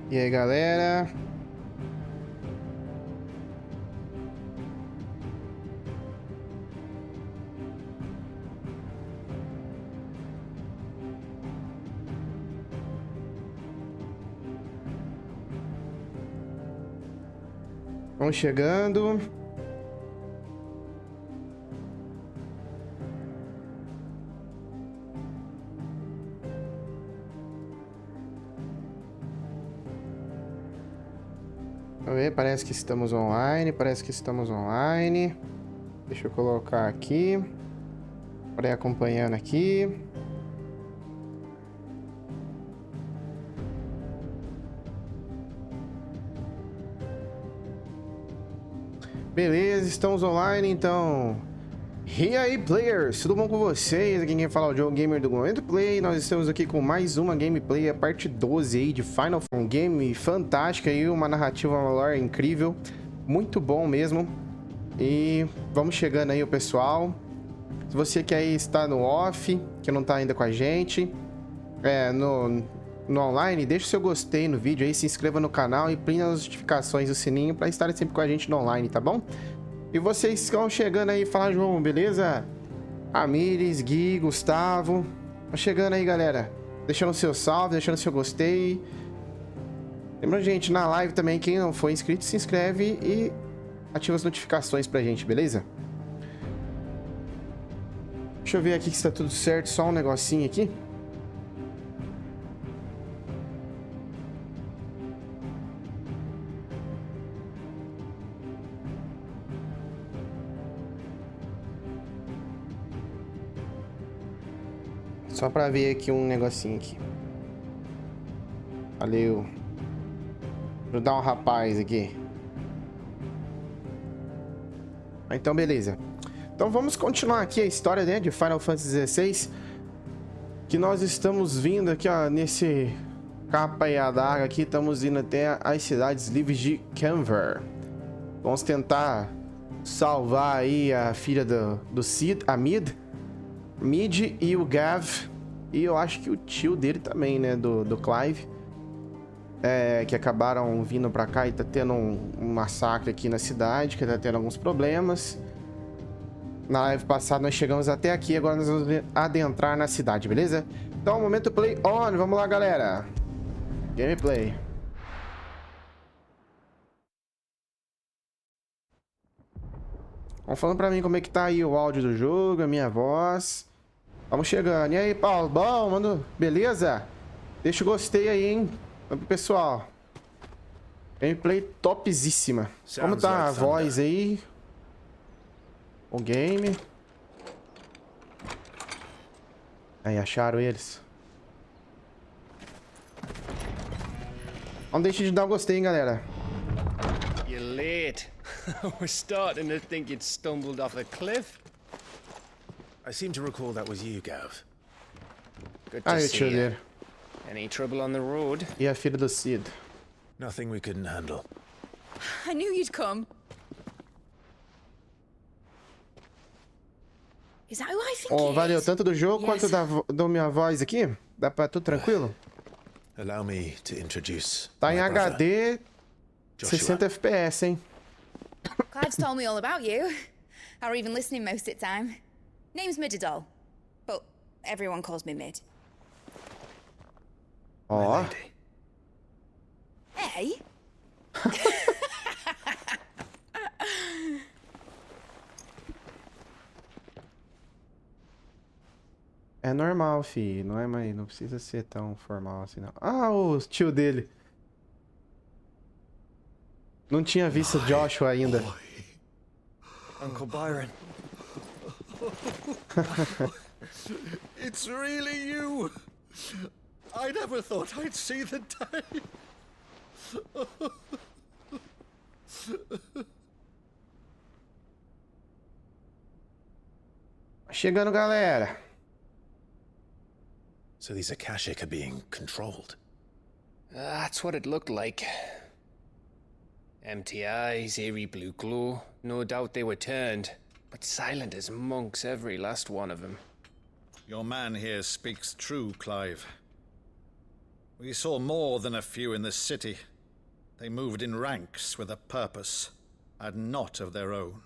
E aí, galera? Vamos chegando. Vamos ver, parece que estamos online, Deixa eu colocar aqui. Para ir acompanhando aqui. Beleza, estamos online, então. E aí, players, tudo bom com vocês? Aqui quem fala é o Joe Gamer do Momento Play. Nós estamos aqui com mais uma gameplay, a parte 12 aí de Final Fantasy. Um game fantástico aí, uma narrativa, uma lore incrível. Muito bom mesmo. E vamos chegando aí, o pessoal. Se você que aí está no off, que não está ainda com a gente, no online, deixa o seu gostei no vídeo aí, se inscreva no canal e prenda as notificações do sininho para estarem sempre com a gente no online, tá bom? E vocês estão chegando aí, fala João, beleza? Amires, Gui, Gustavo, tá chegando aí, galera. Deixando o seu salve, deixando o seu gostei. Lembra, gente, na live também, quem não for inscrito, se inscreve e ativa as notificações pra gente, beleza? Deixa eu ver aqui que está tudo certo, só um negocinho aqui. Só pra ver aqui um negocinho aqui. Valeu. Vou dar um rapaz aqui. Então, beleza. Então, vamos continuar aqui a história, né, de Final Fantasy XVI. Que nós estamos vindo aqui, ó, nesse capa e adaga aqui. Estamos indo até as cidades livres de 𝗙𝗏. Vamos tentar salvar aí a filha do Cid, a Mid e o Gav, e eu acho que o tio dele também, né, do Clive, que acabaram vindo pra cá e tá tendo um massacre aqui na cidade, que tá tendo alguns problemas. Na live passada nós chegamos até aqui, agora nós vamos adentrar na cidade, beleza? Então, momento play on, vamos lá, galera. Gameplay. Vão falando pra mim como é que tá aí o áudio do jogo, a minha voz. Vamos chegando. E aí, Paulo? Bom, mano? Beleza? Deixa o gostei aí, hein? Vamos pro pessoal. Gameplay topzíssima. Como tá a voz aí? O game. Aí, acharam eles. Não deixe de dar o gostei, hein, galera. You're late. We're starting to think you'd stumbled off a cliff. I seem to recall that was you, Gav. Good to Aí, o see tio you. dele. Any trouble on the road? E a filha do Cid. Nothing we couldn't handle. I knew you'd come. Is that who I think Oh, it valeu is? tanto do jogo quanto Yes. da minha voz aqui. Dá pra tudo tranquilo? Allow me to introduce Tá my em brother, HD, Joshua. 60 FPS, hein? Clive's told me all about you. Or even listening most of the time. Name's 𝗙𝗏𝗏, but everyone calls me Mid. My Ó. lady. Hey? É normal, fi. Não é, mas não precisa ser tão formal assim, não. Ah, o tio dele. Não tinha visto Joshua ainda. Uncle Byron. It's really you! I never thought I'd see the day. Chegando, galera. So these Akashic are being controlled. That's what it looked like. Empty eyes, eerie blue glow. No doubt they were turned, but silent as monks, every last one of them. Your man here speaks true, Clive. We saw more than a few in the city. They moved in ranks with a purpose, and not of their own.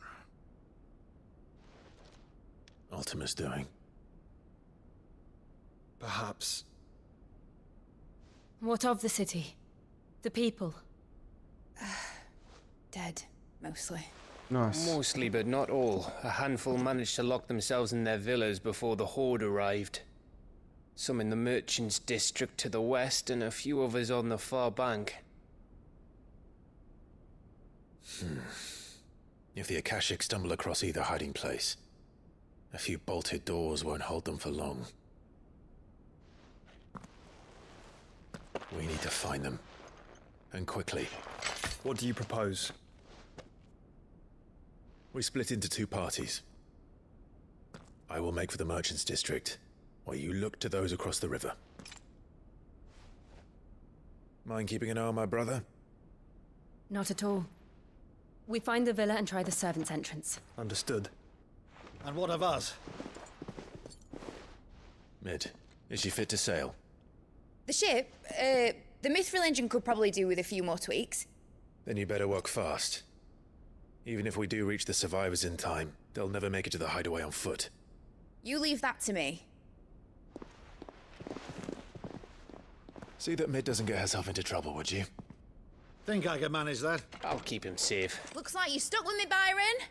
Ultima's doing. Perhaps. What of the city? The people? Dead, mostly. Nossa. Mostly, but not all. A handful managed to lock themselves in their villas before the horde arrived. Some in the merchants' district to the west, and a few others on the far bank. If the Akashic stumble across either hiding place, a few bolted doors won't hold them for long. We need to find them. And quickly. What do you propose? We split into two parties. I will make for the merchants' district, while you look to those across the river. Mind keeping an eye on my brother? Not at all. We find the villa and try the servants' entrance. Understood. And what of us? Mid, is she fit to sail? The ship, the Mithril engine could probably do with a few more tweaks. Then you better work fast. Even if we do reach the survivors in time, they'll never make it to the hideaway on foot. You leave that to me. See that Mid doesn't get herself into trouble, would you? Think I can manage that? I'll keep him safe. Looks like you stuck with me, Byron.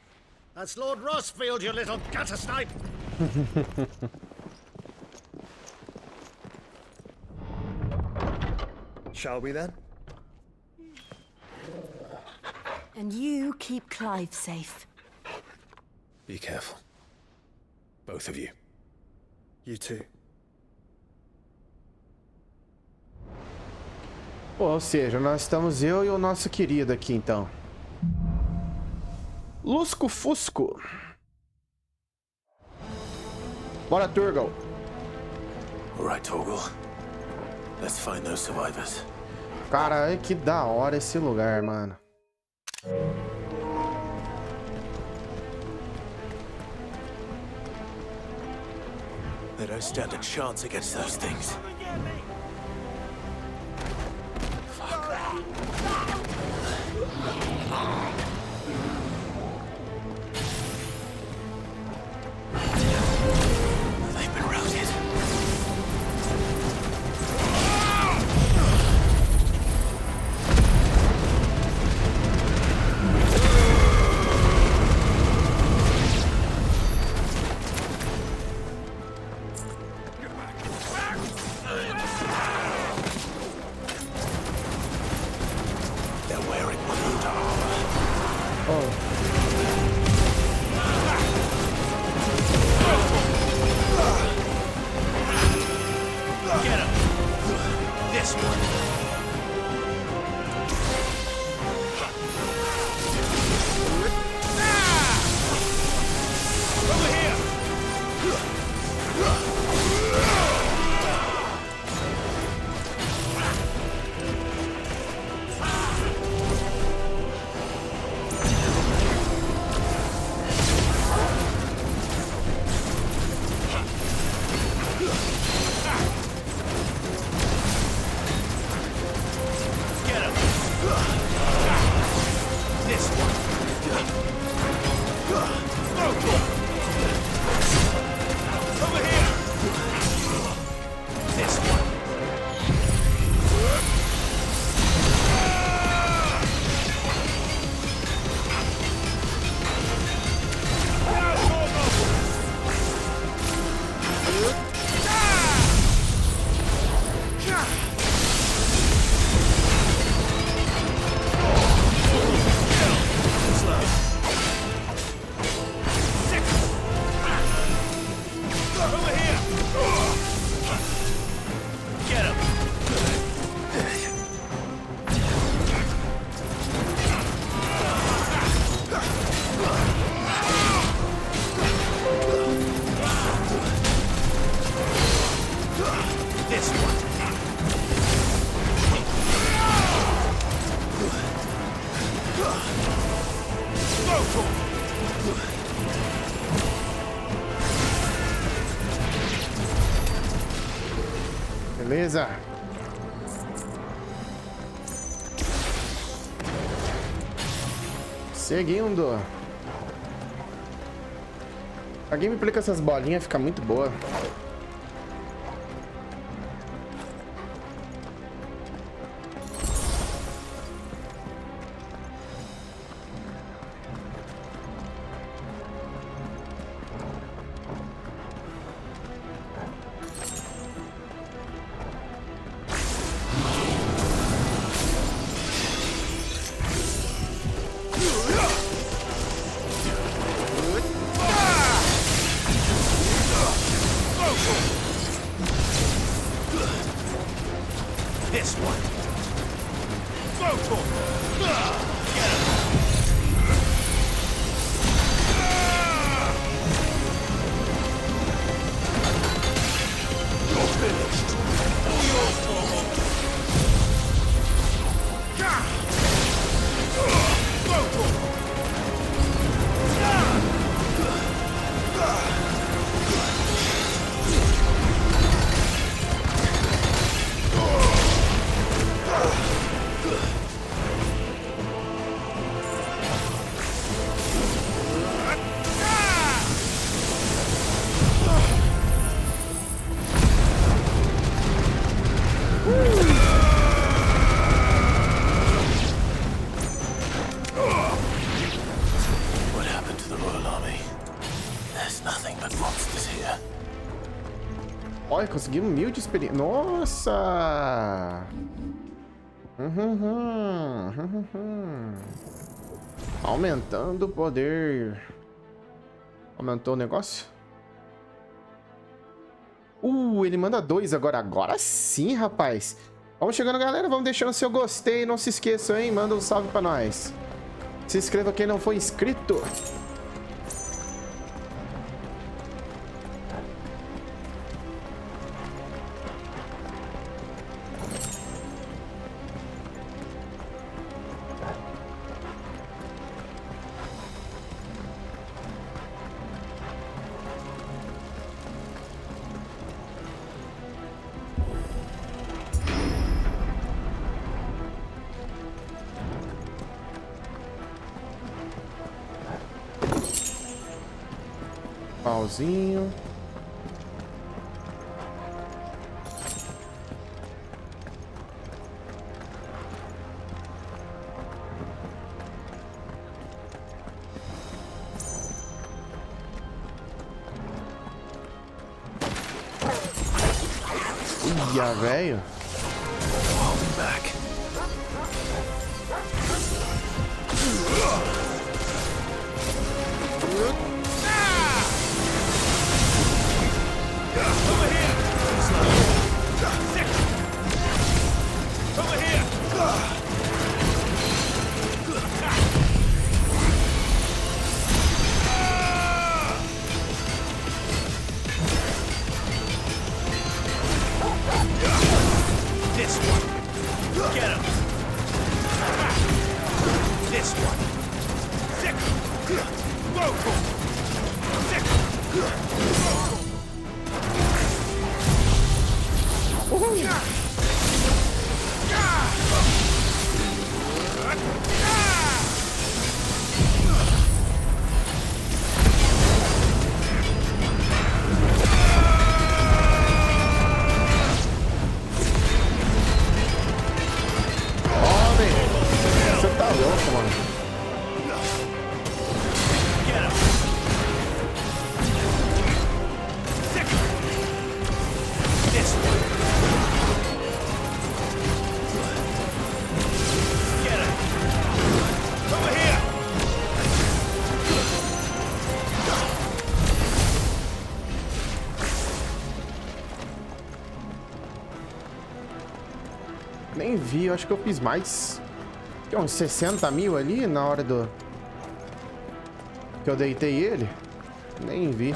That's Lord Rosfield, you little gutter snipe! Shall we then? And you keep Clive safe. Be careful. Both of you. You too. Ou seja, nós estamos eu e o nosso querido aqui, então. Lusco Fusco. Bora, Turgle. All right, Torgal. Let's find those survivors. Cara, que da hora esse lugar, mano. They don't stand a chance against those things. They've been routed. Beleza? Seguindo. A gameplay com essas bolinhas fica muito boa. This one. What happened to the Royal Army? There's nothing but monsters here. Olha, conseguimos 1000 de experiência. Nossa! Aumentando o poder. Aumentou o negócio? Ele manda 2 agora. Agora sim, rapaz. Vamos chegando, galera. Vamos deixando seu gostei. Não se esqueçam, hein? Manda um salve pra nós. Se inscreva quem não for inscrito. Pauzinho. Ia, velho. Back. This one. Get him. This one. Sick. Local. Sick. Você tá louco, mano. Get him. Sick. This one. Get him. Over here. Nem vi, eu acho que eu fiz mais. Que uns 60 mil ali na hora do... que eu deitei ele. Nem vi.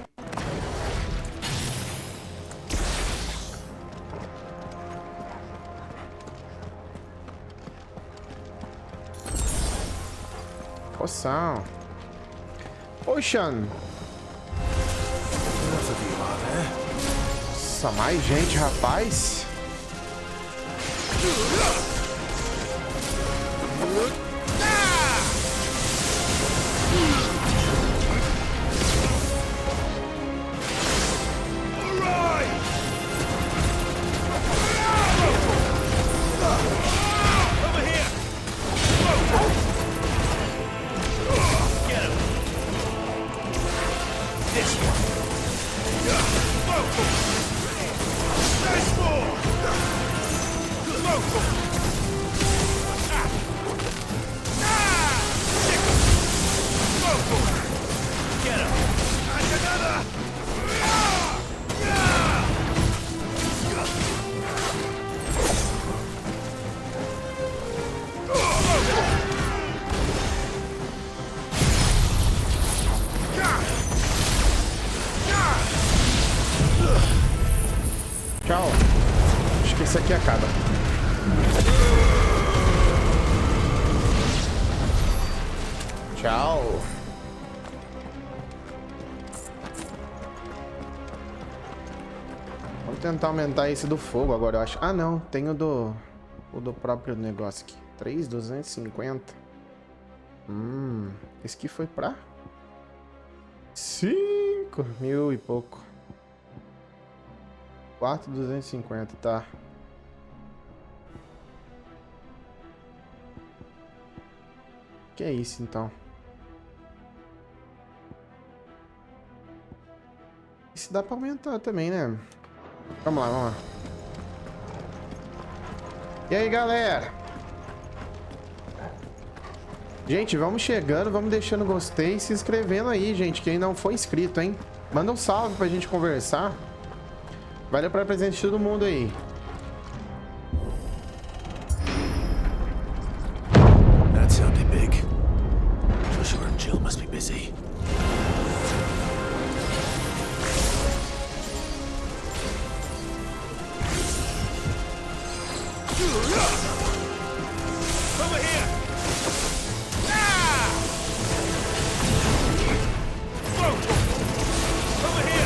Poção. Oxan. Nossa, mais gente, rapaz. Tchau. Acho que esse aqui acaba. Tchau. Vamos tentar aumentar esse do fogo agora, eu acho. Ah, não. Tem o do próprio negócio aqui. 3.250. Esse aqui foi pra 5.000 e pouco. 4.250, tá. Que é isso, então? Isso dá pra aumentar também, né? Vamos lá, vamos lá. E aí, galera? Gente, vamos chegando, vamos deixando gostei e se inscrevendo aí, gente. Quem não for inscrito, hein? Manda um salve pra gente conversar. Valeu pelo presente de todo mundo aí. That sounded big. 𝗙𝗑𝗏 must be busy. Over here! Over here!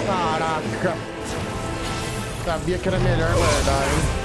Caraca. Sabia que era melhor guardar, hein?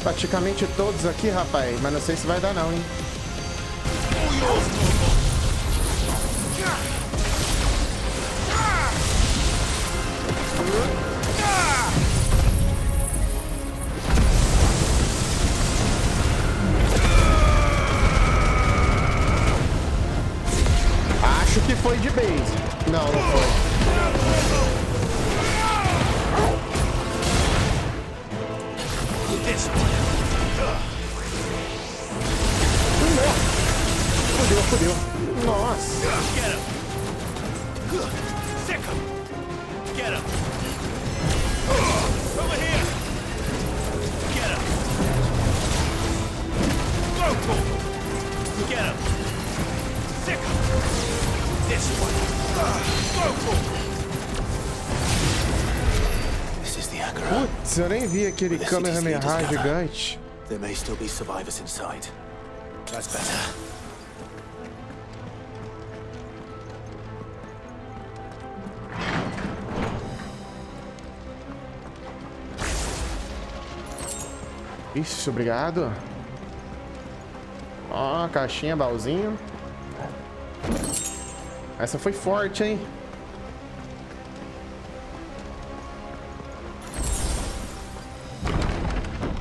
Praticamente todos aqui, rapaz. Mas não sei se vai dar não, hein? Acho que foi de base. Não, não foi. Fudeu, fudeu. Nossa. Putz, eu nem vi aquele Kamehameha gigante. There may still be survivors inside. That's better. Isso, obrigado. Ó, caixinha, baúzinho. Essa foi forte, hein?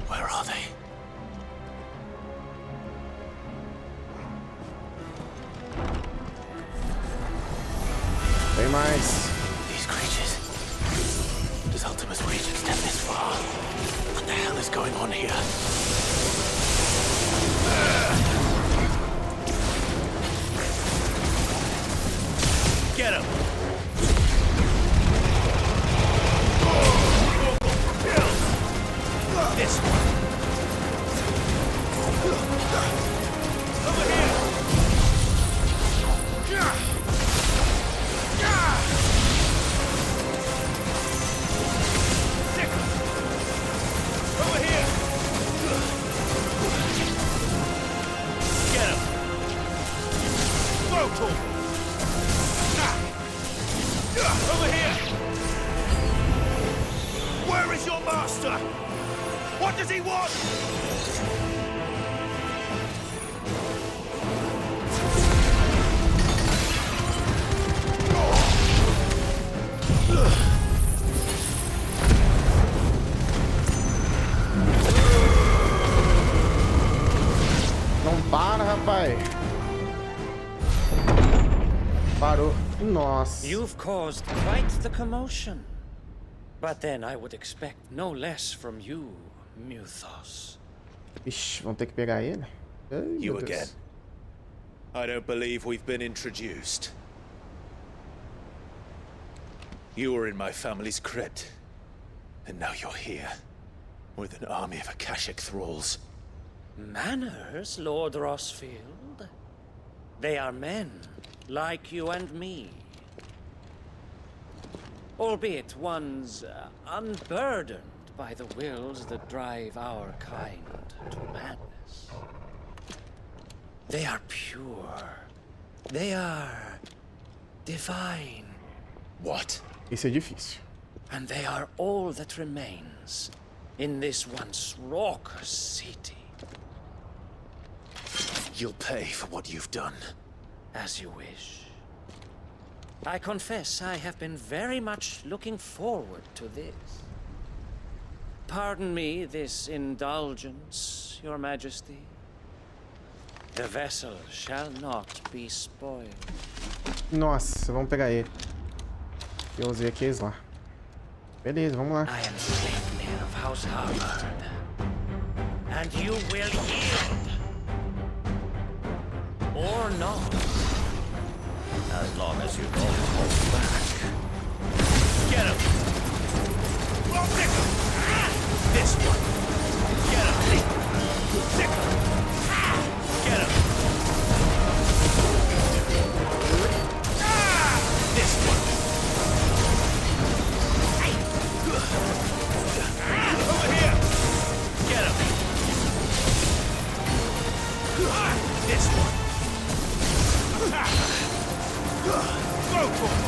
Where are they? Ultima's reached step this far. What the hell is going on here? Get him! This one. Over here! Over here! Get him! Brutal! Over here! Where is your master? What does he want? Não para, rapaz. Parou. Nossa. You've caused quite the commotion. But then I would expect no less from you, Mythos. Ixi, vamos ter que pegar ele. Ai, You meu Deus. again. I don't believe we've been introduced. You were in my family's crypt, and now you're here, with an army of Akashic thralls. Manners, Lord Rosfield? They are men, like you and me. Albeit ones unburdened by the wills that drive our kind to madness. They are pure. They are divine. What? Isso é difícil. And they are all that remains in this once raucous city. You'll pay for what you've done. As you wish. I confess I have been very much looking forward to this. Pardon me this indulgence, Your Majesty. The vessel shall not be spoiled. Nossa, vamos pegar ele. Eu usei aqui lá. Beleza, vamos lá. I am Sleipnir of House Harvard. And you will yield. Or not. As long as you don't hold back. Get him! Well, pick him! This one! Get him! Pick him! Get him! This one! Over here! Get him! This one! Go for it!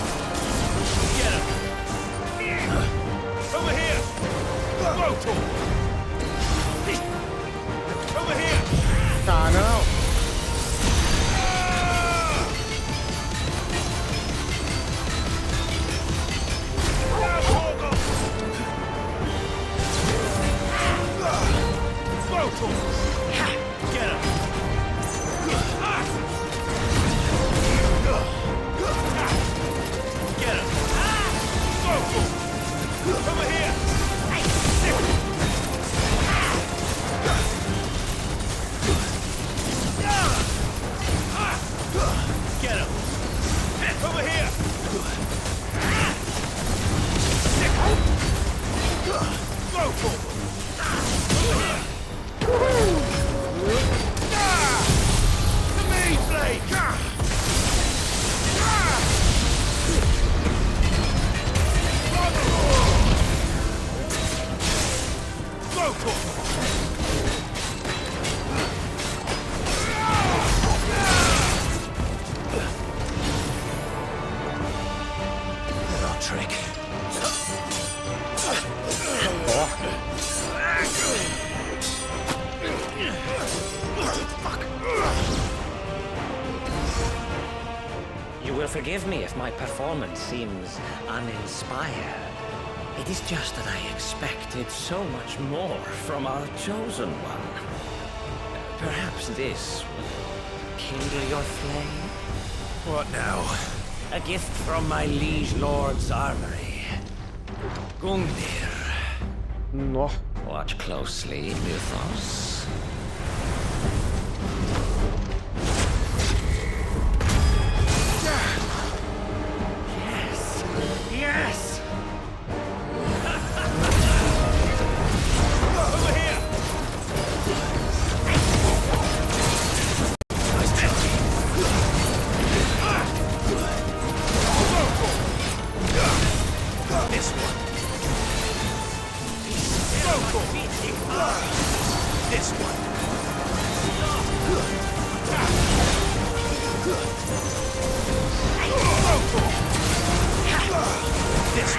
Get him! Over here! Go for it! Over here! Ah, não! Go for it! Get him! Get him! Go for it! Over here! Get him! Over here! Go for it! The main blade! Go for it! Little trick. You will forgive me if my performance seems uninspired. It is just that I expected so much more from our chosen one. Perhaps this will kindle your flame? What now? A gift from my liege lord's armory. Gungnir. Nó. Watch closely, Mythos. Yes! Yes! Over here! This one. This one. This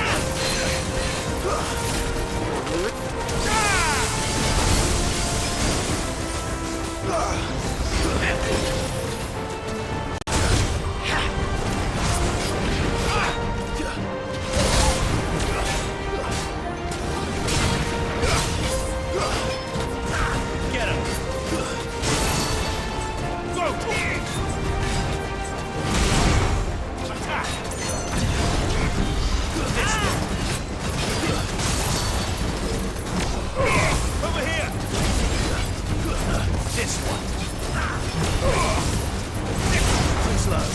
Get him. Go. Attack. This one. Over here. This one. Too slow.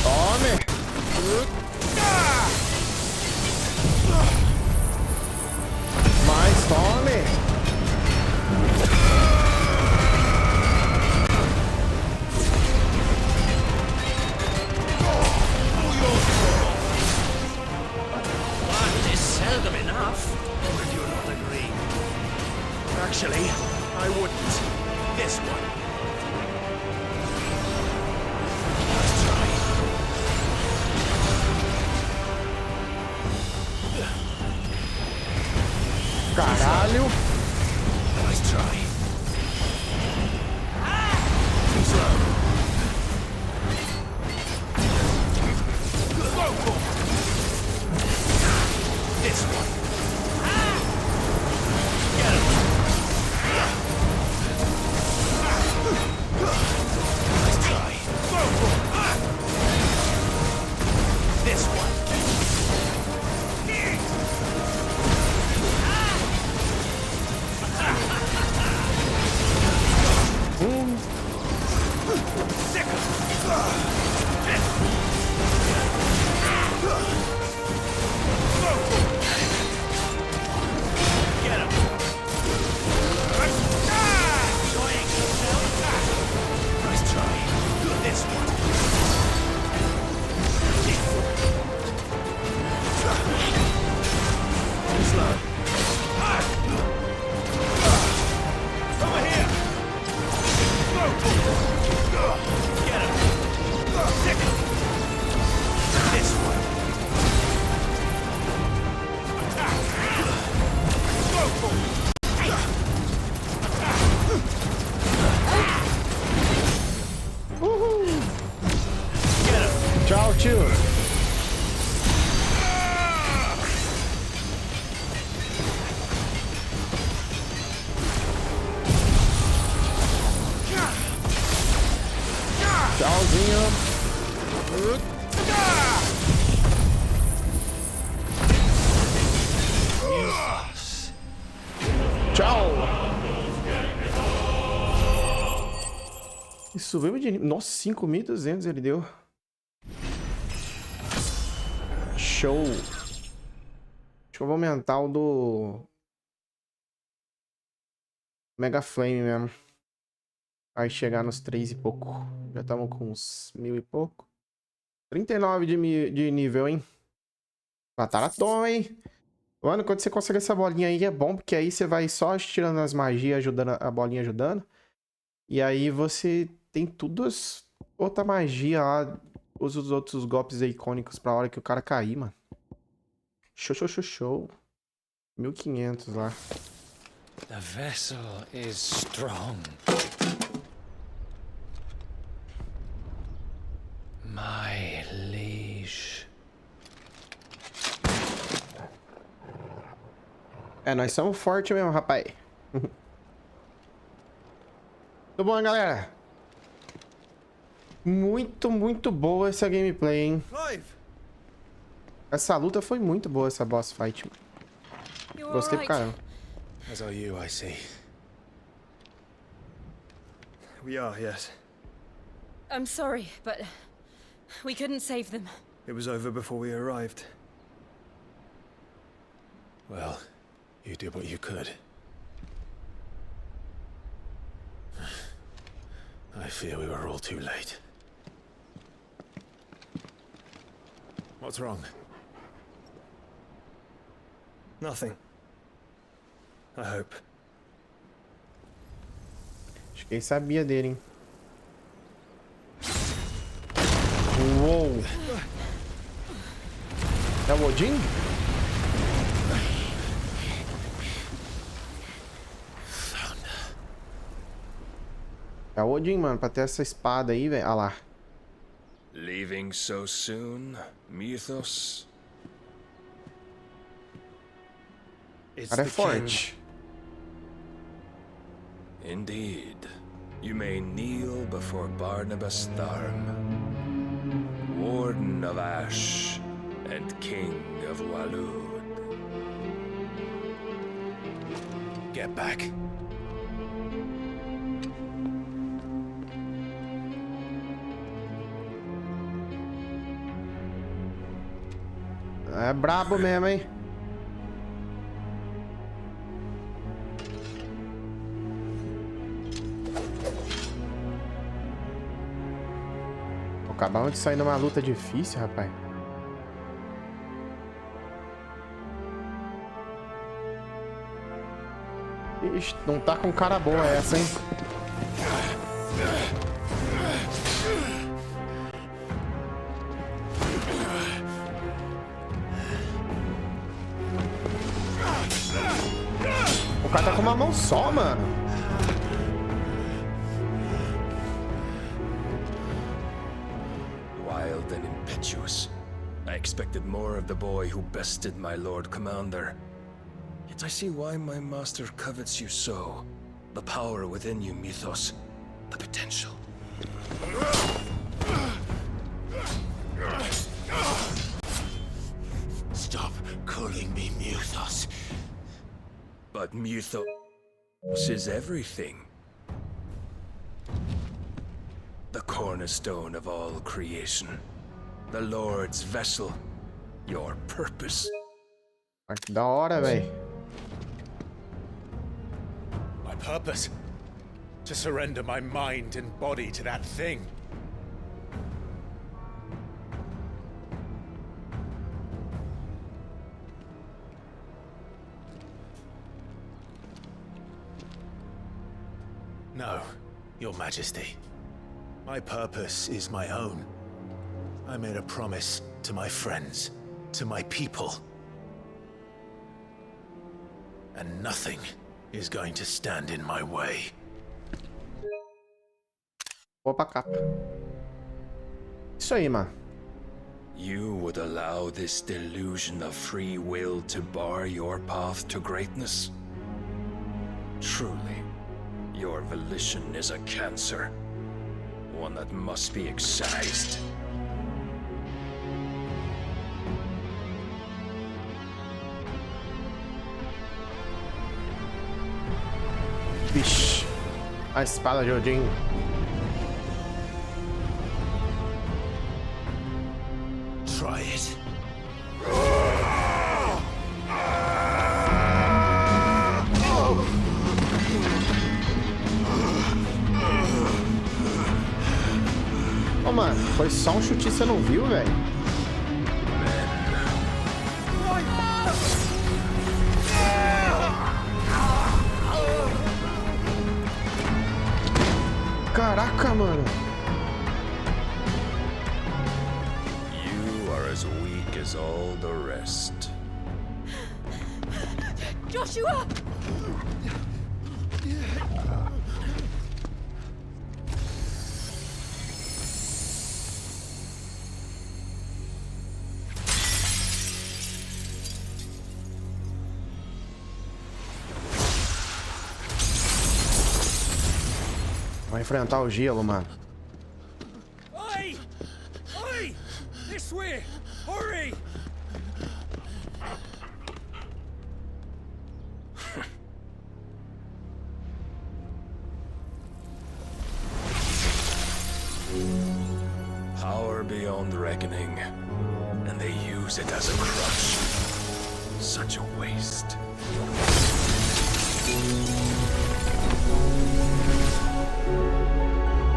Tome. Mais tome. That is seldom enough. Would you not agree? Actually, I wouldn't. This one. Let's try. Caralho. Nice try. Too slow. This one. Get him. Nice try. This one. Get him. Nice try. This one. Too slow. Over here. Get him. This one. Tchau, tio. Tchauzinho. Tchau. E subimos de nível. Nossa, 5.200 ele deu. Show. Acho que eu vou aumentar o do Mega Flame mesmo. Vai chegar nos 3 e pouco. Já estamos com uns 1.000 e pouco. 39 de nível, hein? Bataratom, hein? Mano, quando você consegue essa bolinha aí é bom, porque aí você vai só estirando as magias, ajudando a bolinha ajudando. E aí você tem tudo as outra magia lá. Usa os outros golpes icônicos pra hora que o cara cair, mano. Show, show, show, show. 1.500 lá. The vessel is strong. My liege É, nós somos fortes mesmo, rapaz. Tudo bom, galera? Muito boa essa gameplay, hein? Clive! Essa luta foi muito boa, essa boss fight. You're Gostei pra alright. caramba. As are you, I see. We are, yes. I'm sorry, but we couldn't save them. It was over before we arrived. Well, you did what you could. I fear we were all too late. What's wrong? Nothing. I hope. Acho que ele sabia dele, hein? Uou! É o Odin? É o Odin, mano, pra ter essa espada aí, velho. Olha lá. Leaving so soon, Mythos? O It's cara é the king. forte. Indeed. You may kneel before Barnabas Tharm, Warden of Ash and King of Waloed. Get back. É brabo mesmo, hein? Acabamos de sair numa luta difícil, rapaz. Ixi, não tá com cara boa essa, hein? O cara tá com uma mão só, mano. Wild and impetuous. I expected more of the boy who bested my Lord Commander. Yet I see why my master covets you so. The power within you, Mythos. The potential. Stop calling me Mythos. But Mythos is everything. The cornerstone of all creation. The Lord's vessel. Your purpose. Ah, que da hora, velho. My purpose? To surrender my mind and body to that thing. No, Your Majesty. My purpose is my own. I made a promise to my friends, to my people. And nothing is going to stand in my way. Vou pra capa. Isso aí, mano. You would allow this delusion of free will to bar your path to greatness? Truly, your volition is a cancer. One that must be excised. Vixe. A espada de Odin. Try it. Ô, mano, foi só um chute, você não viu, velho? Caraca, mano. You are as weak as all the rest. Joshua! Vai enfrentar o gelo, mano. Oi! Oi! This way! Hurry! Power beyond reckoning, and they use it as a crutch. Such a waste.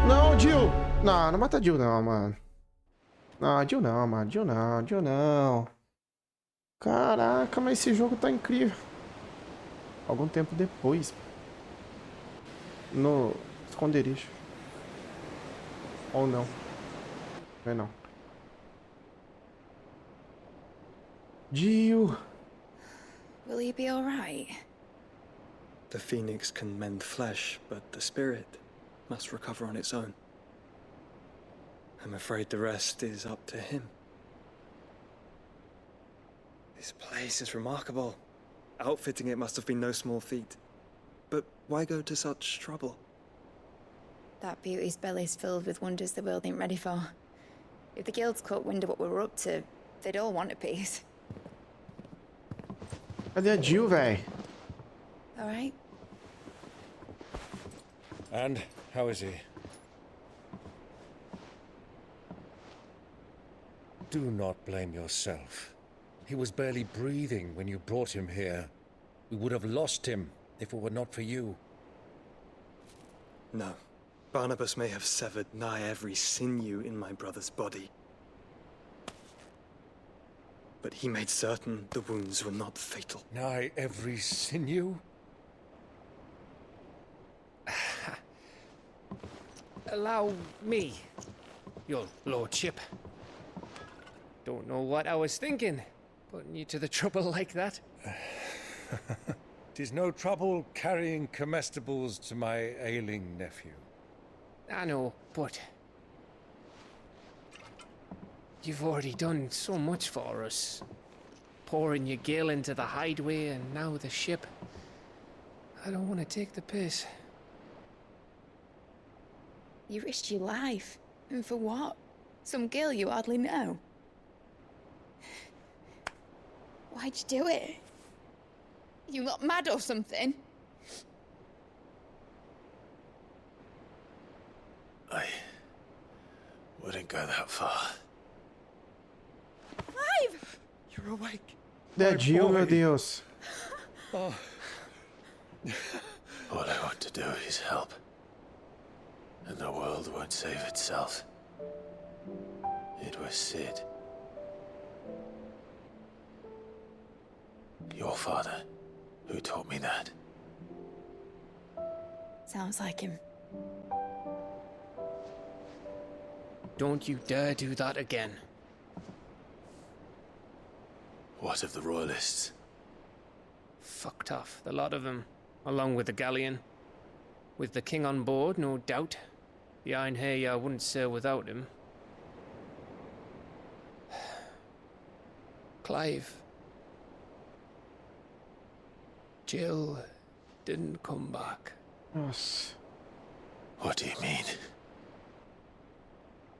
Não, Jill! Não, não mata a Jill não, mano. Não, Jill não, mano. Jill não, Jill não. Caraca, mas esse jogo tá incrível. Algum tempo depois. No esconderijo. Ou não. Não é não. Jill! Will he be alright? The phoenix can mend flesh, but the spirit must recover on its own. I'm afraid the rest is up to him. This place is remarkable. Outfitting it must have been no small feat. But why go to such trouble? That beauty's belly's filled with wonders the world ain't ready for. If the guilds caught wind of what we were up to, they'd all want a piece. Cadê a Jill, véi? Alright? And how is he? Do not blame yourself. He was barely breathing when you brought him here. We would have lost him if it were not for you. No. Barnabas may have severed nigh every sinew in my brother's body. But he made certain the wounds were not fatal. Nigh every sinew? Allow me, your lordship. Don't know what I was thinking, putting you to the trouble like that. 'Tis no trouble carrying comestibles to my ailing nephew. I know, but you've already done so much for us. Pouring your gil into the hideaway and now the ship. I don't want to take the piss. You risked your life. And for what? Some girl you hardly know. Why'd you do it? You not mad or something? I wouldn't go that far. Clive! You're awake. Cadê a Jill, meu Deus? All I want to do is help. And the world won't save itself. It was Sid. Your father, who taught me that. Sounds like him. Don't you dare do that again. What of the royalists? Fucked off, the lot of them, along with the galleon. With the king on board, no doubt. Behind here, I wouldn't sail without him. Clive. Jill didn't come back. Nossa. What do you mean?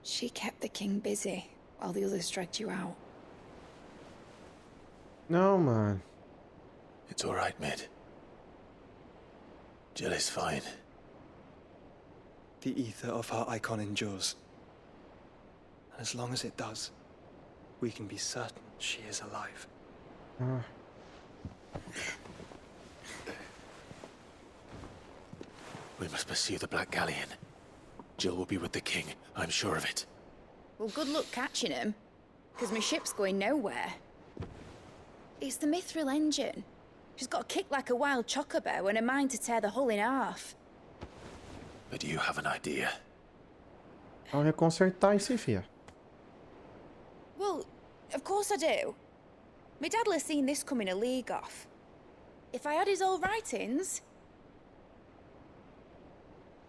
She kept the king busy while the others dragged you out. Não, mano. It's all right, Mid. Jill is fine. The ether of her icon endures. And as long as it does, we can be certain she is alive. Ah. We must pursue the Black Galleon. Jill will be with the king, I'm sure of it. Well, good luck catching him, because my ship's going nowhere. It's the mithril engine. She's got a kick like a wild chocobo and a mind to tear the hull in half. But you have an idea. Ela vai consertar esse fia. Well, of course I do. My dad'll have seen this coming a league off. If I had his old writings...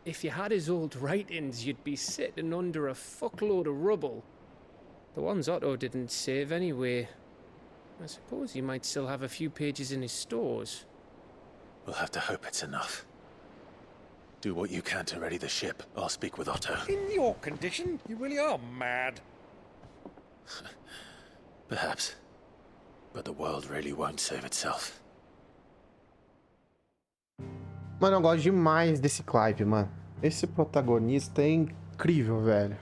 If you had his old writings, you'd be sitting under a fuckload of rubble. The ones Otto didn't save anyway. I suppose he might still have a few pages in his stores. We'll have to hope it's enough. Do what you can to ready the ship. I'll speak with Otto. In your condition, you really are mad. Perhaps. But the world really won't save itself. Mano, eu gosto demais desse Clive, mano. Esse protagonista é incrível, velho.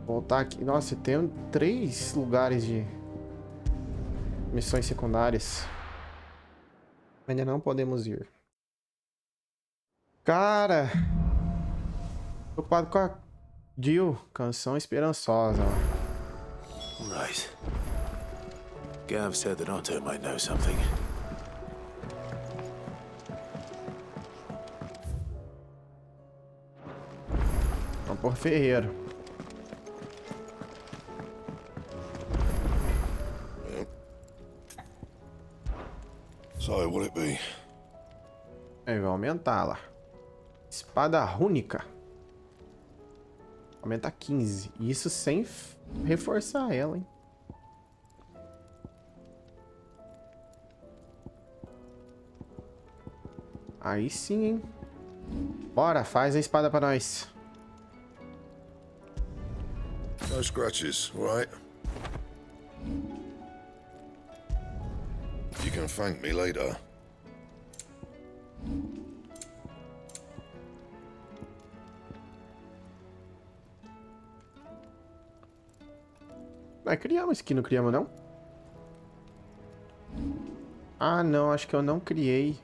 Voltar aqui. Nossa, tem 3 lugares de missões secundárias. Ainda não podemos ir. Cara, preocupado com a 𝗙𝗓, Canção Esperançosa. Right. Gav said that Otto might know something. Vamos por ferreiro. So, what'll it be? Aí vai aumentar lá. Espada rúnica. Aumenta 15. Isso sem reforçar ela, hein? Aí sim, hein? Bora, faz a espada pra nós. No scratches, alright? You can thank me later. Nós criamos aqui, não criamos não? Ah, não, acho que eu não criei.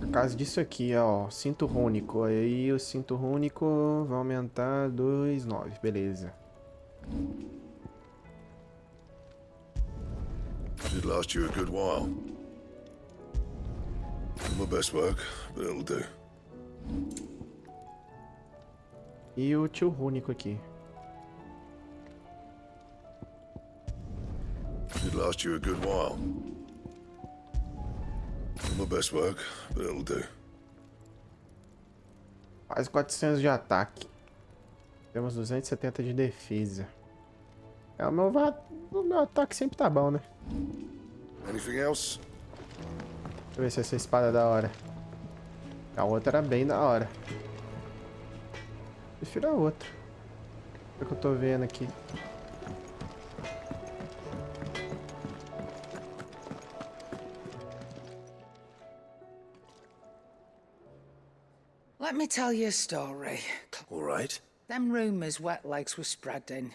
Por causa disso aqui, ó, cinto rúnico. Aí o cinto rúnico vai aumentar 2,9, beleza. Should last you a good while. My best work, but it'll do. E o tio rúnico aqui. Should last you a good while. My best work, but it'll do. Quase 400 de ataque. Temos 270 de defesa. É, o meu ataque sempre tá bom, né? Anything else? Deixa eu ver se essa espada é da hora. A outra era bem da hora. Prefiro a outra. O que eu tô vendo aqui? Let me tell you a story. All right. Them rumours wet legs were spreading.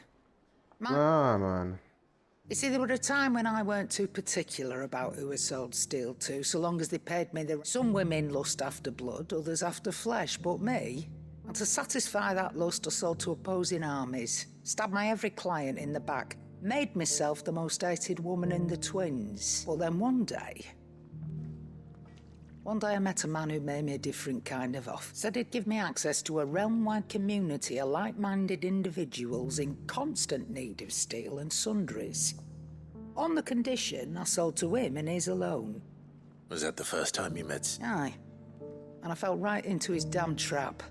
Ah, mano. You see, there were a time when I weren't too particular about who I sold steel to, so long as they paid me the... Some women lust after blood, others after flesh, but me... And to satisfy that lust, I sold to opposing armies, stabbed my every client in the back, made myself the most hated woman in the twins. But then one day I met a man who made me a different kind of offer. Said he'd give me access to a realm-wide community of like-minded individuals in constant need of steel and sundries. On the condition I sold to him and his alone. Was that the first time you met? Aye. And I fell right into his damn trap.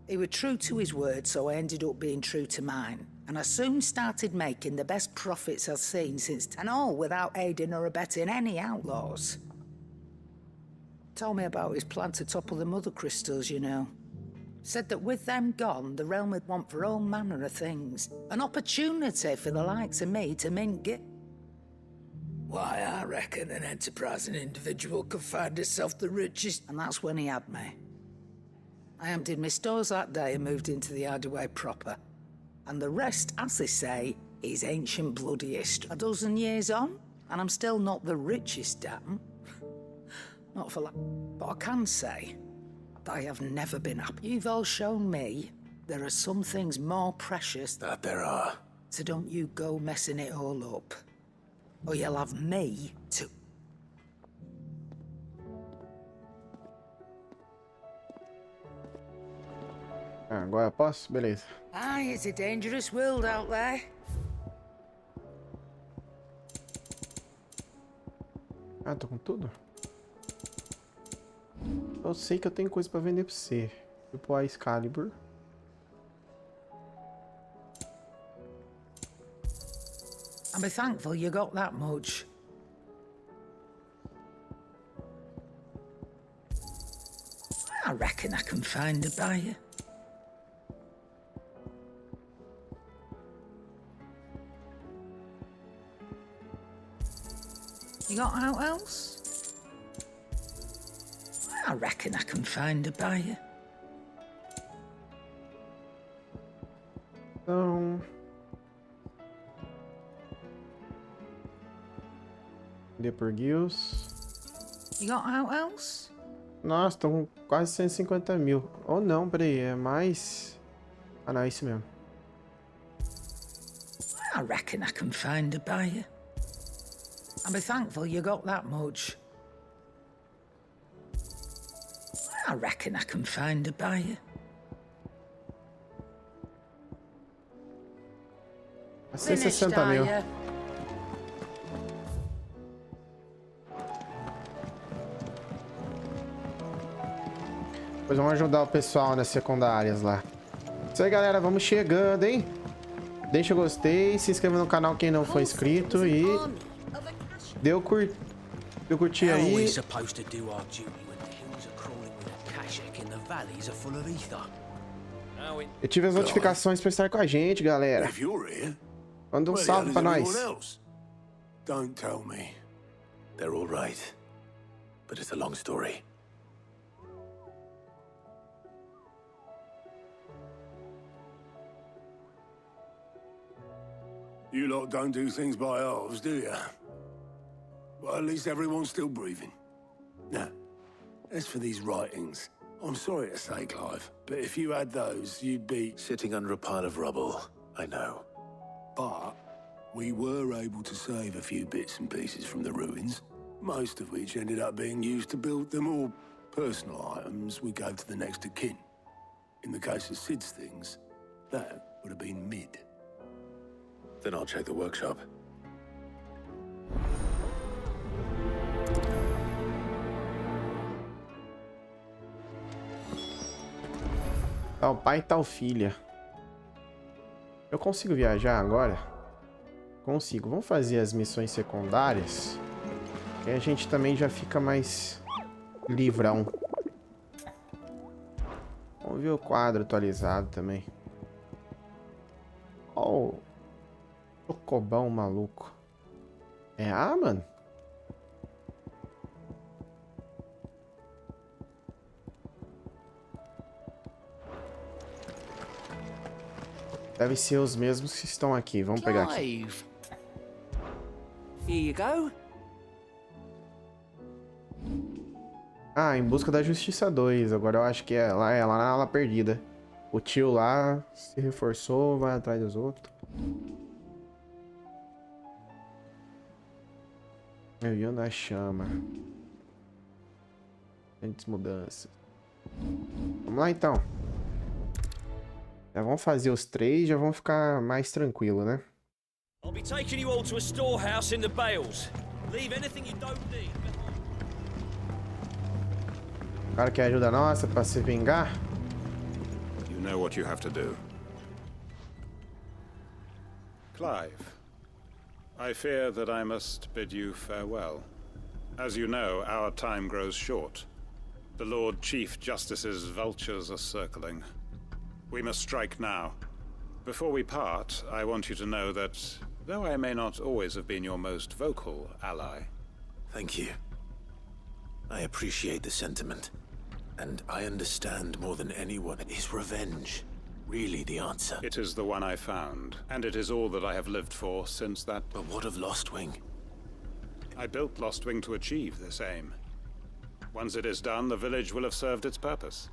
He was true to his word, so I ended up being true to mine. And I soon started making the best profits I've seen since... And all without aiding or abetting any outlaws. Told me about his plan to topple the mother crystals, you know. Said that with them gone, the realm would want for all manner of things. An opportunity for the likes of me to mint get... Why, I reckon an enterprising individual could find himself the richest... And that's when he had me. I emptied my stores that day and moved into the hideaway proper. And the rest, as they say, is ancient bloody history. A dozen years on, and I'm still not the richest, damn. Not for that. But I can say that I have never been happy. You've all shown me there are some things more precious... That there are. So don't you go messing it all up. Or you'll have me to... Agora eu posso? Beleza. Aye, it's a dangerous world out there. Ah, tô com tudo? Eu sei que eu tenho coisa pra vender pra você. Tipo a Excalibur. I'll be thankful you got that much. I reckon I can find a buyer. You got out else? I reckon I can find a buyer. Então... Dê por guilds. You got out else? Nossa, estão com quase 150 mil. Ou não, peraí, é mais... Ah, não, é isso mesmo. I reckon I can find a buyer. I'll be thankful you got that much. I reckon I can find a buyer. Vai ser 60 mil. Depois vamos ajudar o pessoal nas secundárias lá. Isso aí, galera. Vamos chegando, hein? Deixa o gostei, se inscreva no canal quem não for inscrito e... Deu curtir aí. Ative as notificações para estar com a gente, galera. Manda um salve pra nós. Don't tell me. They're all right. But it's a long story. You lot don't do things by halves, do you? Well, at least everyone's still breathing. Now, as for these writings, I'm sorry to say, Clive, but if you had those, you'd be... Sitting under a pile of rubble, I know. But we were able to save a few bits and pieces from the ruins, most of which ended up being used to build the more personal items we gave to the next of kin. In the case of Sid's things, that would have been mid. Then I'll check the workshop. Tal pai, tal filha. Eu consigo viajar agora? Consigo. Vamos fazer as missões secundárias. E a gente também já fica mais livrão. Vamos ver o quadro atualizado também. Oh, chocobão maluco. É, mano. Deve ser os mesmos que estão aqui. Vamos pegar aqui. Here you go. Ah, Em Busca da Justiça 2. Agora eu acho que é lá na ala perdida. O tio lá se reforçou, vai atrás dos outros. Avião da chama. Grandes mudanças. Vamos lá então. Já vamos fazer os 3, já vamos ficar mais tranquilo, né? I'll be taking you all to a storehouse in the bales. Leave anything you don't need. O cara quer ajuda nossa pra se vingar? You know what you have to do. Clive, I fear that I must bid you farewell. As you know, our time grows short. The Lord Chief Justice's vultures are circling. We must strike now. Before we part, I want you to know that, though I may not always have been your most vocal ally... Thank you. I appreciate the sentiment. And I understand more than anyone. Is revenge really the answer? It is the one I found, and it is all that I have lived for since that... But what of Lostwing? I built Lostwing to achieve this aim. Once it is done, the village will have served its purpose.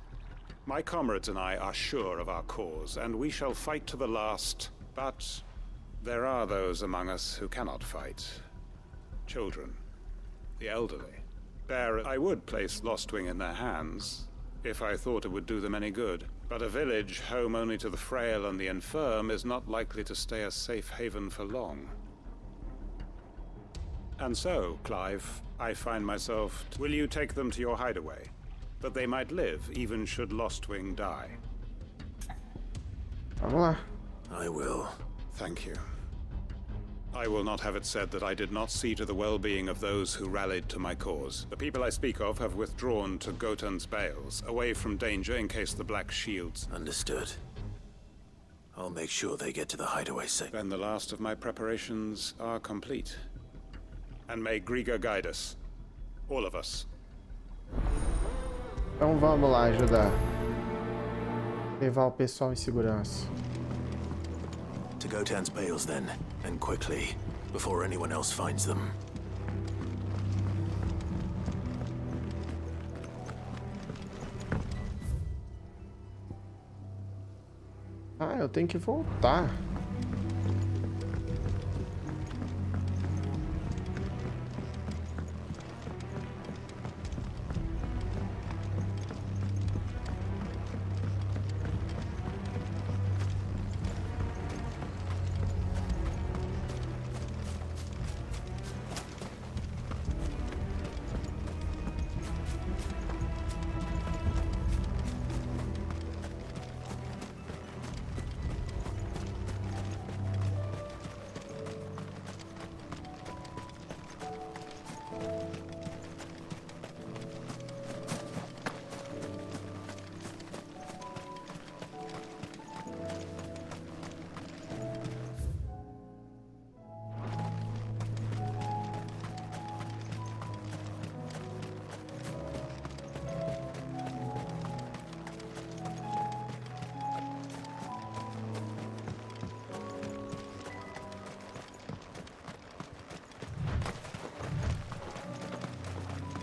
My comrades and I are sure of our cause, and we shall fight to the last. But there are those among us who cannot fight. Children, the elderly. I would place Lostwing in their hands, if I thought it would do them any good. But a village home only to the frail and the infirm is not likely to stay a safe haven for long. And so, Clive, I find myself... Will you take them to your hideaway? That they might live, even should Lostwing die. Vamos lá. I will. Thank you. I will not have it said that I did not see to the well-being of those who rallied to my cause. The people I speak of have withdrawn to 𝗙𝗚𝗡𝗟, away from danger in case the Black Shields... Understood. I'll make sure they get to the hideaway safe. Then the last of my preparations are complete. And may 𝗙𝗓𝗓 guide us. All of us. Então vamos lá ajudar. Levar o pessoal em segurança. To 𝗙𝗚𝗡𝗟 then, and quickly, before anyone else finds them. Ah, eu tenho que voltar.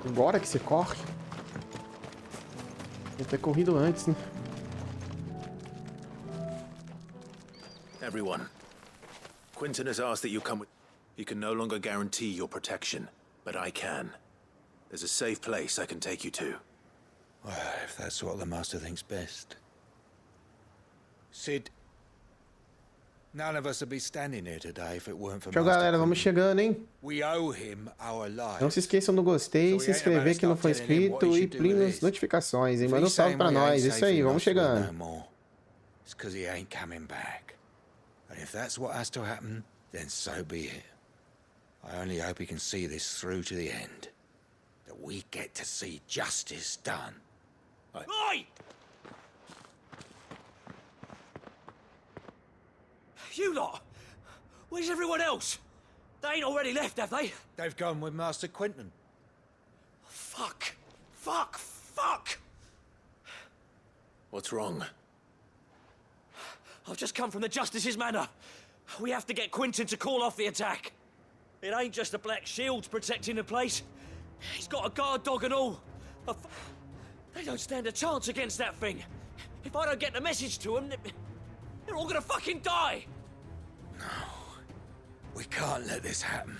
Agora que você corre. Tem que ter corrido antes, né? Everyone, Quentin has asked that you come with... He can no longer guarantee your protection, but I can. There's a safe place I can take you to. Well, if that's what the Master thinks best. Sid, none of us would be standing here today if it weren't for Tchau, galera, vamos chegando, hein? We owe him our lives. Não se esqueçam do gostei, se inscrever que não foi inscrito e plim as notificações, hein? Manda um salve pra nós. Isso aí, vamos chegando. It's because he ain't coming back. And if that's what has to happen, then so be it. I only hope he can see this through to the end. That we get to see justice done. Oi! You lot! Where's everyone else? They ain't already left, have they? They've gone with Master Quentin. Fuck! Fuck! Fuck! What's wrong? I've just come from the Justice's manor. We have to get Quentin to call off the attack. It ain't just the Black Shields protecting the place. He's got a guard dog and all. They don't stand a chance against that thing. If I don't get the message to them, they're all gonna fucking die. No. We can't let this happen.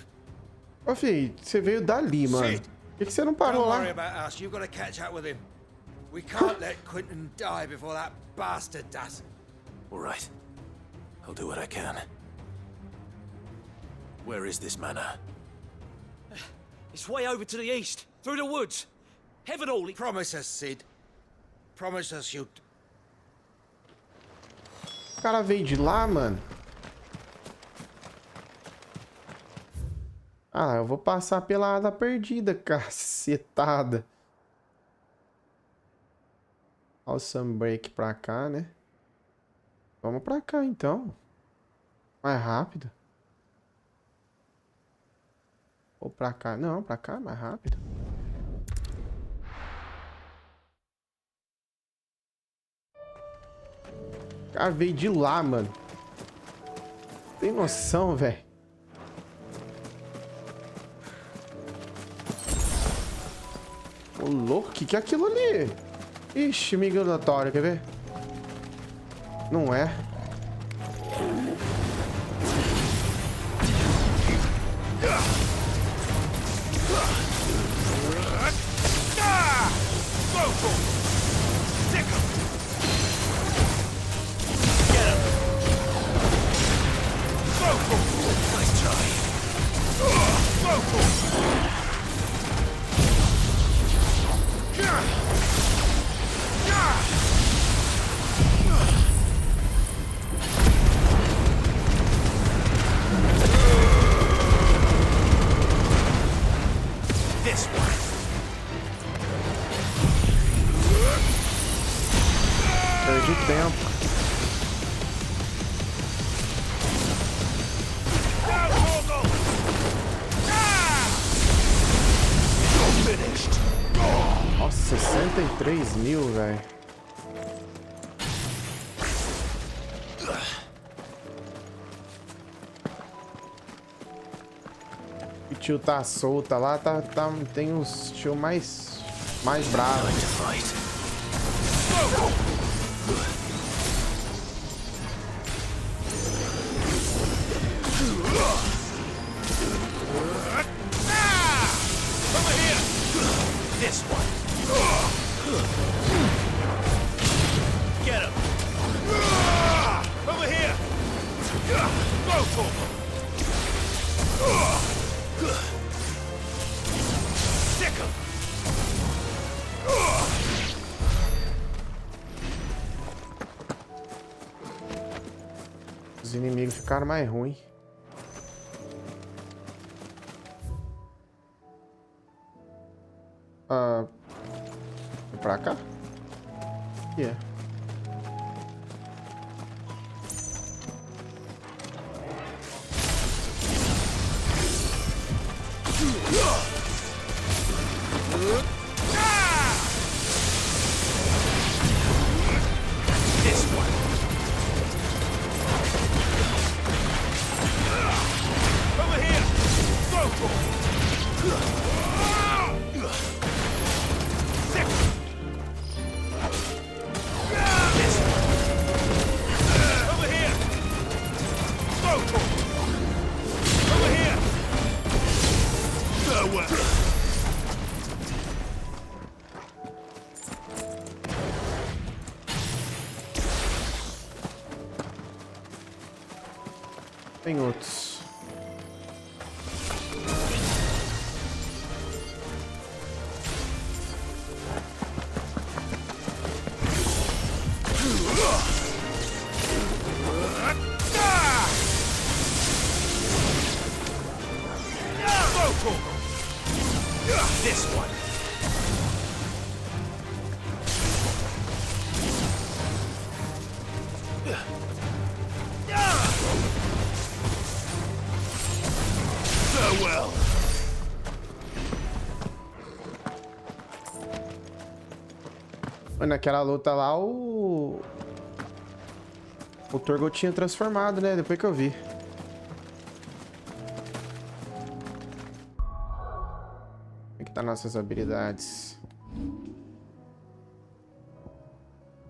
Ô, filho, você veio dali, mano. Por que você não parou lá? Don't worry about us. You've got to catch up with him. We can't let Quentin die before that bastard does. All right. I'll do what I can. Where is this manor? It's way over to the east, through the woods. Heaven only. Promise us, Sid. Promise us you'll... O cara veio de lá, mano. Ah, eu vou passar pela área perdida, cacetada. Olha o sunbreak pra cá, né? Vamos pra cá, então. Mais rápido. Ou pra cá. Não, pra cá, mais rápido. O cara veio de lá, mano. Tem noção, velho? Ô, louco, que é aquilo ali? Ixi, migratório, quer ver? Não é. 33.000, velho. O tio tá solta lá, tem uns tio mais bravos. This one. Get him. Over here. Go for him. Stick him. Os inimigos ficaram mais ruins. Pra cá? Yeah. This one. Over here. Go for him. Tem outros. This one. Farewell. Naquela luta lá, o 𝗙𝗏𝗡 tinha transformado, né? Depois que eu vi. Como é que tá nossas habilidades?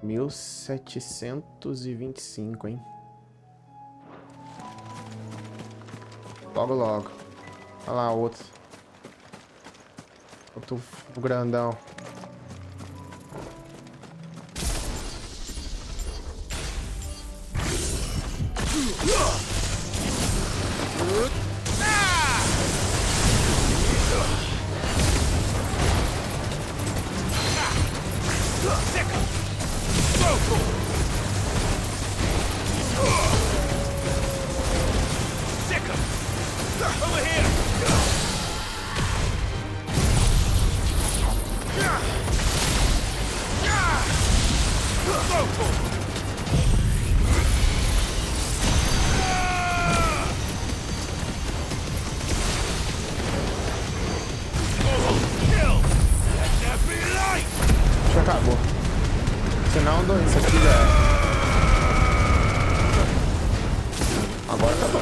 1725, hein? Logo. Olha lá, outro grandão. Já acabou. Senão isso aqui já é. Agora acabou.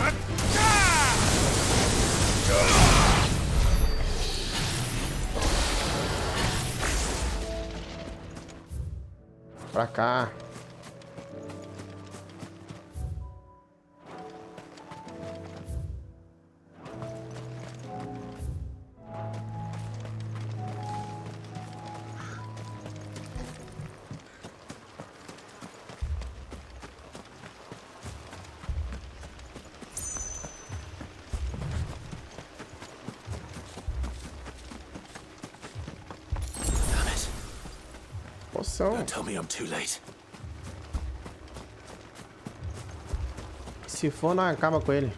Pra cá. Don't tell me I'm too late. Se for, não acaba com ele.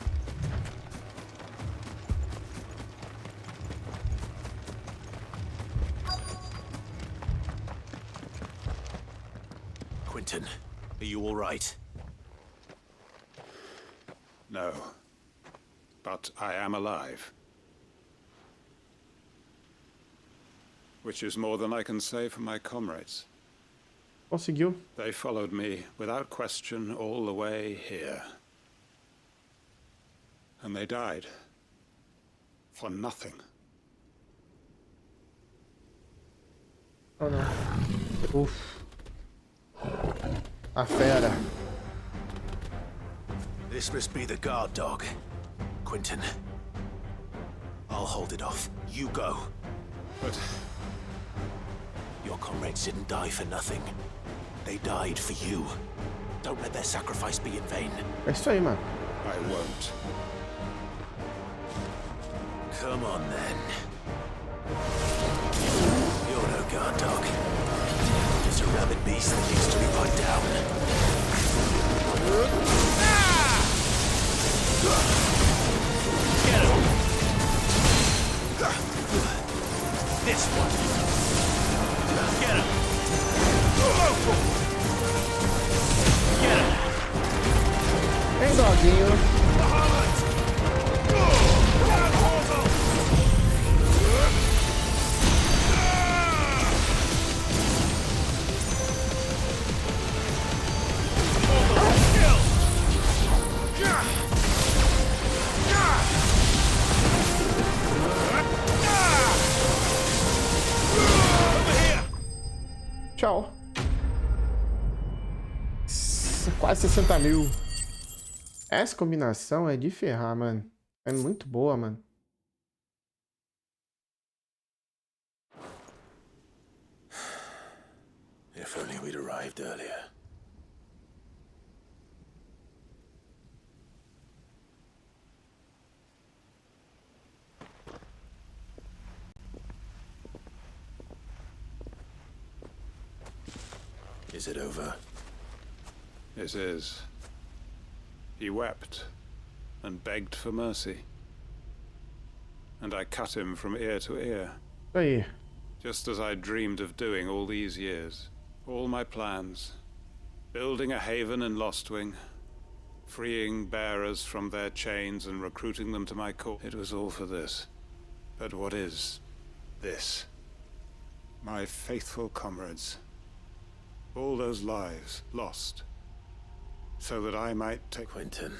Quentin, are you all right? No. But I am alive. which is more than I can say for my comrades. Conseguiu. They followed me without question all the way here. And they died. For nothing. Oh não. Uf. A fera. This must be the guard dog, Quentin. I'll hold it off. You go. But your comrades didn't die for nothing. They died for you. Don't let their sacrifice be in vain. É isso aí, mano. I won't. Come on, then. You're no guard dog. Just a rabid beast that needs to be put down. Get him! This one. Get him! Get him! Hein, doguinho? Tchau. Quase 60 mil. Essa combinação é de ferrar, mano. É muito boa, mano. If only we'd arrived earlier. Is it over? It is. He wept and begged for mercy. And I cut him from ear to ear. Aí. Just as I dreamed of doing all these years. All my plans. Building a haven in Lostwing. Freeing bearers from their chains and recruiting them to my cause. It was all for this. But what is this? My faithful comrades. All those lives lost. So that I might take... Quentin.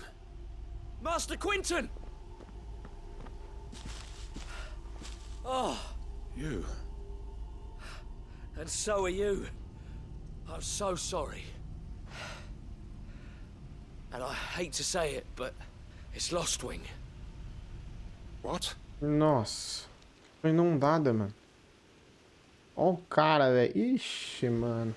Master Quentin! Oh. You. And so are you. I'm so sorry. And I hate to say it, but it's Lostwing. What? Nossa. Foi inundada, mano. Ó o cara, velho. Ixi, mano.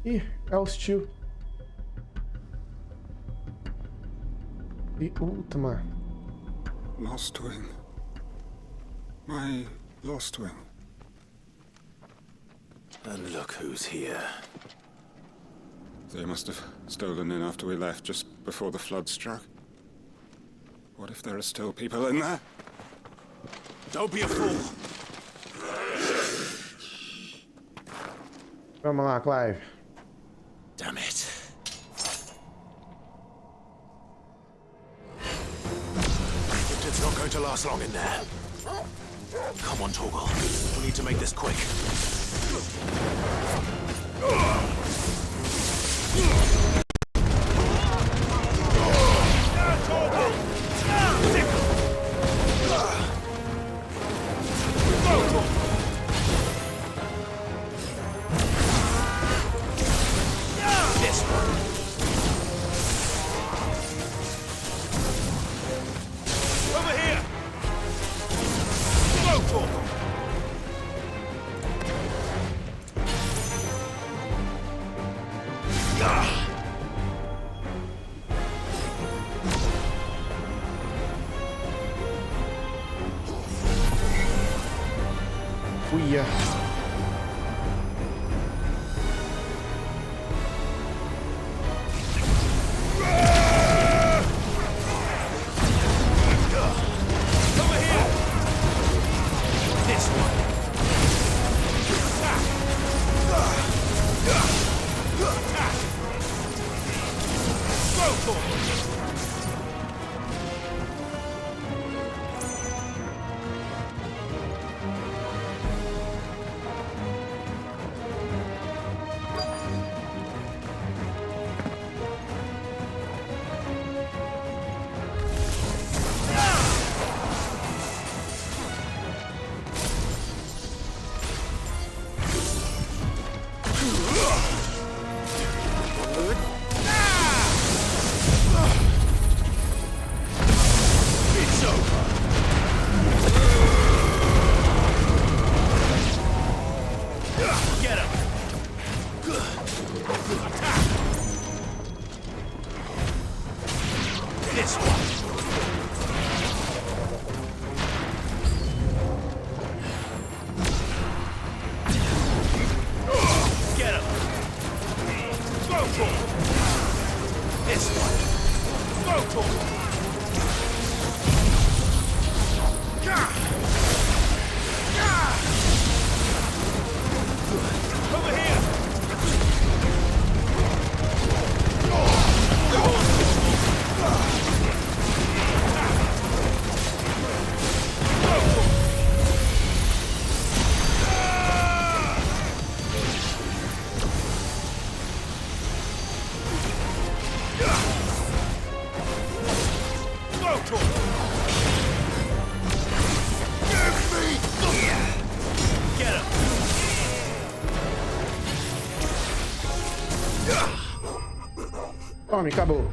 Ih, é hostil. E última. Lostwing. My Lostwing. And look who's here. They must have stolen in after we left, just before the flood struck. What if there are still people in there? Don't be a fool! Vamos lá, Clive. Damn it. It's not going to last long in there. Come on, 𝗙𝗚𝗡. We need to make this quick. Uia. Tome, acabou.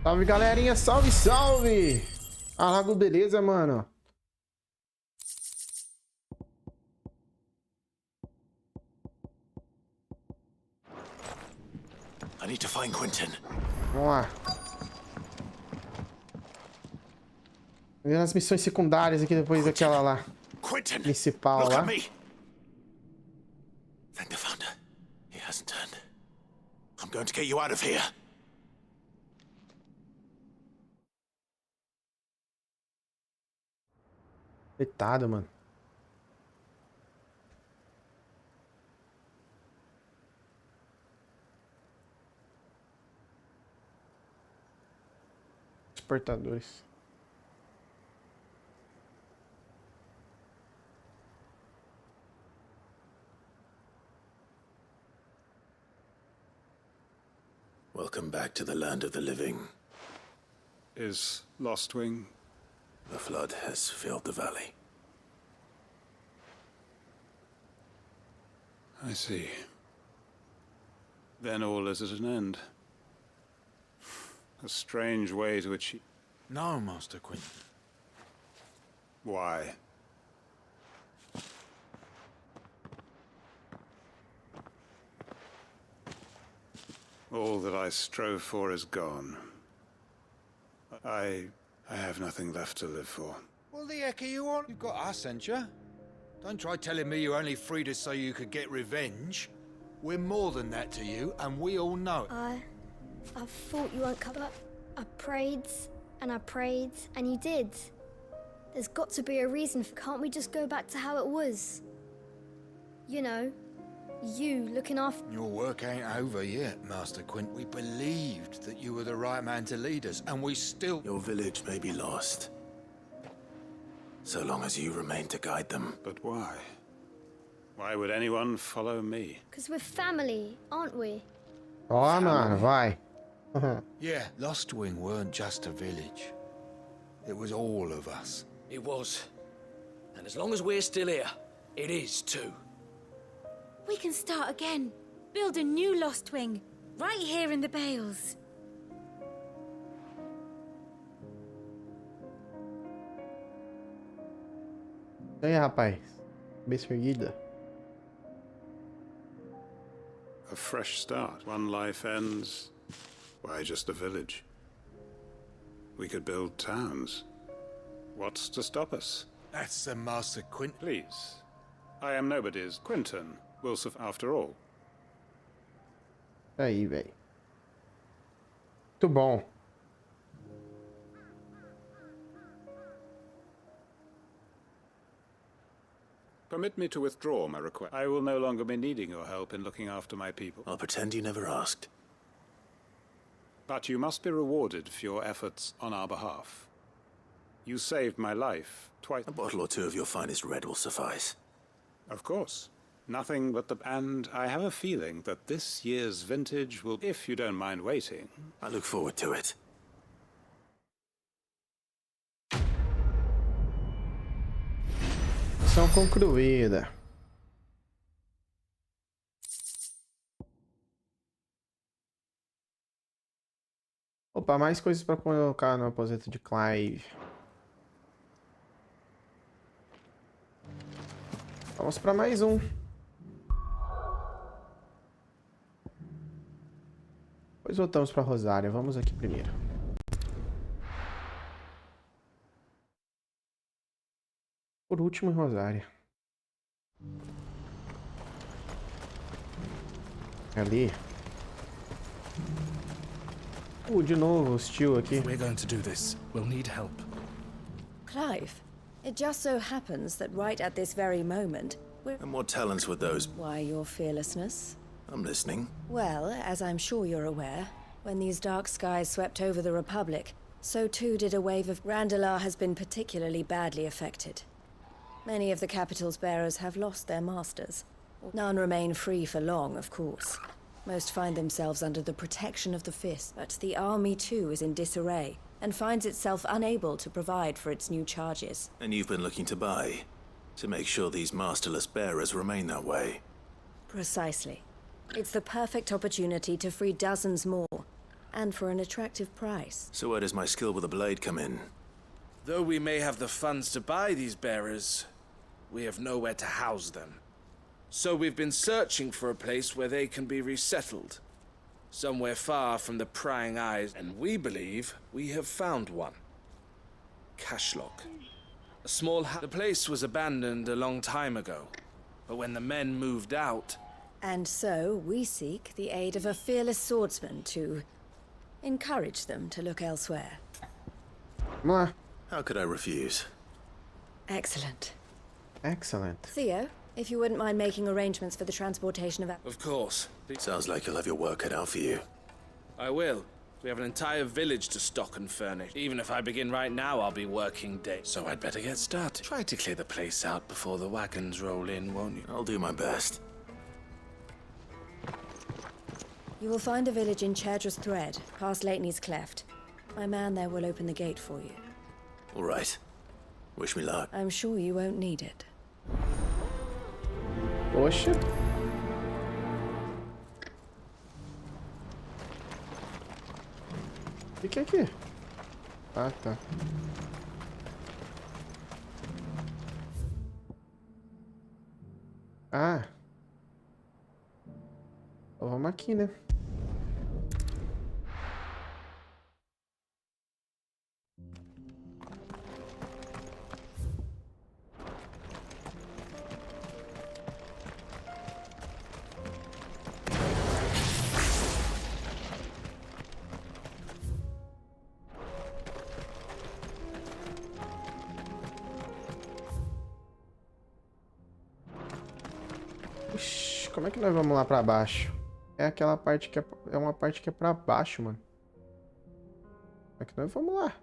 Salve, galerinha. Salve, salve. Alago, beleza, mano? I need to find Quentin. Vamos lá. Vendo as missões secundárias aqui depois daquela lá. Quentin, principal look lá. at me. Thank the founder. He hasn't turned. I'm going to get you out of here. Coitado, mano. Portadores. Welcome back to the land of the living. Is Lostwing? The flood has filled the valley. I see. Then all is at an end. A strange way to achieve... No, Master Quentin. Why? All that I strove for is gone. I have nothing left to live for. What the heck are you on? You've got us, ain't you? Don't try telling me you only freed us so you could get revenge. We're more than that to you, and we all know it. I thought you weren't covered. I prayed, and you did. There's got to be a reason. Can't we just go back to how it was? You know, you looking after... Your work ain't over yet, Master Quint. We believed that you were the right man to lead us, and we still... Your village may be lost, so long as you remain to guide them. But why? Why would anyone follow me? Because we're family, aren't we? Ó, mano, vai. Yeah, Lostwing weren't just a village. It was all of us. It was. And as long as we're still here, it is too. We can start again. Build a new Lostwing. Right here in the Bales. E aí, rapaz? Cabeça erguida. A fresh start. One life ends. Why, just a village. We could build towns. What's to stop us? That's the Master Quint. Please. I am nobody's Quentin. Wilson, after all. Aí, velho. Muito bom. Permit me to withdraw my request. I will no longer be needing your help in looking after my people. I'll pretend you never asked. But you must be rewarded for your efforts on our behalf. You saved my life twice. A bottle or two of your finest red will suffice. Of course. Nothing but the... And I have a feeling that this year's vintage will... If you don't mind waiting. I look forward to it. Missão concluída. Opa, mais coisas para colocar no aposento de Clive. Vamos para mais um. Depois voltamos para Rosária. Vamos aqui primeiro. Por último, em Rosária. Ali. De novo, hostil aqui. We're going to do this. We'll need help. Clive, it just so happens that right at this very moment, And what talents were those? Why your fearlessness? I'm listening. Well, as I'm sure you're aware, when these dark skies swept over the Republic, so too did a wave of... 𝗙𝗓𝗏 has been particularly badly affected. Many of the capital's bearers have lost their masters. None remain free for long, of course. Most find themselves under the protection of the Fist, but the army too is in disarray, and finds itself unable to provide for its new charges. And you've been looking to buy, to make sure these masterless bearers remain that way. Precisely. It's the perfect opportunity to free dozens more and for an attractive price. So where does my skill with a blade come in? Though we may have the funds to buy these bearers, we have nowhere to house them. So we've been searching for a place where they can be resettled. Somewhere far from the prying eyes, and we believe we have found one. Cashlock. A small The place was abandoned a long time ago, but when the men moved out... And so we seek the aid of a fearless swordsman to encourage them to look elsewhere. How could I refuse? Excellent. Excellent. Theo, if you wouldn't mind making arrangements for the transportation of... Of course. Sounds like you'll have your work cut out for you. I will. We have an entire village to stock and furnish. Even if I begin right now, I'll be working day. So I'd better get started. Try to clear the place out before the wagons roll in, won't you? I'll do my best. You will find a village in 𝗙𝗔𝗙, past Leitney's Cleft. My man there will open the gate for you. All right. Wish me luck. I'm sure you won't need it. Poxa. O que é aqui? Ah, tá. Ah. Então vamos aqui, né? Ixi, como é que nós vamos lá pra baixo? É aquela parte que é uma parte que é pra baixo, mano. Como é que nós vamos lá?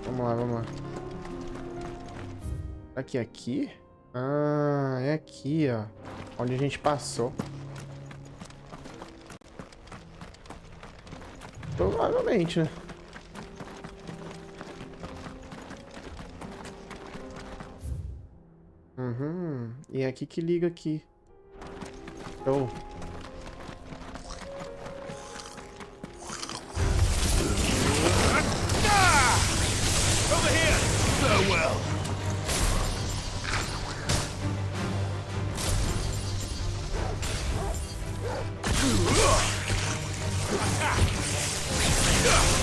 Vamos lá, vamos lá. Aqui, aqui? Ah, é aqui, ó. Onde a gente passou. Provavelmente, né? Uhum. E é aqui que liga aqui. Show. Over here! Farewell!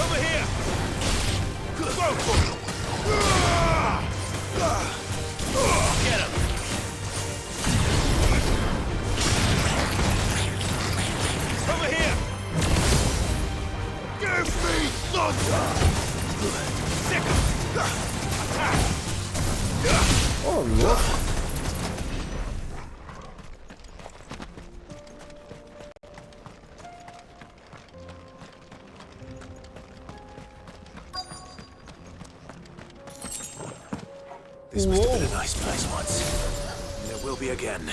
Over here! Go for it! Get him! Over here! Give me thunder! Sick him! Attack! Oh, louco! This must have been a nice place once. And it will be again.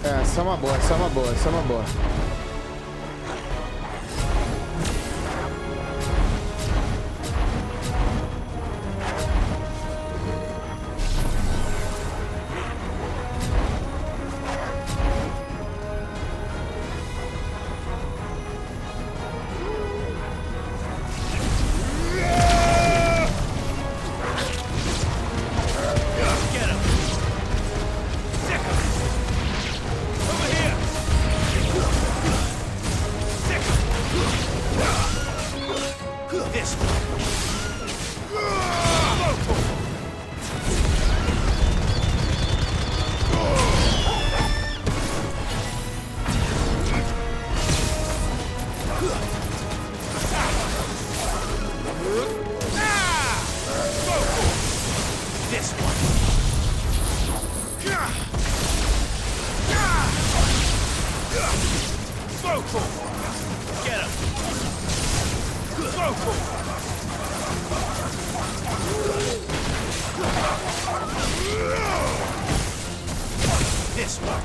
Essa é uma boa, essa é uma boa, essa é uma boa. This one.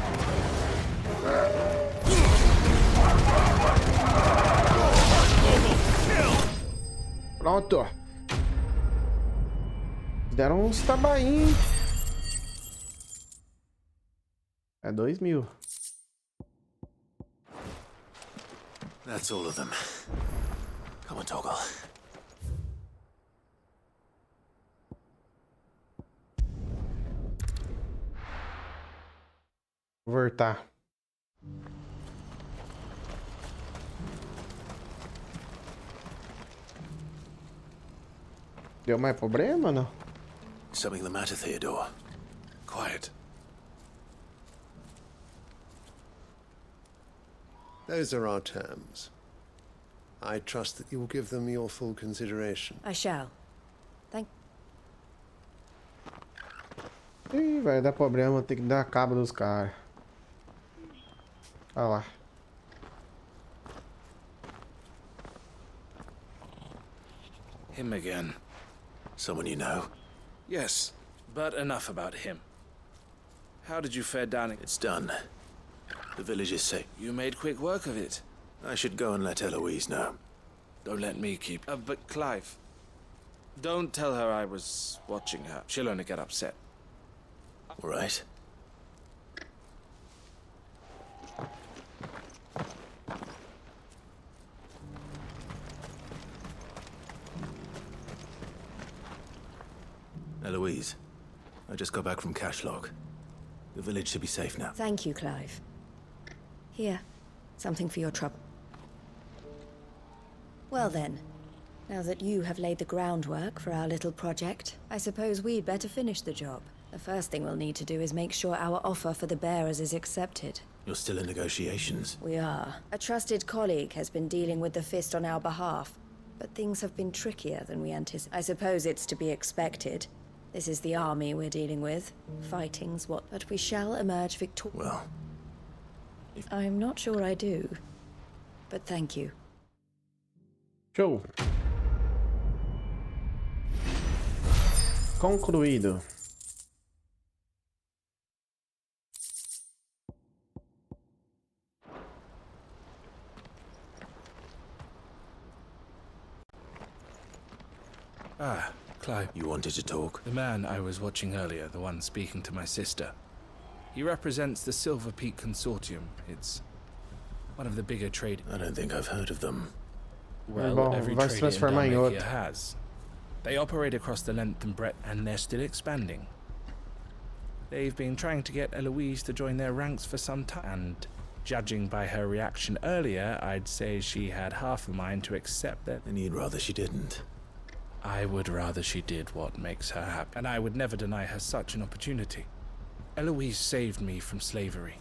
Pronto. Deram uns tabainhos. É 2.000. That's all of them. Come on, Toggle. Voltar. Deu mais problema, não? Something the matter, Theodore? Quiet. Those are our terms. I trust that you will give them your full consideration. I shall. Ih, vai dar problema, tem que dar cabo dos caras. Olha lá. Him again. Someone you know? Yes, but enough about him. How did you fare down? It's done. The village is safe. You made quick work of it. I should go and let 𝗚𝗚𝗏 know. Don't let me keep... but Clive, don't tell her I was watching her. She'll only get upset. All right. 𝗚𝗚𝗏, I just got back from Cashlog. The village should be safe now. Thank you, Clive. Here, something for your trouble. Well then, now that you have laid the groundwork for our little project, I suppose we'd better finish the job. The first thing we'll need to do is make sure our offer for the bearers is accepted. You're still in negotiations? We are. A trusted colleague has been dealing with the Fist on our behalf, but things have been trickier than we anticipated. I suppose it's to be expected. This is the army we're dealing with. Fighting's what... But we shall emerge victorious. Well... I'm not sure I do, but thank you. Show. Concluído. Ah, Clive. You wanted to talk? The man I was watching earlier, the one speaking to my sister. He represents the 𝗙𝗚𝗡𝗡 Consortium. It's one of the bigger trade... I don't think I've heard of them. Well, every trader in Dalmatia has. They operate across the length and breadth, and they're still expanding. They've been trying to get 𝗚𝗚𝗏 to join their ranks for some time, and judging by her reaction earlier, I'd say she had half a mind to accept that. And you'd rather she didn't? I would rather she did what makes her happy, and I would never deny her such an opportunity. 𝗚𝗚𝗏 saved me from slavery,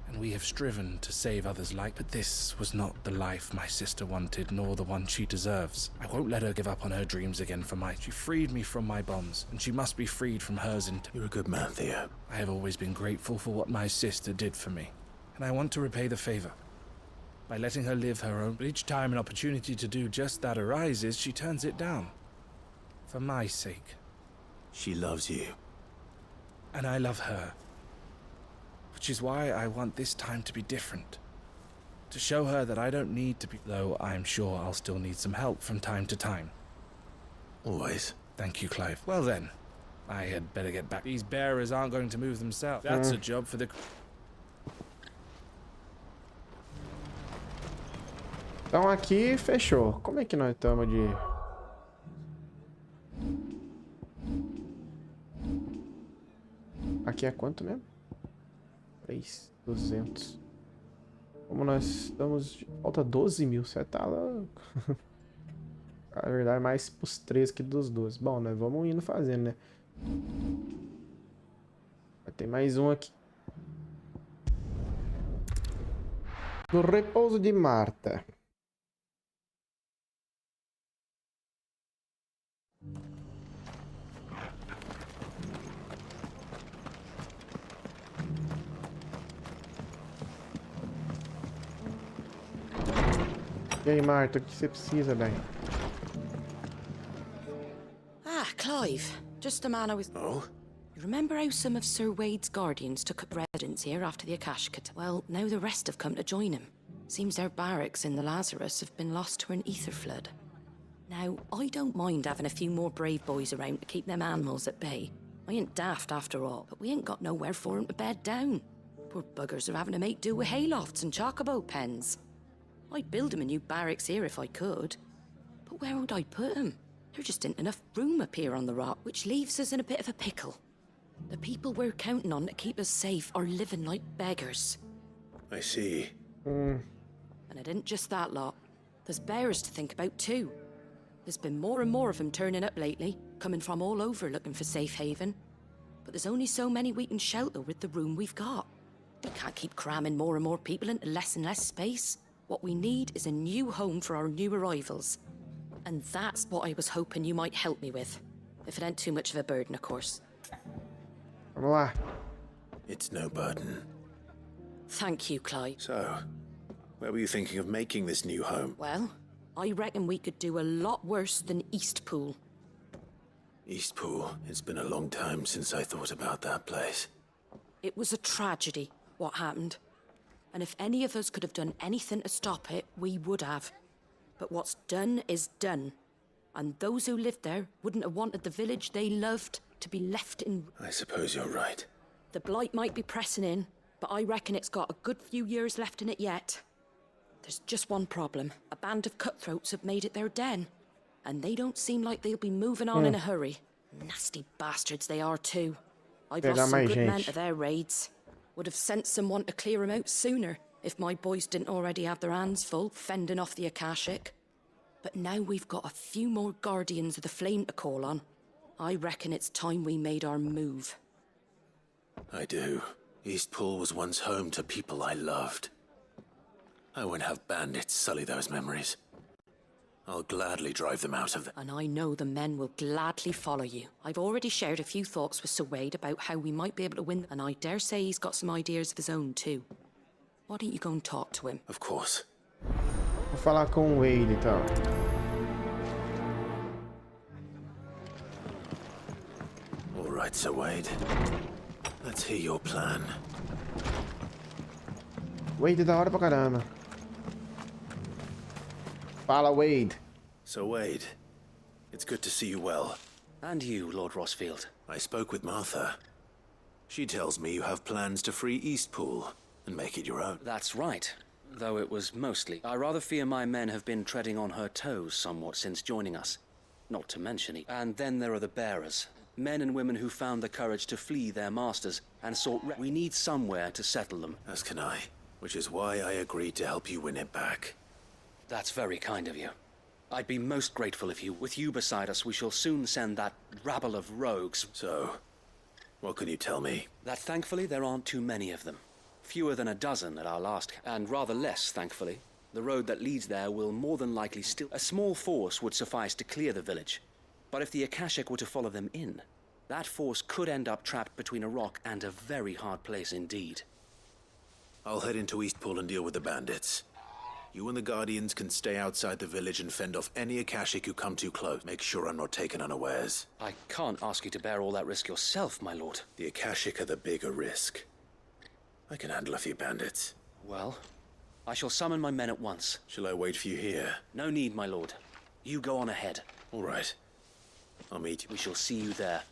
and we have striven to save others like, but this was not the life my sister wanted, nor the one she deserves. I won't let her give up on her dreams again for my... She freed me from my bonds, and she must be freed from hers in... You're a good man, Theo. I have always been grateful for what my sister did for me, and I want to repay the favor by letting her live her own. But each time an opportunity to do just that arises, she turns it down. For my sake. She loves you. And I love her. Which is why I want this time to be different. To show her that I don't need to be... Though I'm sure I'll still need some help from time to time. Always. Thank you, Clive. Well then, I had better get back. These bearers aren't going to move themselves. That's a job for the... Então aqui fechou. Como é que nós estamos de... Aqui é quanto mesmo? 3.200. Como nós estamos... Falta 12.000. Você tá louco. Na verdade, mais pros 3 que dos 12. Bom, nós vamos indo fazendo, né? Tem mais um aqui. No repouso de Marta. E aí, Marta, o que você precisa, velho? Clive, just a man I was... Oh? You remember how some of Sir Wade's guardians took up residence here after the 𝗙𝗡𝗏𝗧? Well, now the rest have come to join him. Seems their barracks in the Lazarus have been lost to an ether flood. Now, I don't mind having a few more brave boys around to keep them animals at bay. I ain't daft after all, but we ain't got nowhere for 'em to bed down. Poor buggers are having to make do with haylofts and chocobo pens. I'd build 'em a new barracks here if I could. But where would I put 'em? There just ain't enough room up here on the rock, which leaves us in a bit of a pickle. The people we're counting on to keep us safe are living like beggars. I see. And it ain't just that lot. There's bears to think about too. There's been more and more of them turning up lately, coming from all over looking for safe haven. But there's only so many we can shelter with the room we've got. We can't keep cramming more and more people into less and less space. What we need is a new home for our new arrivals. And that's what I was hoping you might help me with. If it ain't too much of a burden, of course. Vamos lá. It's no burden. Thank you, Clive. So, where were you thinking of making this new home? Well, I reckon we could do a lot worse than Eastpool. Eastpool? It's been a long time since I thought about that place. It was a tragedy, what happened. And if any of us could have done anything to stop it, we would have. But what's done is done. And those who lived there wouldn't have wanted the village they loved to be left in... I suppose you're right. The blight might be pressing in, but I reckon it's got a good few years left in it yet. There's just one problem. A band of cutthroats have made it their den. And they don't seem like they'll be moving on in a hurry. Nasty bastards they are too. I've lost some good men to their raids. Would have sent someone to clear them out sooner if my boys didn't already have their hands full fending off the 𝗙𝗏𝗏𝗏. But now we've got a few more guardians of the flame to call on. I reckon it's time we made our move. I do. Eastpool was once home to people I loved. I won't have bandits sully those memories. I'll gladly drive them out of the... And I know the men will gladly follow you. I've already shared a few thoughts with Sir Wade about how we might be able to win, and I dare say he's got some ideas of his own too. Why don't you go and talk to him? Of course. Vou falar com o Wade, então. All right, Sir Wade. Let's hear your plan. Wade é da hora pra caramba. Fala, Wade. So, Wade, it's good to see you well. And you, Lord Rosfield. I spoke with Martha. She tells me you have plans to free Eastpool and make it your own. That's right. Though it was mostly. I rather fear my men have been treading on her toes somewhat since joining us. Not to mention it. And then there are the bearers. Men and women who found the courage to flee their masters and sought... We need somewhere to settle them. As can I. Which is why I agreed to help you win it back. That's very kind of you. I'd be most grateful if you... With you beside us, we shall soon send that rabble of rogues. So, what can you tell me? That thankfully there aren't too many of them. Fewer than a dozen at our last... And rather less, thankfully. The road that leads there will more than likely still... A small force would suffice to clear the village. But if the 𝗙𝗏𝗏𝗏 were to follow them in, that force could end up trapped between a rock and a very hard place indeed. I'll head into Eastpool and deal with the bandits. You and the Guardians can stay outside the village and fend off any 𝗙𝗏𝗏𝗏 who come too close. Make sure I'm not taken unawares. I can't ask you to bear all that risk yourself, my lord. The 𝗙𝗏𝗏𝗏 are the bigger risk. I can handle a few bandits. Well, I shall summon my men at once. Shall I wait for you here? No need, my lord. You go on ahead. All right. I'll meet you. We shall see you there.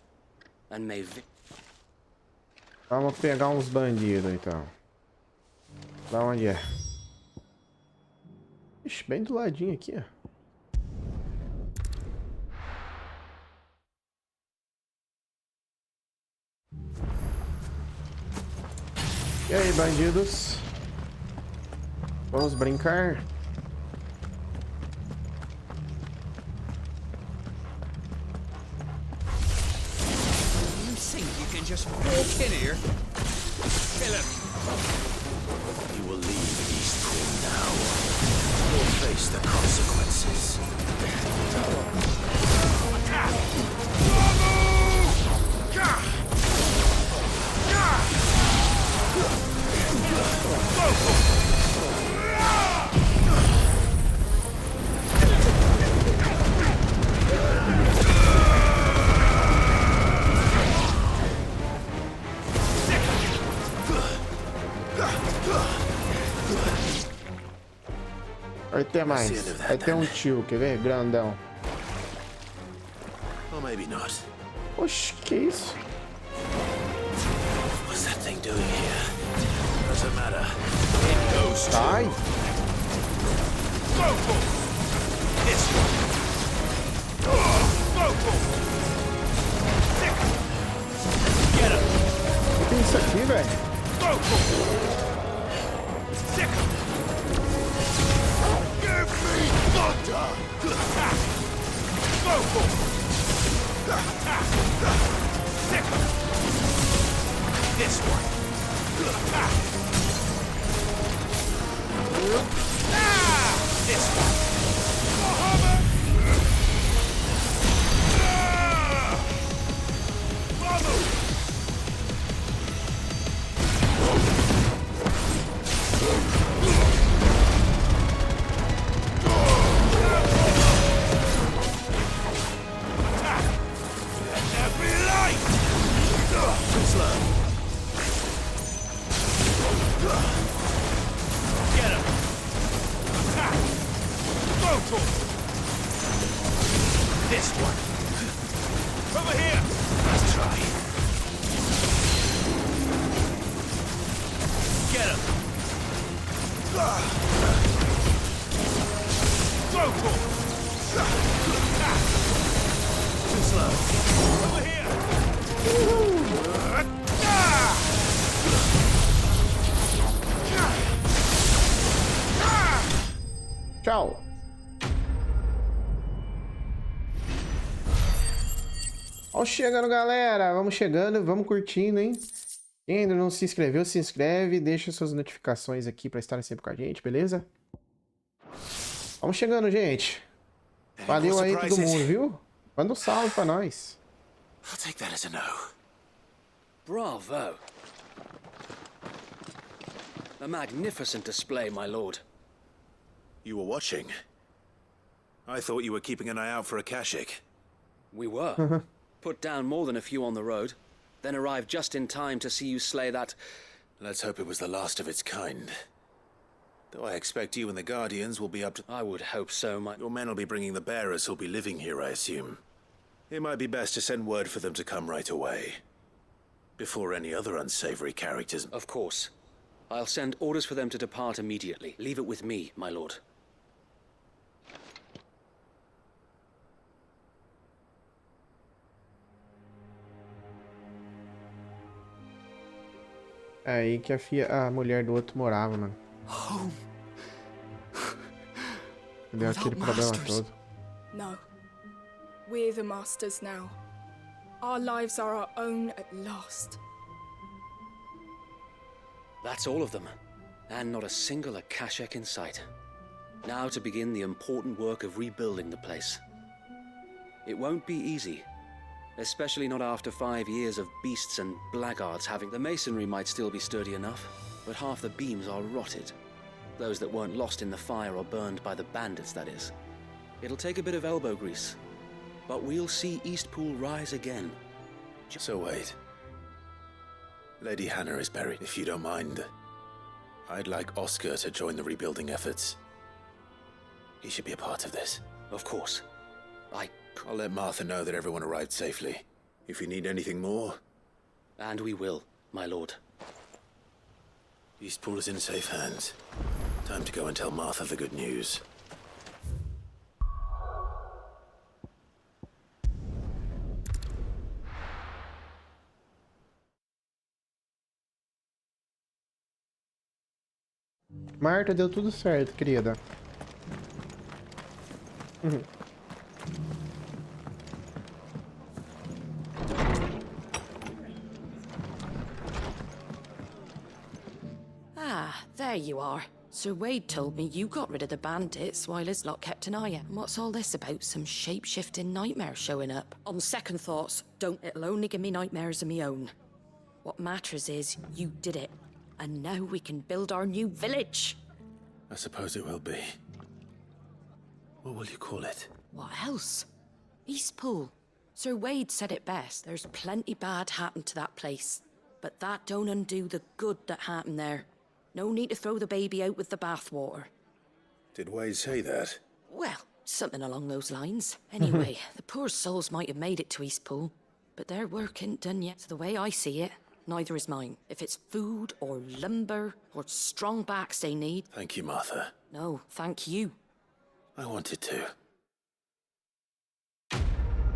And may... Vamos pegar uns bandidos, então. Da onde é? Ixi, bem do ladinho aqui, ó. E aí, bandidos? Vamos brincar? You think you can just walk in here? Kill him! You will leave Eastpool now. You'll face the consequences. Vai ter mais. Vai ter um tio, quer ver? Grandão. Or maybe not. Oxi, que isso? What's that thing doing here? Doesn't matter. It goes to... Ai! Go for this one. Go for get him. O que é isso aqui, velho? Go for sick. Give me thunder. Go for sick. This one. This one. Tchau. Ó, chegando, galera. Vamos chegando, vamos curtindo, hein? Quem ainda não se inscreveu, se inscreve. Deixa suas notificações aqui para estarem sempre com a gente, beleza? Vamos chegando, gente. Valeu aí todo mundo, viu? Manda um salve pra nós. I'll take that as a no. Bravo. A magnificent display, my lord. You were watching? I thought you were keeping an eye out for a Kashyyyk. We were. Put down more than a few on the road, then arrived just in time to see you slay that... Let's hope it was the last of its kind. Though I expect you and the Guardians will be up to... I would hope so, my... Your men will be bringing the bearers who'll be living here, I assume. It might be best to send word for them to come right away. Before any other unsavory characters... Of course. I'll send orders for them to depart immediately. Leave it with me, my lord. É aí que a mulher do outro morava, mano. Deu aquele problema todo. No. We're the masters now. Our lives are our own at last. That's all of them. And not a single Akashic in sight. Now to begin the important work of rebuilding the place. It won't be easy. Especially not after 5 years of beasts and blackguards having... The masonry might still be sturdy enough, but half the beams are rotted. Those that weren't lost in the fire or burned by the bandits, that is. It'll take a bit of elbow grease. But we'll see Eastpool rise again. So wait. Lady Hannah is buried, if you don't mind. I'd like Oscar to join the rebuilding efforts. He should be a part of this. Of course. I'll let Martha know that everyone arrived safely. If you need anything more... And we will, my lord. Eastpool is in safe hands. Time to go and tell Martha the good news. Marta, deu tudo certo, querida. Ah, there you are. Sir Wade told me you got rid of the bandits while his lot kept an eye out. And what's all this about? Some shape-shifting nightmare showing up? On second thoughts, it'll only give me nightmares of me own. What matters is you did it. And now we can build our new village. I suppose it will be. What will you call it? What else? Eastpool. Sir Wade said it best. There's plenty bad happened to that place. But that don't undo the good that happened there. No need to throw the baby out with the bathwater. Did Wade say that? Well, something along those lines. Anyway, the poor souls might have made it to Eastpool, but their work ain't done yet. So the way I see it, neither is mine. If it's food or lumber or strong backs they need... Thank you, Martha. No, thank you. I wanted to.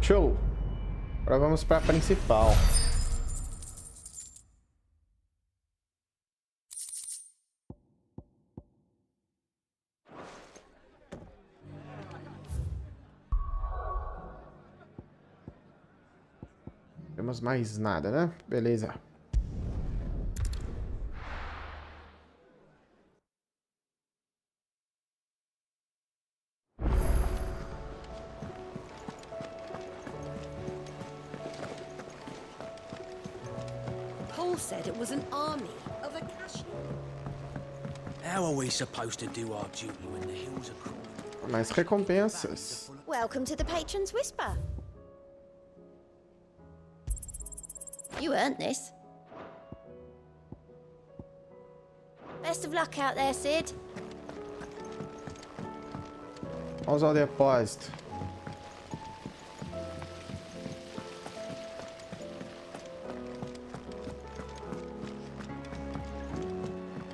Show! Agora vamos para a principal. Temos mais nada, né? Beleza. Paul said it was an army of Akashi. How are we supposed to do our duty when the hills are crawling? Mais recompensas. Welcome to the Patron's Whisper. You earned this. Best of luck out there, Sid. Vamos ao depósito.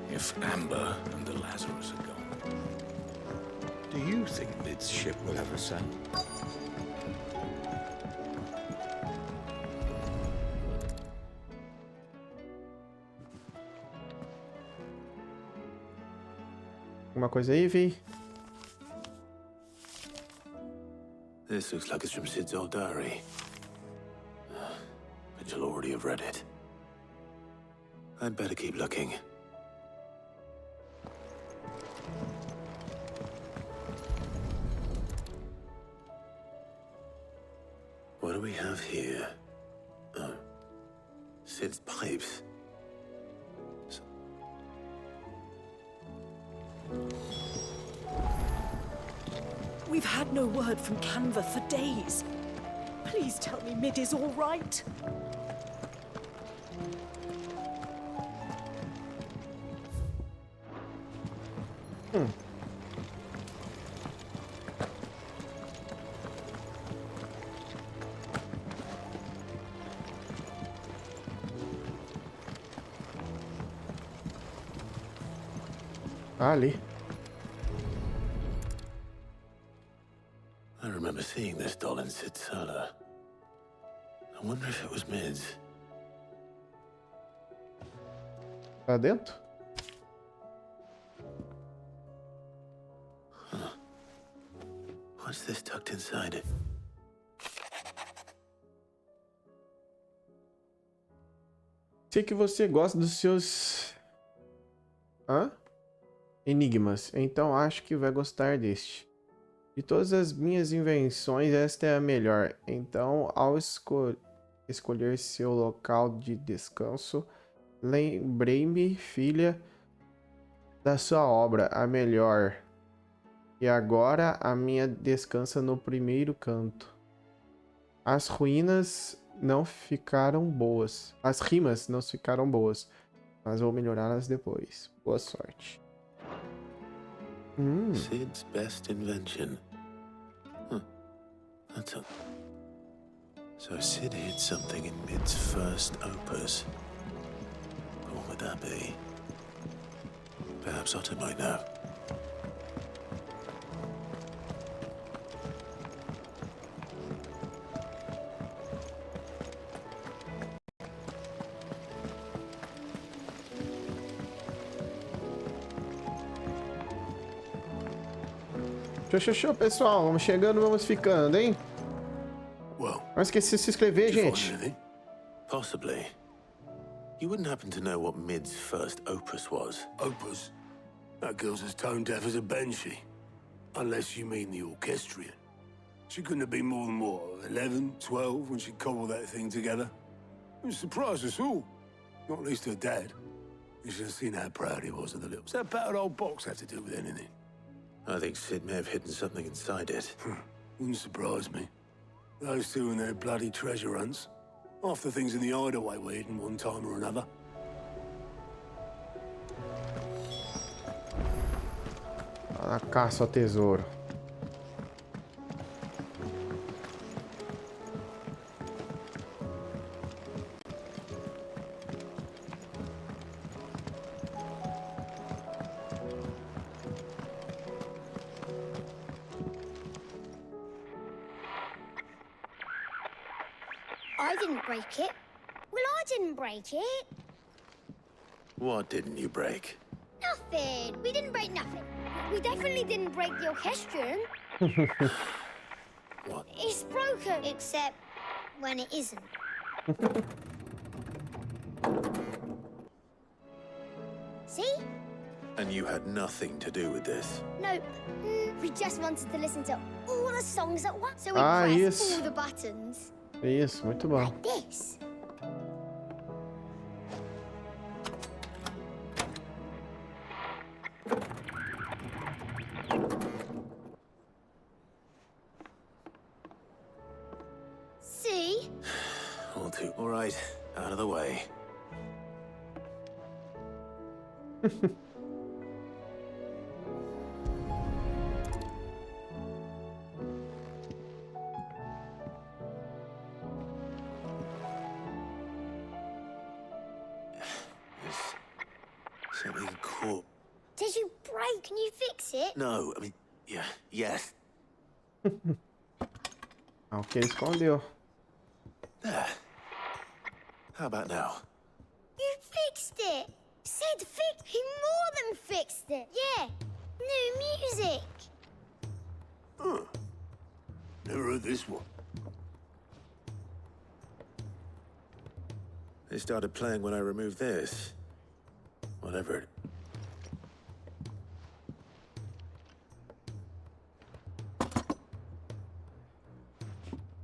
If Amber and the Lazarus are gone, do you think Mid's ship will ever sail? Alguma coisa aí, Vi? This looks like it's from Sid's old diary. But you'll already have read it. I'd better keep looking. What do we have here? Oh. Sid's pipes. We've had no word from Canva for days. Please tell me Mid is all right. Ali. I remember seeing this doll in Sid's cellar. I wonder if it was Mid's. Tá dentro? Huh. What's this tucked inside it? Sei que você gosta dos seus... enigmas, então acho que vai gostar deste. De todas as minhas invenções, esta é a melhor. Então, ao escolher seu local de descanso, lembrei-me, filha, da sua obra, a melhor. E agora a minha descansa no primeiro canto. As ruínas não ficaram boas. As rimas não ficaram boas, mas vou melhorá-las depois. Boa sorte. Sid's best invention. Huh. That's a... So Sid hid something in Mid's first opus. What would that be? Perhaps Otto might know. Show, pessoal. Vamos chegando, vamos ficando, hein? Não esqueça de se inscrever, gente. Possibly. You wouldn't happen to know what Mid's first opus was? Opus? That girl's as tone deaf as a banshee. Unless you mean the orchestrion. She couldn't have been more than, what, 11, 12 when she cobbled that thing together? It surprised us all. Not least her dad. You should have seen how proud he was of the little... What's that battered old box have to do with anything? I think Sid may have hidden something inside it. Wouldn't surprise me. Those two and their bloody treasure hunts. Half the things in the hideaway were hidden one time or another. A caça ao tesouro. I didn't break it. Well, I didn't break it. What didn't you break? Nothing. We didn't break nothing. We definitely didn't break the orchestrum. What? It's broken. Except when it isn't. See? And you had nothing to do with this. Nope. We just wanted to listen to all the songs at once. So we Ah, pressed isso. all the buttons. Isso, muito bom. Like this. See? All right, out of the way. Something cool. Did you break? Can you fix it? No, I mean, yeah, yes. O que ele escondeu. There. How about now? You fixed it. Sid fixed. He more than fixed it. Yeah. New music. Never heard this one. They started playing when I removed this. Whatever.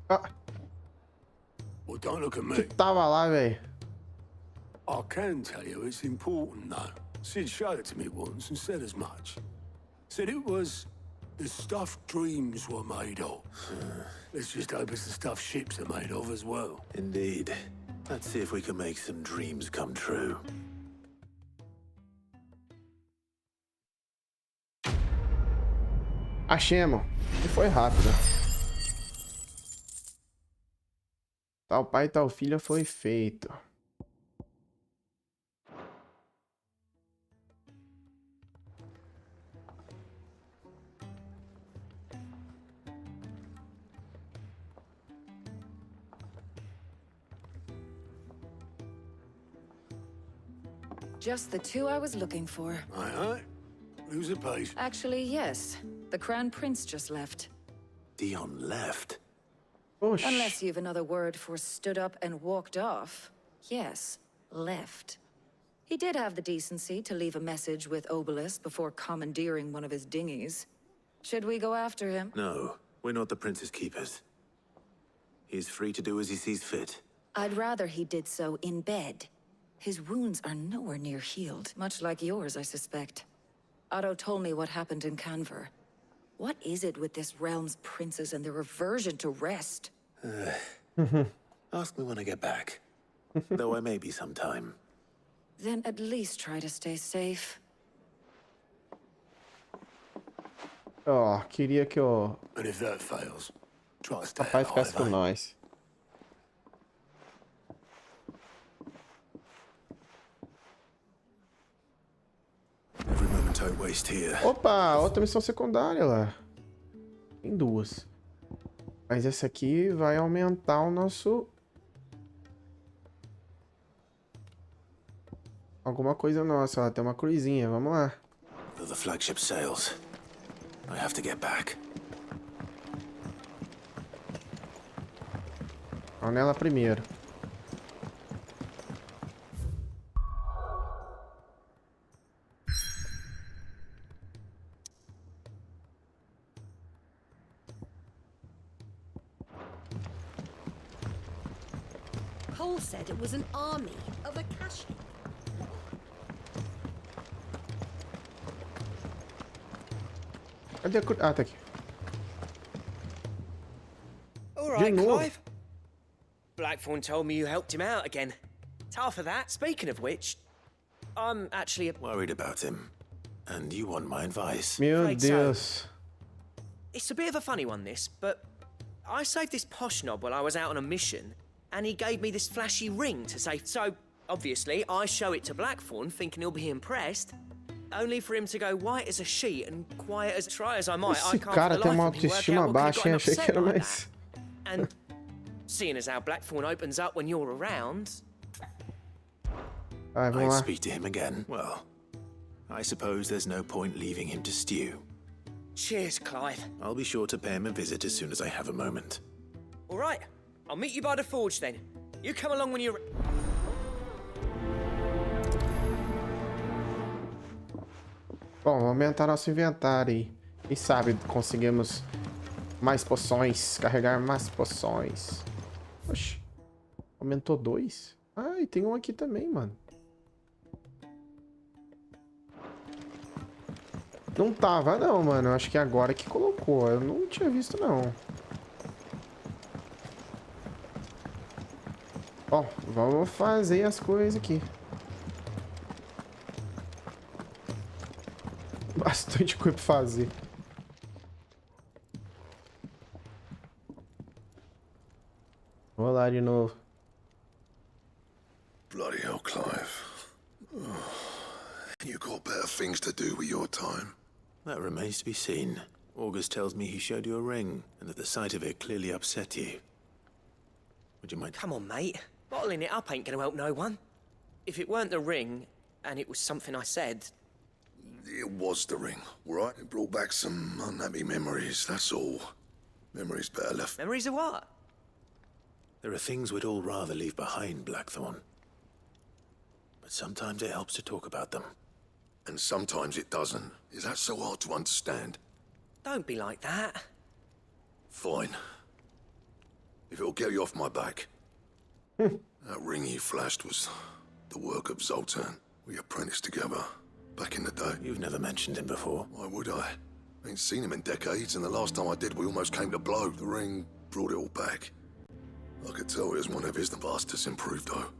Ah, Well, don't look at me. tava lá, velho. I can tell you it's important, though. Sid showed it to me once and said as much. Said it was the stuff dreams were made of. Let's just hope it's the stuff ships are made of as well. Indeed. Let's see if we can make some dreams come true. Achemos. E foi rápido. Tal pai, tal filha foi feito. Just the two I was looking for. Aye. Who's a page? Actually, yes. The Crown Prince just left. Dion left? Unless you've another word for stood up and walked off. Yes, left. He did have the decency to leave a message with 𝗚𝗚l𝗓 before commandeering one of his dinghies. Should we go after him? No, we're not the prince's keepers. He's free to do as he sees fit. I'd rather he did so in bed. His wounds are nowhere near healed, much like yours, I suspect. Otto told me what happened in 𝗙𝗏𝗏. What is it with this realm's princes and their aversion to rest? Ask me when I get back. Though I may be sometime. Then at least try to stay safe. Ó, queria que o And if that fails, try to stay papai ficasse alive, com eh? nós. Every moment I waste here. Opa, outra missão secundária lá. Tem duas. Mas essa aqui vai aumentar o nosso... Alguma coisa nossa, ó. Tem uma cruzinha, vamos lá. The flagship sails. I have to get back. Vamos nela primeiro. Cole said it was an army of Akashi. Cadê a cru... Ah, tá aqui. All right, novo. Clive. Blackthorn told me you helped him out again. Tough for that. Speaking of which, I'm actually worried about him. And you want my advice? Meu Afraid so. Deus. It's a bit of a funny one, this, but I saved this posh knob while I was out on a mission, and he gave me this flashy ring to say. So, obviously, I show it to Blackthorn, thinking he'll be impressed, only for him to go white as a sheet and quiet as try as I might. I Esse can't cara for the tem uma life of me work autoestima out what baixa, could hein? have Achei gotten que era upset like mais. that. And seeing as how Blackthorn opens up when you're around. Vai, vamos I'd lá. speak to him again. Well, I suppose there's no point leaving him to stew. Cheers, Clive. I'll be sure to pay him a visit as soon as I have a moment. All right, I'll meet you by the forge then. You come along when you're. Bom, vamos aumentar nosso inventário aí. Quem sabe conseguimos mais poções. Carregar mais poções. Oxi. Aumentou 2? Ah, e tem um aqui também, mano. Não tava não, mano. Acho que agora que colocou. Eu não tinha visto, não. Ó, vamos fazer as coisas aqui. Bastante coisa pra fazer. Vou lá de novo. Bloody hell, Clive. You got better things to do with your time. That remains to be seen. August tells me he showed you a ring, and that the sight of it clearly upset you. Would you mind? Come on, mate. Bottling it up ain't gonna help no one. If it weren't the ring, and it was something I said. It was the ring, right? It brought back some unhappy memories, that's all. Memories better left. Memories of what? There are things we'd all rather leave behind, Blackthorn. But sometimes it helps to talk about them. And sometimes it doesn't. Is that so hard to understand? Don't be like that. Fine. If it'll get you off my back. That ring you flashed was the work of 𝗙𝗏. We apprenticed together back in the day. You've never mentioned him before. Why would I? Ain't seen him in decades, and the last time I did, we almost came to blow. The ring brought it all back. I could tell it was one of his. The bastard's improved, though.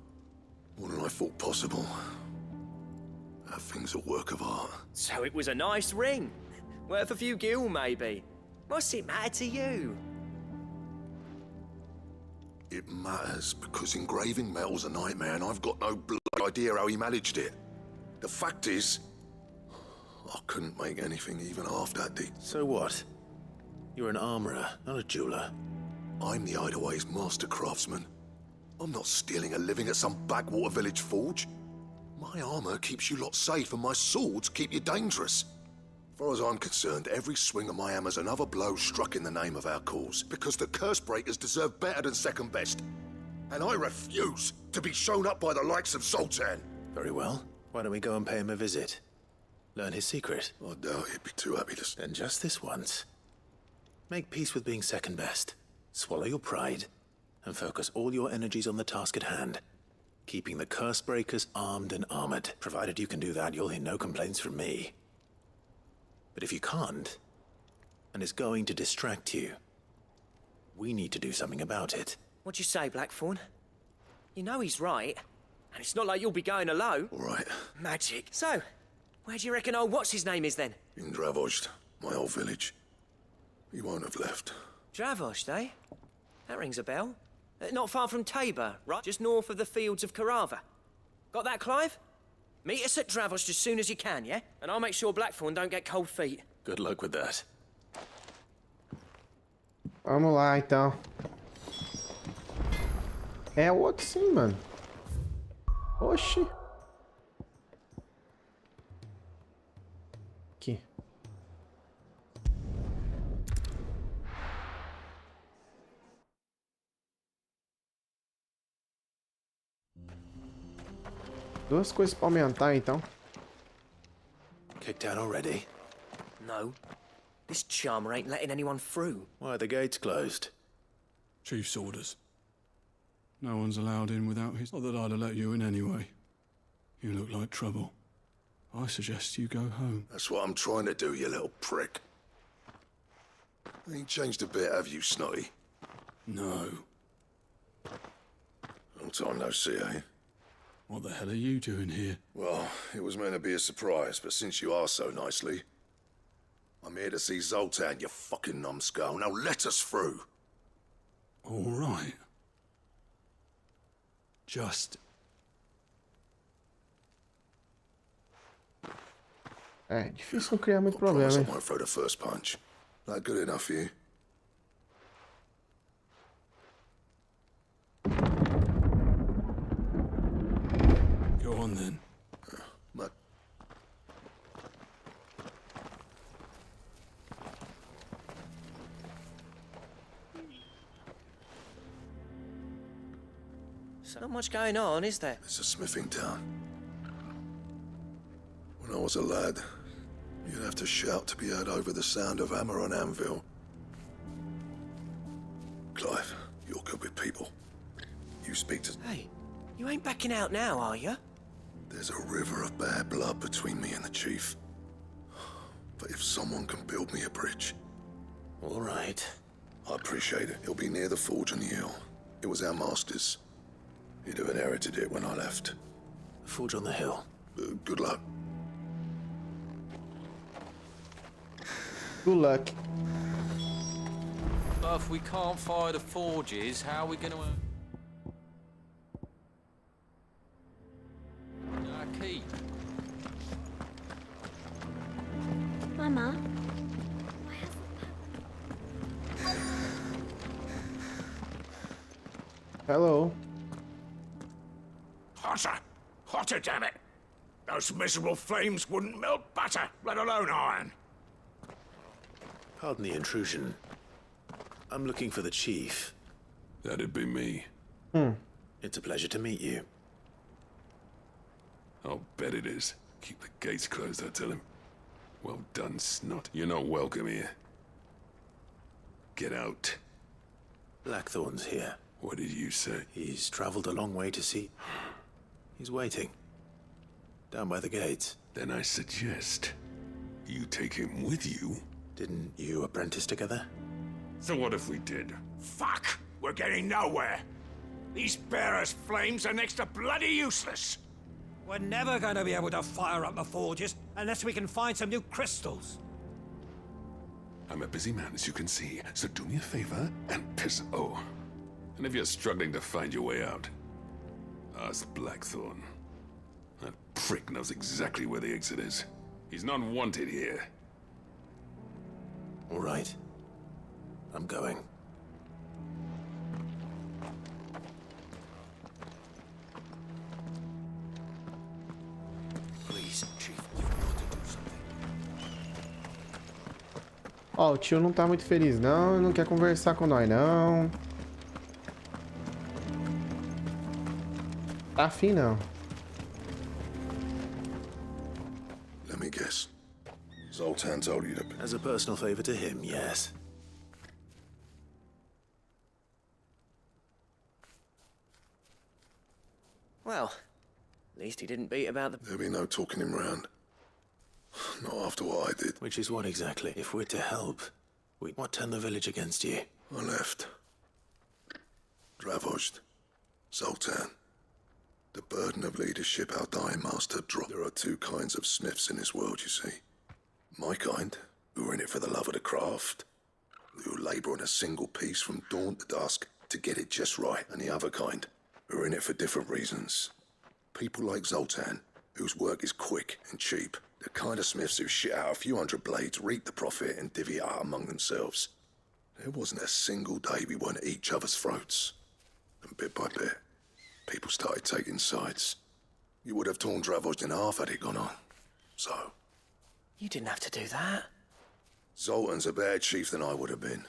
More than I thought possible. That thing's a work of art. So it was a nice ring. Worth a few gil, maybe. What's it matter to you? It matters because engraving metal's a nightmare, and I've got no bloody idea how he managed it. The fact is, I couldn't make anything even half that deep. So what? You're an armorer, not a jeweler. I'm the Hideaway's master craftsman. I'm not stealing a living at some backwater village forge. My armor keeps you lot safe, and my swords keep you dangerous. As far as I'm concerned, every swing of my hammer's another blow struck in the name of our cause, because the curse breakers deserve better than second best. And I refuse to be shown up by the likes of 𝗙𝗏. Very well. Why don't we go and pay him a visit? Learn his secret. I doubt he'd be too happy to... Then just this once. Make peace with being second best. Swallow your pride, and focus all your energies on the task at hand. Keeping the curse breakers armed and armored. Provided you can do that, you'll hear no complaints from me. But if you can't, and it's going to distract you, we need to do something about it. What'd you say, Blackthorn? You know he's right, and it's not like you'll be going alone. All right. Magic. So, where do you reckon old what's-his-name is then? In 𝗙𝗏𝗧, my old village. He won't have left. 𝗙𝗏𝗧, eh? That rings a bell. Not far from 𝗙𝗏𝗟, right? Just north of the fields of 𝗙𝗏𝗏. Got that, Clive? Meet us at 𝗙𝗏𝗧 as soon as you can, yeah? And I'll make sure Blackthorn don't get cold feet. Good luck with that. Vamos lá, então. É outro sim, mano. Oxi. Aqui. Duas coisas pra aumentar, então. Kicked out already? No. This charmer ain't letting anyone through. Why are the gates closed? Chief's orders. No one's allowed in without his... Not that I'd have let you in anyway. You look like trouble. I suggest you go home. That's what I'm trying to do, you little prick. Ain't changed a bit, have you, Snotty? No. Long time no see, eh? What the hell are you doing here? Well, it was meant to be a surprise, but since you asked so nicely, I'm here to see 𝗙𝗓𝗏, you fucking numbskull. Now let us through. All right. Just... É difícil não criar muito problema, I hein? won't throw the first punch. That good enough for you? Go on then. But There's not much going on, is there? it's a smithing town. When I was a lad, you'd have to shout to be heard over the sound of hammer on anvil. Clive, you're good with people. You speak to... Hey, you ain't backing out now, are you? There's a river of bad blood between me and the chief. But if someone can build me a bridge... All right. I appreciate it. It'll be near the forge on the hill. It was our master's. He'd have inherited it when I left. Forge on the hill. Good luck. Good luck. But if we can't fire the forges, how are we going to... Our key. Mama? Hello. Hotter! Hotter, damn it! Those miserable flames wouldn't melt butter, let alone iron. Pardon the intrusion. I'm looking for the chief. That'd be me. It's a pleasure to meet you. I'll bet it is. Keep the gates closed, I tell him. Well done, snot. You're not welcome here. Get out. Blackthorn's here. What did you say? He's traveled a long way to see. He's waiting. Down by the gates. Then I suggest you take him with you. Didn't you apprentice together? So what if we did? Fuck! We're getting nowhere. These bearers' flames are next to bloody useless. We're never going to be able to fire up the forges unless we can find some new crystals. I'm a busy man, as you can see, so do me a favor and piss... Oh. And if you're struggling to find your way out, ask Blackthorn. That prick knows exactly where the exit is. He's not wanted here. All right. I'm going. Please, Chief, you've got to do something. Ó, o tio não tá muito feliz não, não quer conversar com nós não. Tá afim não. Let me guess. 𝗙𝗓𝗏 told you to... As a personal favor to him, yes. Well, at least he didn't beat about the... There'll be no talking him round. Not after what I did. Which is what exactly? If we're to help, what turned the village against you? I left. 𝗙𝗏𝗏, 𝗙𝗓𝗏. The burden of leadership our dying master dropped. There are two kinds of smiths in this world, you see. My kind, who are in it for the love of the craft, who labour on a single piece from dawn to dusk to get it just right, and the other kind, who are in it for different reasons. People like 𝗙𝗓𝗏, whose work is quick and cheap. The kind of smiths who shit out a few hundred blades, reap the profit, and divvy it out among themselves. There wasn't a single day we weren't at each other's throats. And bit by bit, people started taking sides. You would have torn 𝗙𝗏𝗏 in half had it gone on. So... You didn't have to do that. 𝗙𝗓𝗏's a better chief than I would have been.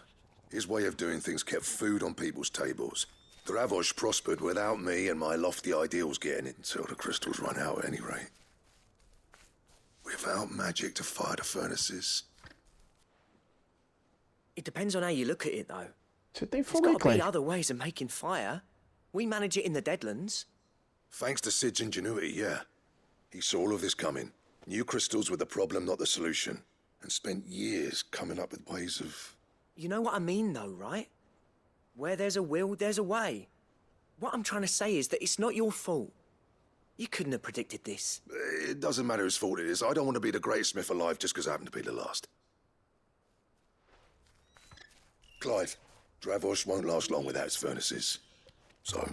His way of doing things kept food on people's tables. 𝗙𝗏𝗏 prospered without me and my lofty ideals getting it until the crystals run out at any rate. Without magic to fire the furnaces. It depends on how you look at it, though. Você tem There's fogo aí, got to be Clive. other ways of making fire. We manage it in the Deadlands. Thanks to 𝗙𝗔𝗏 ingenuity, yeah. He saw all of this coming. Knew crystals were the problem, not the solution. And spent years coming up with ways of... You know what I mean, though, right? Where there's a will, there's a way. What I'm trying to say is that it's not your fault. You couldn't have predicted this. It doesn't matter whose fault it is. I don't want to be the greatest smith alive just because I happen to be the last. Clive, 𝗙𝗏𝗡𝗅 won't last long without its furnaces. So,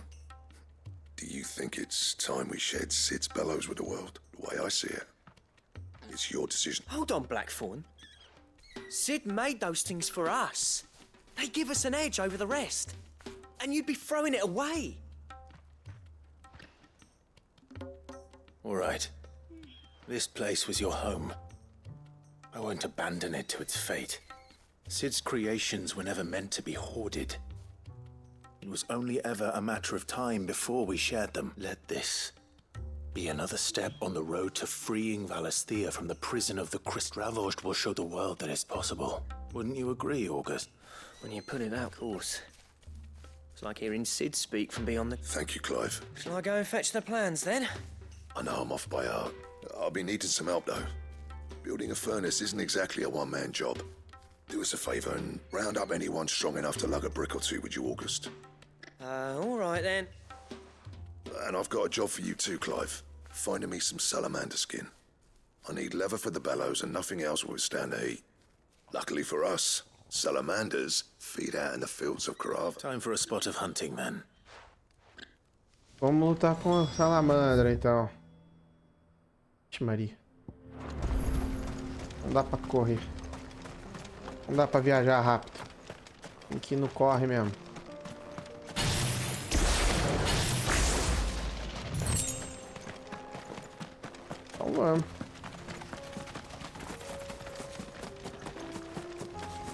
do you think it's time we shared 𝗙𝗔𝗡𝗍 bellows with the world? The way I see it. It's your decision. Hold on, Blackthorn. Sid made those things for us. They give us an edge over the rest. And you'd be throwing it away. All right. This place was your home. I won't abandon it to its fate. Cid's creations were never meant to be hoarded. It was only ever a matter of time before we shared them. Let this be another step on the road to freeing Valisthea from the prison of the 𝗙𝗏𝗡𝗅 will show the world that it's possible. Wouldn't you agree, August? When you put it that, of course. It's like hearing Sid speak from beyond the... Thank you, Clive. Shall I go and fetch the plans, then? I know I'm off by heart. I'll be needing some help, though. Building a furnace isn't exactly a one-man job. Do us a favour and round up anyone strong enough to lug a brick or two, would you, August? All right, then. And I've got a job for you too, Clive. Finding me some salamander skin. I need leather for the bellows and nothing else will withstand the heat. Luckily for us, salamanders feed out in the fields of 𝗙𝗏𝗡𝗅. Time for a spot of hunting, then. Vamos lutar com a salamandra, então. Ixi, Maria. Não dá pra correr. Não dá pra viajar rápido. Tem que ir no corre mesmo. Então vamos.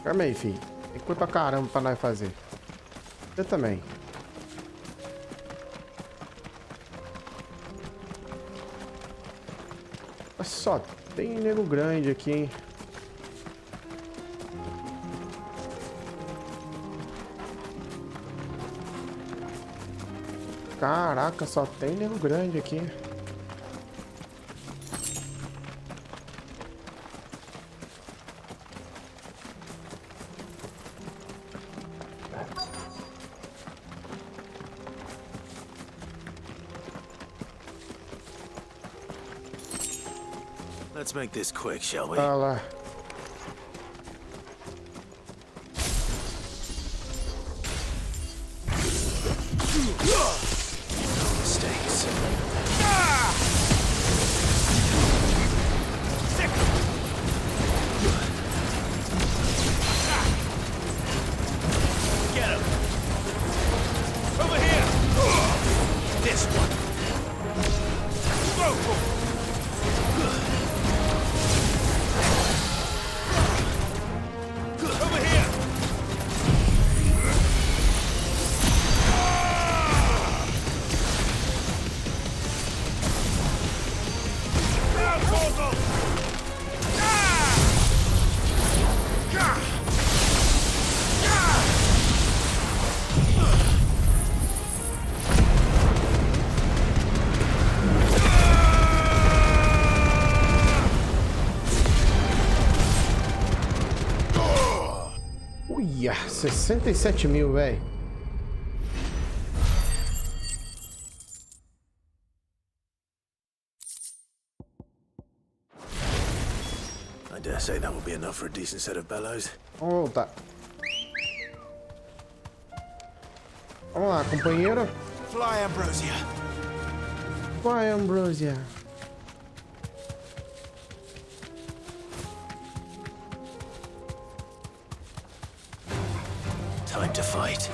Calma aí, filho. Tem coisa pra caramba pra nós fazer. Eu também. Mas só tem nego grande aqui, hein? Caraca, só tem nego grande aqui. Let's make this quick, shall we? Olha lá. Mistakes. Get him! Over here! This one! Go! Uia, 67.000, velho. I dare say that will be enough for a decent set of bellows. Vamos voltar. Vamos lá, companheiro. Fly, Ambrosia. Vai, Ambrosia. Time to fight.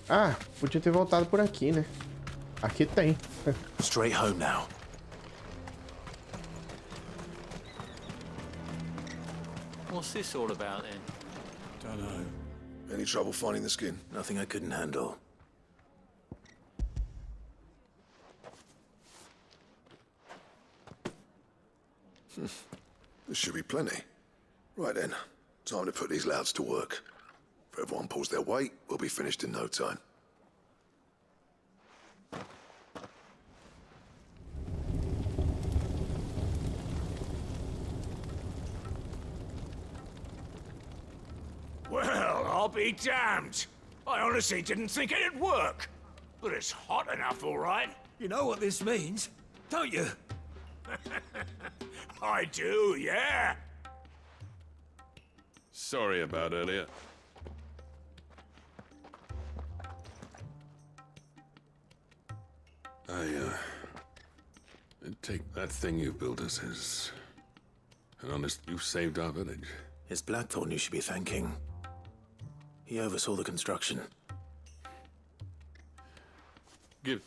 Ah, podia ter voltado por aqui, né? Aqui tem. Straight home now. What's this all about then? Don't know. Any trouble finding the skin? Nothing I couldn't handle. There should be plenty. Right then, time to put these louds to work. If everyone pulls their weight, we'll be finished in no time. Well, I'll be damned. I honestly didn't think it'd work. But it's hot enough, all right. You know what this means, don't you? I do, yeah. Sorry about earlier. Take that thing you built us as an honest. You saved our village. It's Blackthorn you should be thanking. He oversaw the construction. Give.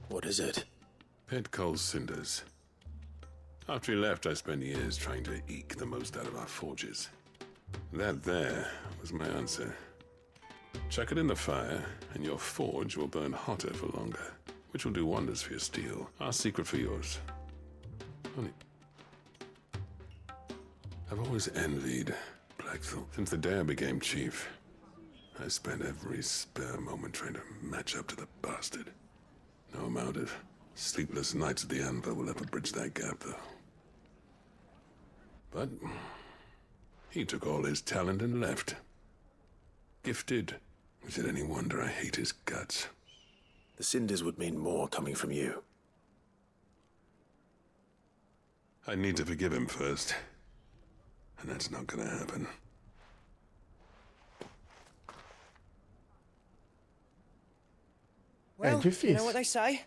What is it? Pit coal cinders. After he left, I spent years trying to eke the most out of our forges. That there was my answer. Chuck it in the fire, and your forge will burn hotter for longer, which will do wonders for your steel. Our secret for yours. Honey. I've always envied Blackthorn. Since the day I became chief, I spent every spare moment trying to match up to the bastard. No amount of sleepless nights at the anvil will ever bridge that gap, though. But he took all his talent and left. Gifted. Is it any wonder I hate his guts? The cinders would mean more coming from you. I need to forgive him first. And that's not gonna happen. Well, you know what they say?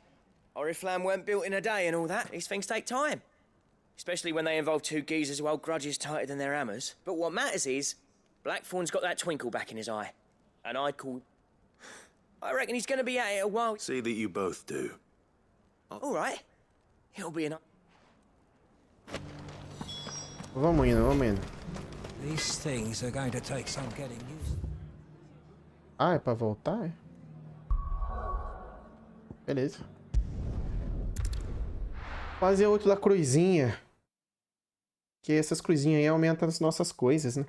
Oriflamme weren't built in a day and all that. These things take time. Especially when they involve two geezers who hold grudges tighter than their hammers. But what matters is, Blackthorn's got that twinkle back in his eye. And I reckon he's gonna be at it a while. See that you both do. Alright. It'll be enough. Vamos indo, vamos indo. These things are going to take some getting used. Ah, é pra voltar, é? Beleza. Fazer outro da cruzinha. Que essas cruzinhas aí aumentam as nossas coisas, né?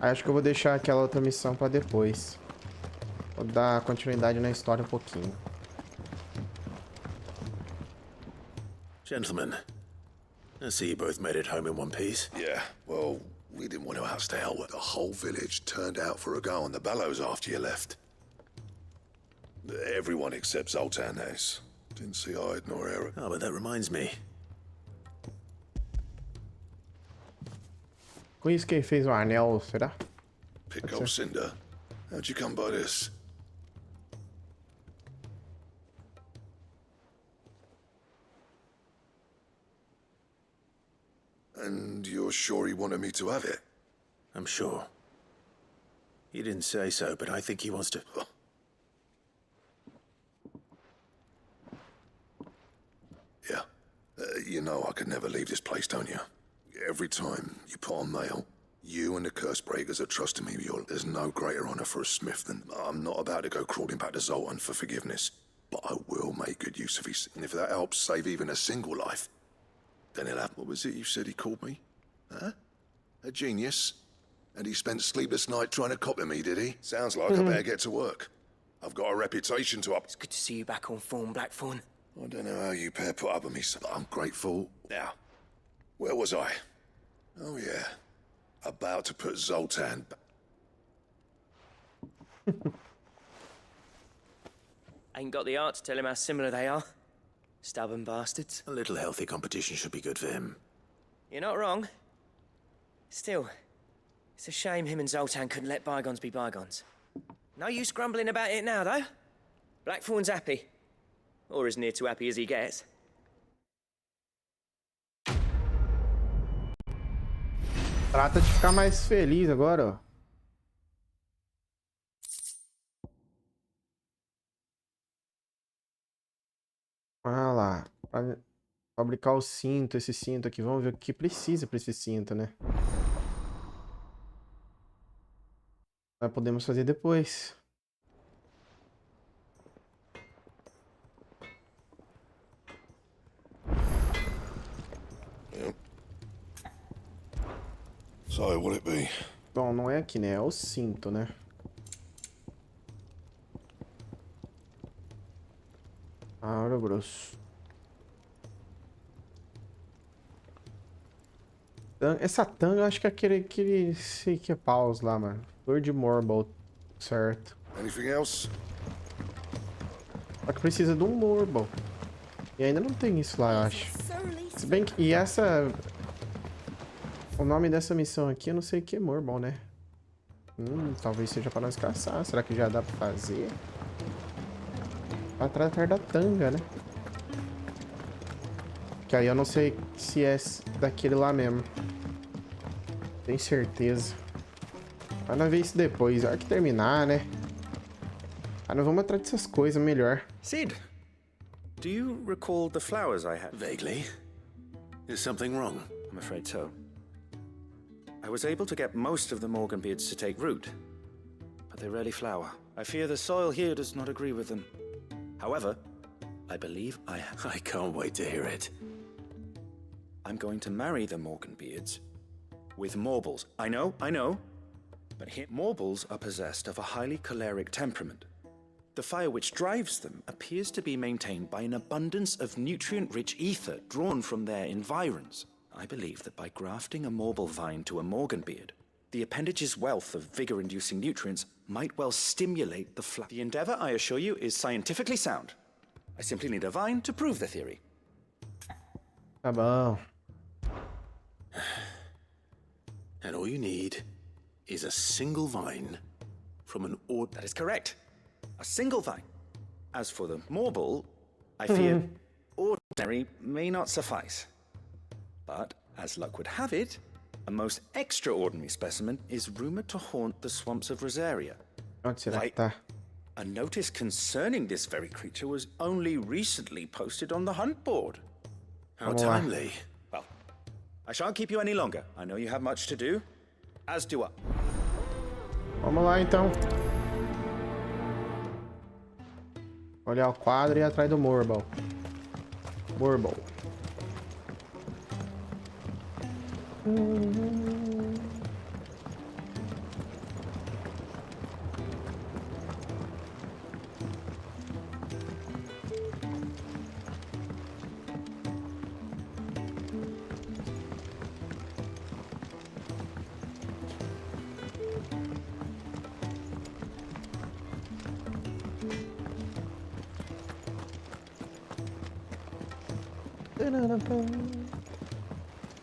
Aí acho que eu vou deixar aquela outra missão pra depois. Vou dar continuidade na história um pouquinho. Gentlemen, I see you both made it home in one piece. Yeah, well, we didn't want to outstay our work. The whole village turned out for a go on the bellows after you left. Everyone except Zoltan has. Didn't see hide nor hair. Oh, but that reminds me. Com isso que ele fez o anel, será? Pit coal cinder. How'd you come by this? And you're sure he wanted me to have it? I'm sure. You didn't say so, but I think he wants to... Yeah. You know I could never leave this place, don't you? Every time you put on mail, you and the curse breakers are trusting me. There's no greater honor for a smith than... I'm not about to go crawling back to Zoltan for forgiveness, but I will make good use of his... And if that helps save even a single life, then he'll have... What was it you said he called me? Huh? A genius? And he spent sleepless night trying to copy me, did he? Sounds like I better get to work. I've got a reputation to up... It's good to see you back on form, Blackthorn. I don't know how you pair put up with me, but I'm grateful. Now, where was I? Oh, yeah. About to put Zoltan Ain't got the art to tell him how similar they are. Stubborn bastards. A little healthy competition should be good for him. You're not wrong. Still, it's a shame him and Zoltan couldn't let bygones be bygones. No use grumbling about it now, though. Blackthorn's happy. Or as near to happy as he gets. Trata de ficar mais feliz agora, ó. Ah lá. Pra fabricar o cinto, esse cinto aqui. Vamos ver o que precisa pra esse cinto, né? Nós podemos fazer depois. So, will it be? Bom, não é aqui, né? É o cinto, né? Aura grosso. Essa tanga, eu acho que é aquele sei que é paus lá, mano. Flor de Morbol, certo. Anything else? Só que precisa de um Morbol. E ainda não tem isso lá, eu acho. Se bem que... E essa... O nome dessa missão aqui, eu não sei o que é Morbol, né? Talvez seja pra nós caçar. Será que já dá pra fazer? Pra tratar da tanga, né? Que aí eu não sei se é daquele lá mesmo. Tenho certeza. Mas nós ver isso depois. Hora que terminar, né? Ah, nós vamos atrás dessas coisas melhor. Sid, do you recall the flowers I had? Vaguely. Is something wrong? I'm afraid so. I was able to get most of the 𝗙𝗡𝗡𝗟𝗏 to take root, but they rarely flower. I fear the soil here does not agree with them. However, I believe I have... I can't wait to hear it. I'm going to marry the 𝗙𝗡𝗡𝗟𝗏s with 𝗙𝗡𝗡s. I know, but here 𝗙𝗡𝗡s are possessed of a highly choleric temperament. The fire which drives them appears to be maintained by an abundance of nutrient-rich ether drawn from their environs. I believe that by grafting a 𝗙𝗡𝗡 vine to a 𝗙𝗡𝗡𝗏, the appendage's wealth of vigor-inducing nutrients might well stimulate the flower. The endeavor, I assure you, is scientifically sound. I simply need a vine to prove the theory. Tá bom. And all you need is a single vine from an ordinary... That is correct. A single vine. As for the 𝗙𝗡𝗡, I fear ordinary may not suffice. But, as luck would have it, a most extraordinary specimen is rumored to haunt the swamps of Rosaria. Onde será que tá? A notice concerning this very creature was only recently posted on the hunt board. How timely. Well, I shan't keep you any longer. I know you have much to do, as do I. Vamos lá, então. Olhar o quadro e ir atrás do 𝗙𝗡𝗡𝗏. 𝗙𝗡𝗏.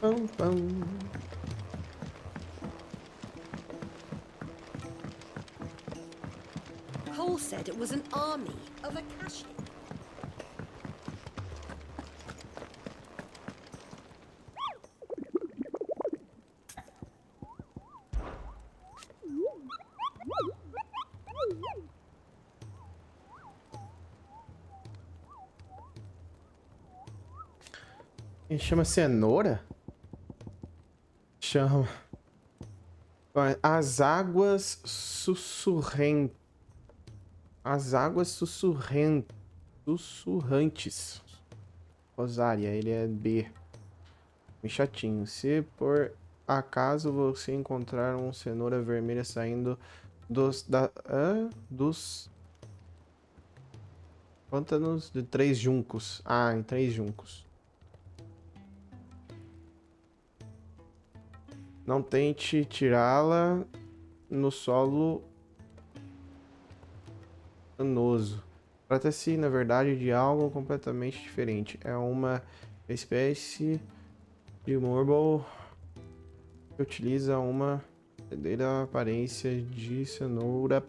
Pam, pam. Cole said it was an army of Akashi. Ele chama cenoura? Chama. As águas sussurrentas. As águas sussurrantes. Rosária, ele é B. Bem chatinho. Se por acaso você encontrar um cenoura vermelha saindo dos pântanos de Três Juncos. Ah, em Três Juncos. Não tente tirá-la no solo panoso. Trata-se, na verdade, de algo completamente diferente. É uma espécie de 𝗙𝗡𝗏 que utiliza uma verdadeira aparência de cenoura.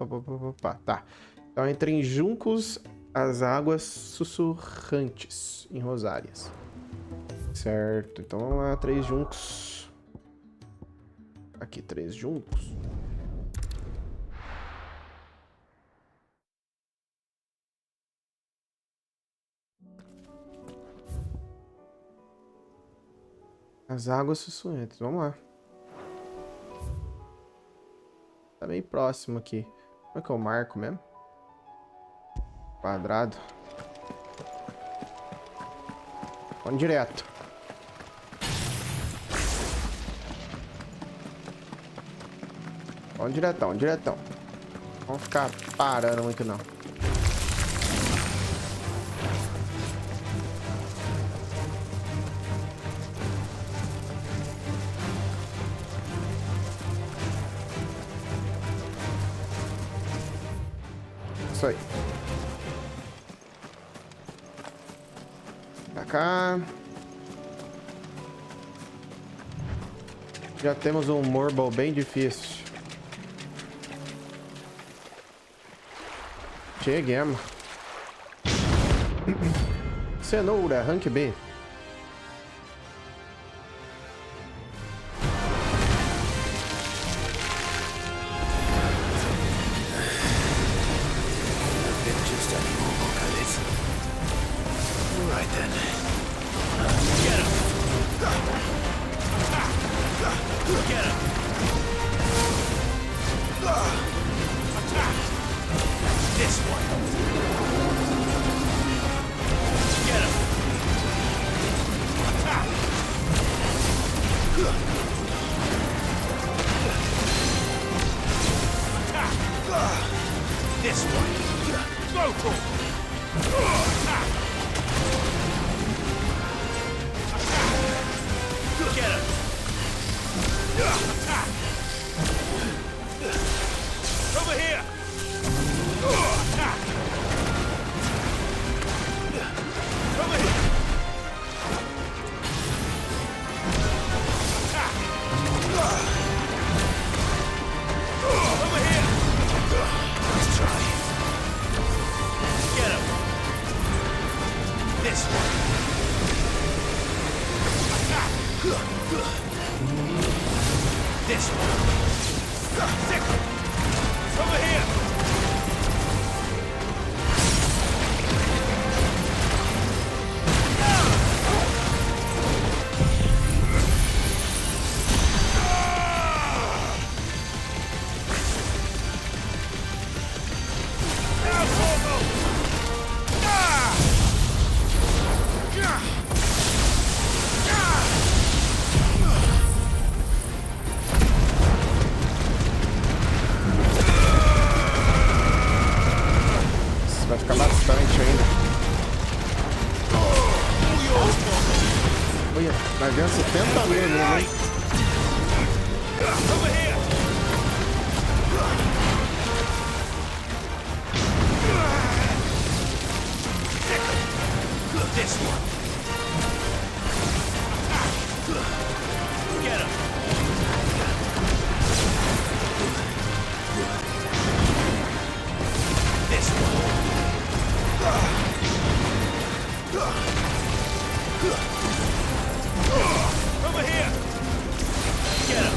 Tá. Então, entre em Juncos, as águas sussurrantes em Rosárias. Certo. Então, vamos lá, Três Juncos. Aqui, Três Juncos. As águas sussurrantes. Vamos lá. Tá bem próximo aqui. Como é que eu marco mesmo? Quadrado. Vamos direto. Vamos diretão, diretão. Não vamos ficar parando muito, não. Isso aí. Pra cá. Já temos um Marble bem difícil. Chegamos. Cenoura, rank B. Vai ficar bastante ainda. Olha, vai ganhar 70 mil mesmo, hein? This one. Get him. This one. Over here. Get him.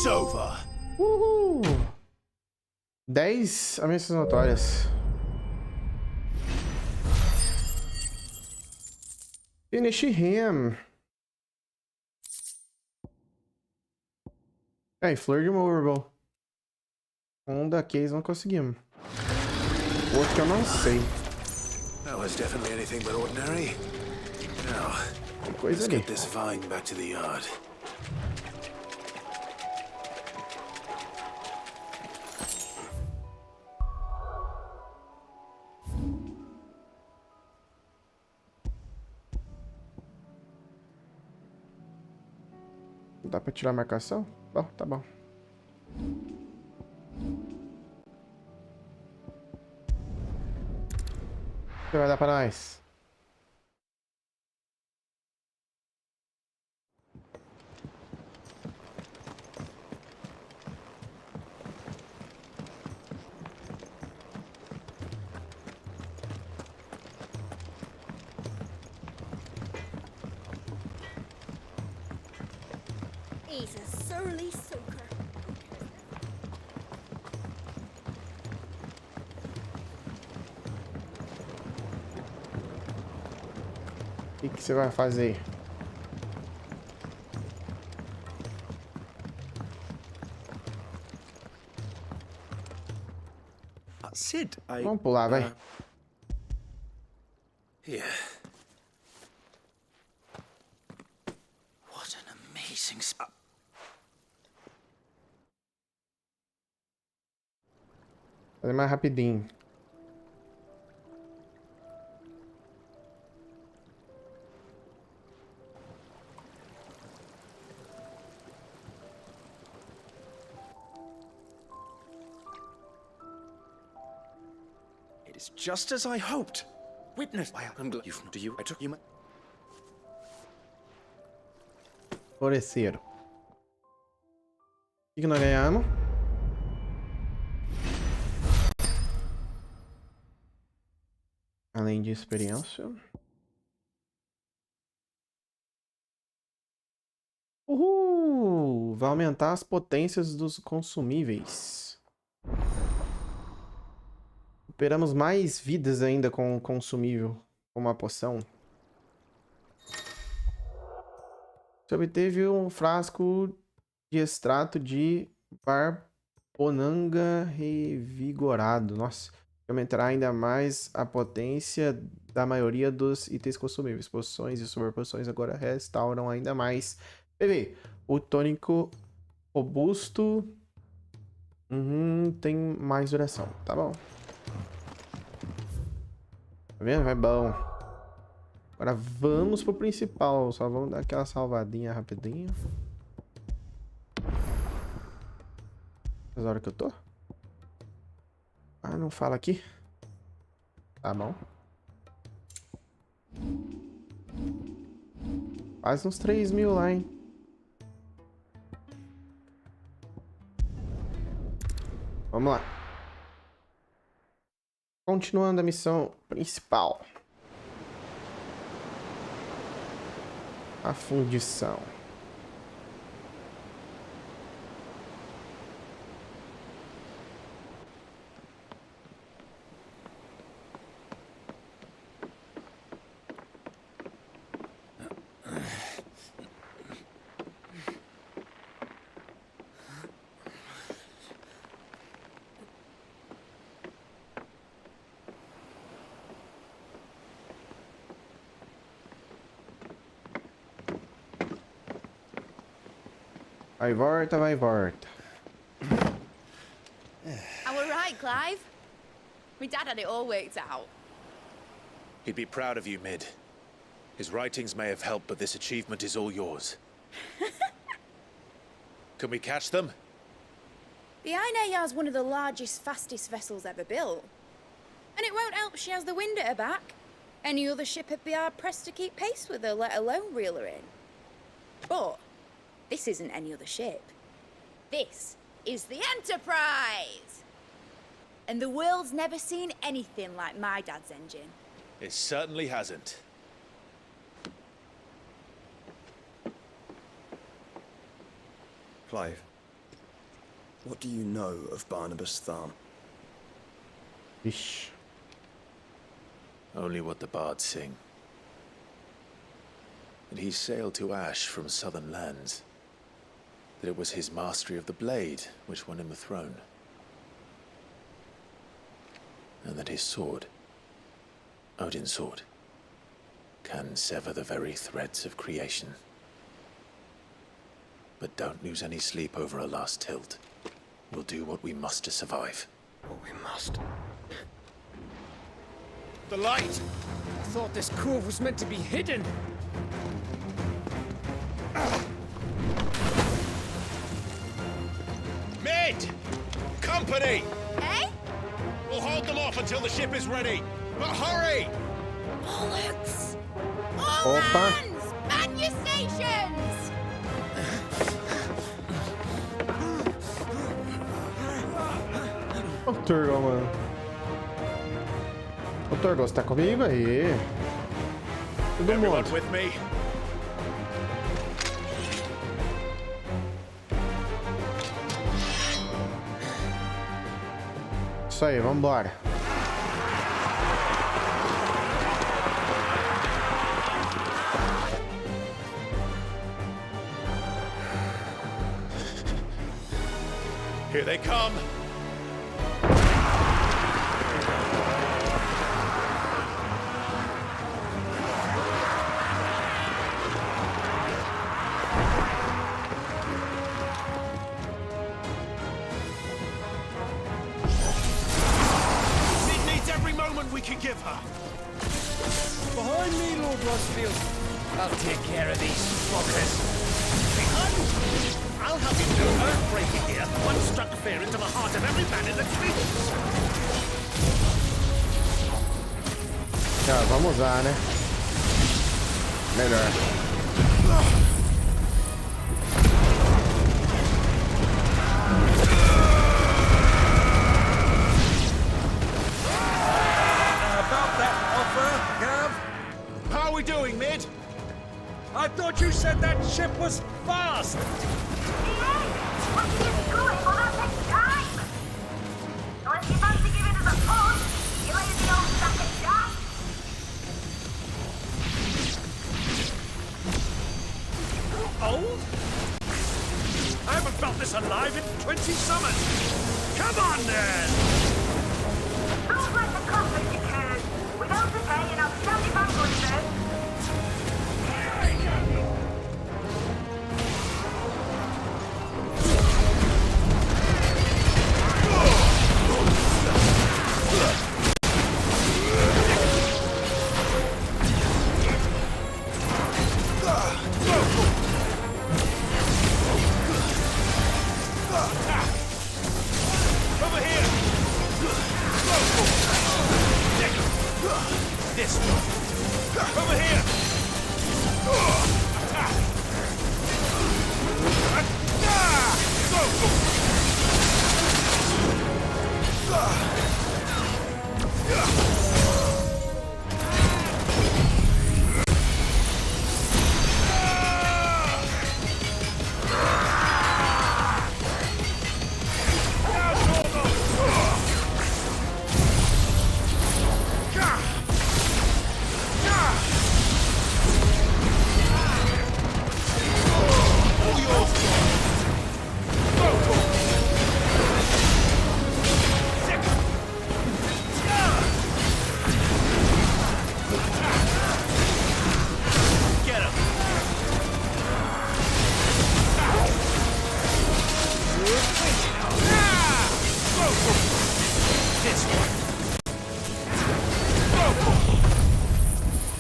It's over. Uhul! 10 ameaças notórias. Finish him. Aí, flor de Morbol. Um da case não conseguimos. O outro que eu não sei. That was definitely anything but ordinary. Now, Coisa let's ali. get this vine back to the yard. Dá pra tirar a marcação? Bom, tá bom. O que vai dar pra nós? He's a surly soaker. O que você vai fazer? Sid, Vamos pular, vai. Here. What an amazing spot. Fazer mais rapidinho. It is just as I hoped. Witness, I'm glad you've do you. I took you. Florescer. O que nós ganhamos? Além de experiência. Uhul! Vai aumentar as potências dos consumíveis. Recuperamos mais vidas ainda com o consumível, com uma poção. Você obteve um frasco de extrato de barponanga revigorado. Nossa, aumentará ainda mais a potência da maioria dos itens consumíveis. Poções e superpoções agora restauram ainda mais PV. O tônico robusto tem mais duração. Tá bom. Tá vendo? Vai bom. Agora vamos pro principal. Só vamos dar aquela salvadinha rapidinho. As horas que eu tô? Ah, não fala aqui? Tá bom. Quase uns 3.000 lá, hein? Vamos lá. Continuando a missão principal. A fundição. Vai volta, vai volta. I were right, Clive. My dad had it all worked out. He'd be proud of you, Mid. His writings may have helped, but this achievement is all yours. Can we catch them? The Ainayar's one of the largest, fastest vessels ever built. And it won't help she has the wind at her back. Any other ship would be hard-pressed to keep pace with her, let alone reel her in. But this isn't any other ship. This is the Enterprise! And the world's never seen anything like my dad's engine. It certainly hasn't. Clive, What do you know of Barnabas Tharm? Ish. Only what the bards sing. That he sailed to Ash from southern lands. That it was his mastery of the blade which won him the throne. And that his sword, Odin's sword, can sever the very threads of creation. But don't lose any sleep over a last tilt. We'll do what we must to survive. What we must. The light! I thought this cove was meant to be hidden. Mid! Company! Eh? We'll hold them off until the ship is ready. But hurry! Bollocks! All hands! Man your stations! O 𝗙𝗏𝗡, mano. O 𝗙𝗏𝗡, você tá comigo aí? Todo mundo. With me. Isso aí, vambora. Here they come. We can give her. Behind me, Lord Rosfield. I'll take care of these fuckers. Behind? I'll have you do earth-breaking here. One struck fear into the heart of every man in the streets. Cara, vamos usar, né? Melhor. How are we doing, Mid? I thought you said that ship was fast! What is going on at this time? Unless you fancy giving us a push, you lazy old sack of jam. Old? I haven't felt this alive in 20 summers! Come on, then! Don't let the coffin decay. Without the pay and outstanding bankruptcy. This one. Over here. Attack.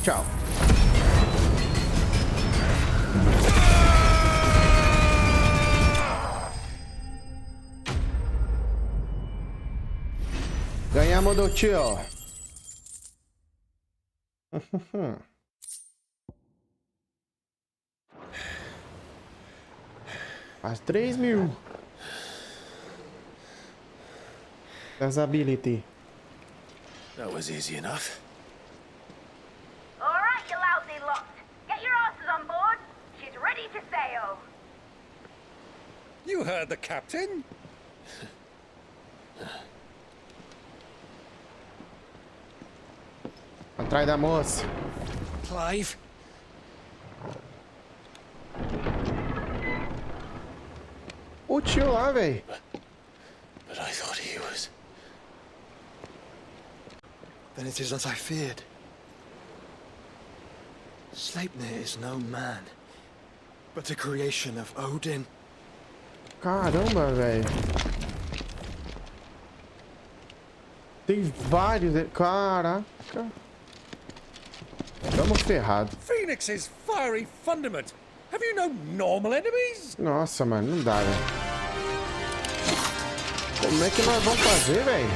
Tchau. Ganhamos do tio. Faz 3.000. Usability. That was easy enough. All right, you lousy lot. Get your asses on board. She's ready to sail. You heard the captain. Atrás da moça. Clive? O tio lá, velho. But I thought he was... Then it is as I feared. Sleipnir is no man, but a creation of Odin. Caramba, velho. Tem vários... Caraca. Tamo ferrado. Phoenix's fiery fundament. Have you no normal enemies? Nossa, mano, não dá, velho. Como é que nós vamos fazer, velho?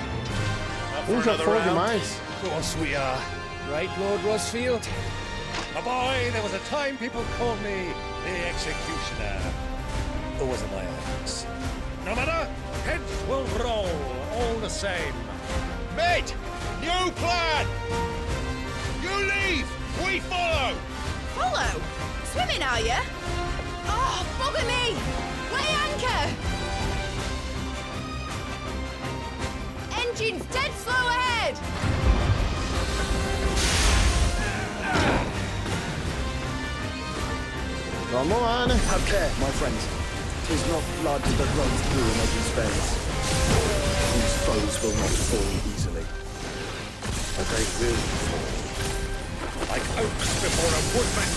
Já foi demais. Of course we are. Right, Lord Rosfield? My boy, there was a time people called me the Executioner. Or was it my axe? No matter, heads will roll, all the same. Mate! New plan! You leave! We follow! Follow? Swimming, are you? Oh, bugger me! Weigh anchor! Engine's dead slow ahead! Vamos lá, né? Have care, my friends. 'Tis not blood that runs through an Odin's veins. These foes will not fall easily. But they will fall. Like oaks before a woodman.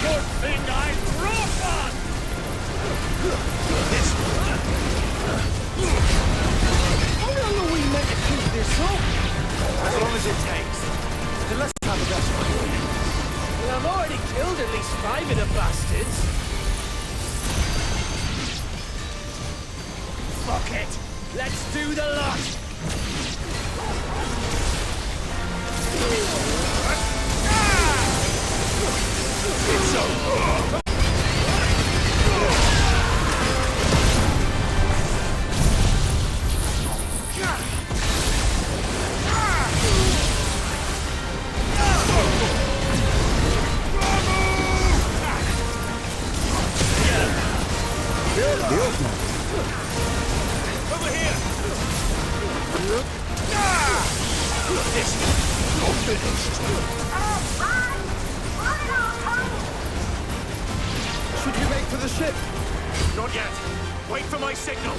Good thing I brought one! How long are we meant to keep this up? As long as it takes. Then let's have a go. Well, I've already killed at least 5 of the bastards. Fuck it! Let's do the lot! It's over! Meu Deus, mano. Over here! This is not finished. Should you make for the ship? Not yet. Wait for my signal.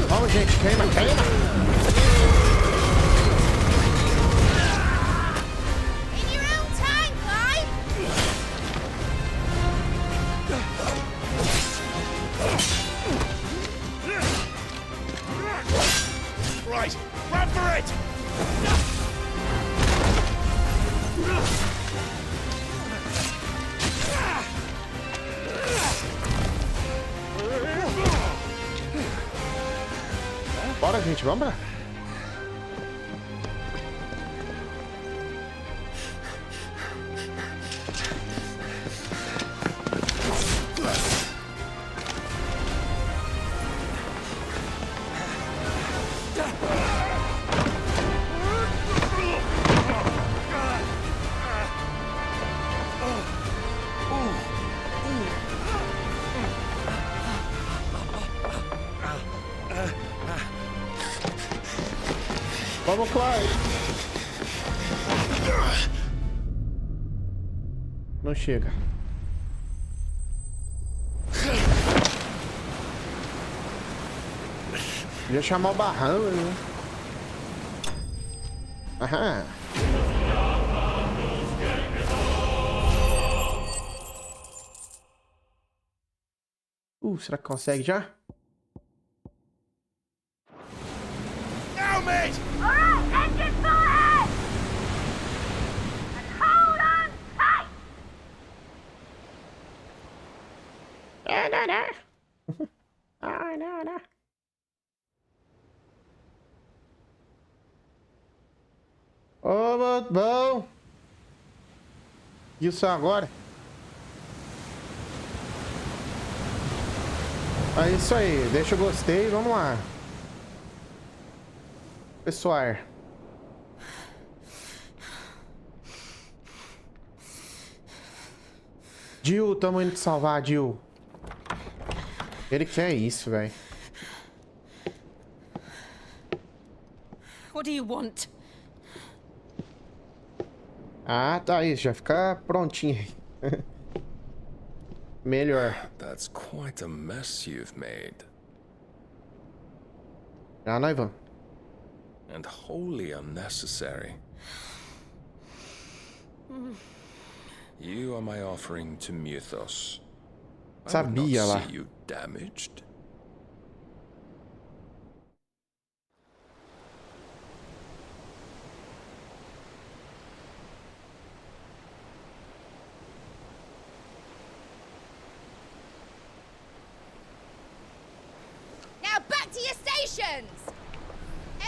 Vamos, gente. Queima, queima. In your own time, Clive! Right, run for it! Bora, gente. Vamos lá. Vamos, Clive. Não chega. Podia chamar o barrão, né? Aham. Será que consegue já? Now, mate! Alright, engine full ahead! And hold on tight! Não. não. Ô, muito bom. Isso agora. É isso aí. Deixa o gostei. Vamos lá. Pessoal. 𝗙𝗬, tamo indo te salvar, 𝗙𝗬. Ele quer isso, velho. What do you want? Ah, tá isso. Já fica prontinho. Melhor. That's quite a mess you've made. Já nós vamos. And wholly unnecessary. You are my offering to Mythos. I would not Sabia lá. see you damaged. Now back to your stations!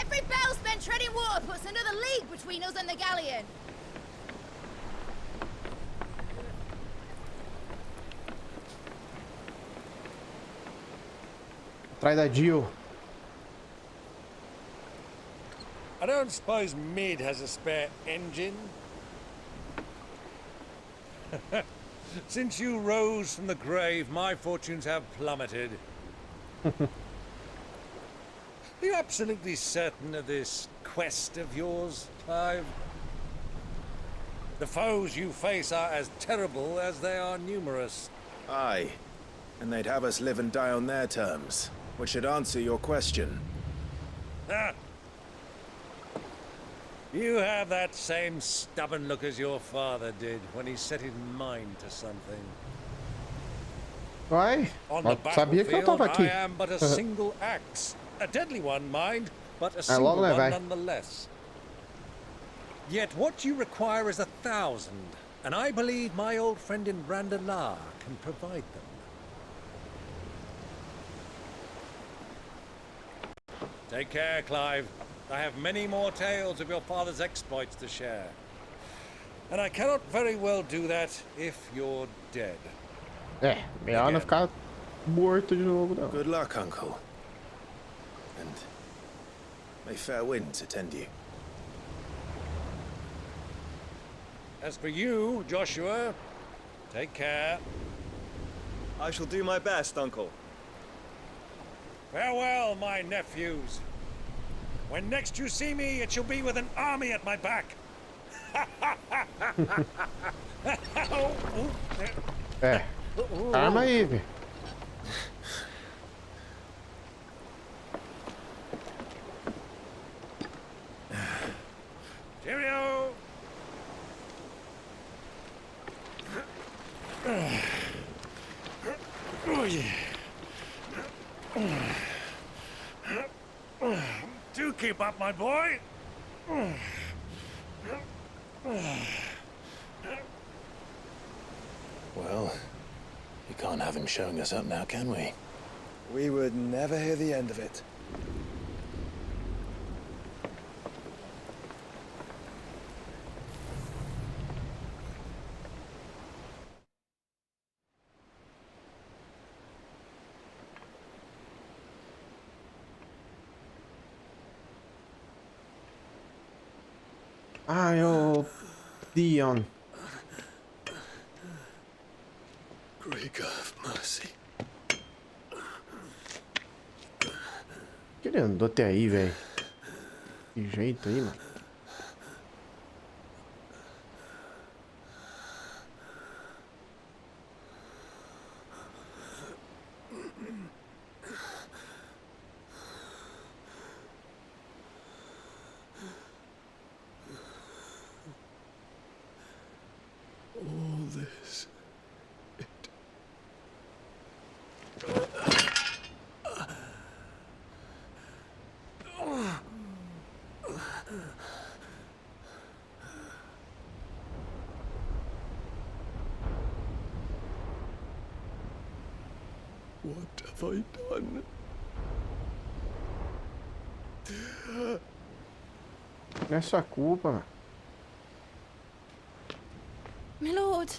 Every bell spent treading water puts another league between us and the galleon. Atrás da 𝗙𝗬. I don't suppose Mid has a spare engine? Since you rose from the grave, my fortunes have plummeted. Are you absolutely certain of this quest of yours, Clive? The foes you face are as terrible as they are numerous. Aye, and they'd have us live and die on their terms, which should answer your question. Ah. You have that same stubborn look as your father did when he set his mind to something. Vai. On the Sabia que eu battlefield, tava aqui. I am but a single axe. A deadly one, mind, but a single logo one vai. nonetheless. Yet what you require is 1,000, and I believe my old friend in 𝗙𝗚𝗚 can provide them. Take care, Clive. I have many more tales of your father's exploits to share. And I cannot very well do that if you're dead. Melhor não ficar morto de novo, não. Good luck, Uncle. And may fair winds attend you. As for you, Joshua, take care. I shall do my best, Uncle. Farewell, my nephews. When next you see me, it shall be with an army at my back. Calma aí, velho. Cheerio! Do keep up, my boy. Well, we can't have him showing us up now, can we? We would never hear the end of it. Ai, ô... Dion. Great God of mercy. Que ele andou até aí, velho? Que jeito aí, mano. All this. What have I done? Não é sua culpa, mano. My lord.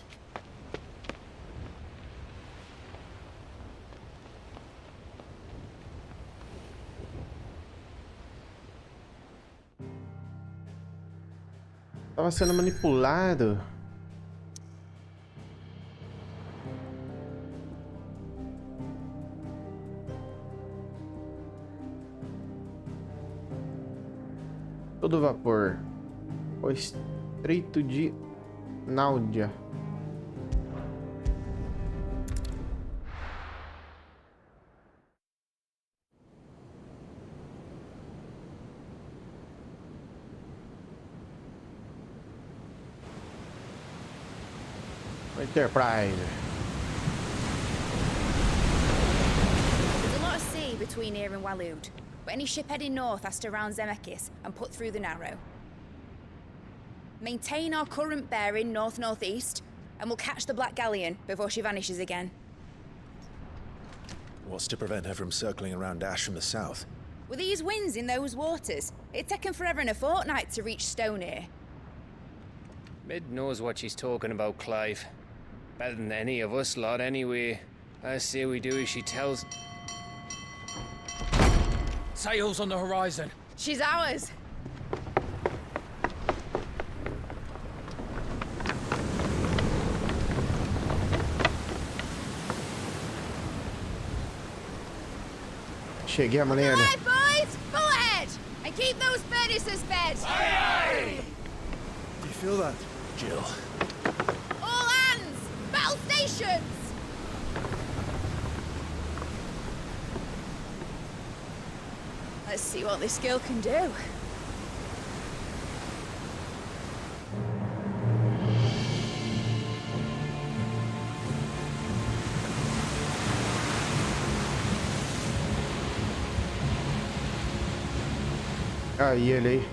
Tava sendo manipulado. Todo vapor. O estreito de 𝗙𝗓𝗪. Enterprise. There's a lot of sea between here and 𝗙𝗓𝗪, but any ship heading north has to round 𝗙𝗪𝗡 and put through the narrow. Maintain our current bearing north-northeast, and we'll catch the Black Galleon before she vanishes again. What's to prevent her from circling around Ash from the south? With these winds in those waters, it'd taken forever and a fortnight to reach Stonehenge. Mid knows what she's talking about, Clive. Better than any of us lot, anyway. I say we do as she tells. Sails on the horizon. She's ours. Cheguei, maneira. All right, boys, full ahead, and keep those furnaces fed. Aye, aye. Do you feel that, Jill? All hands, battle stations. Let's see what this girl can do. Aí ele aí.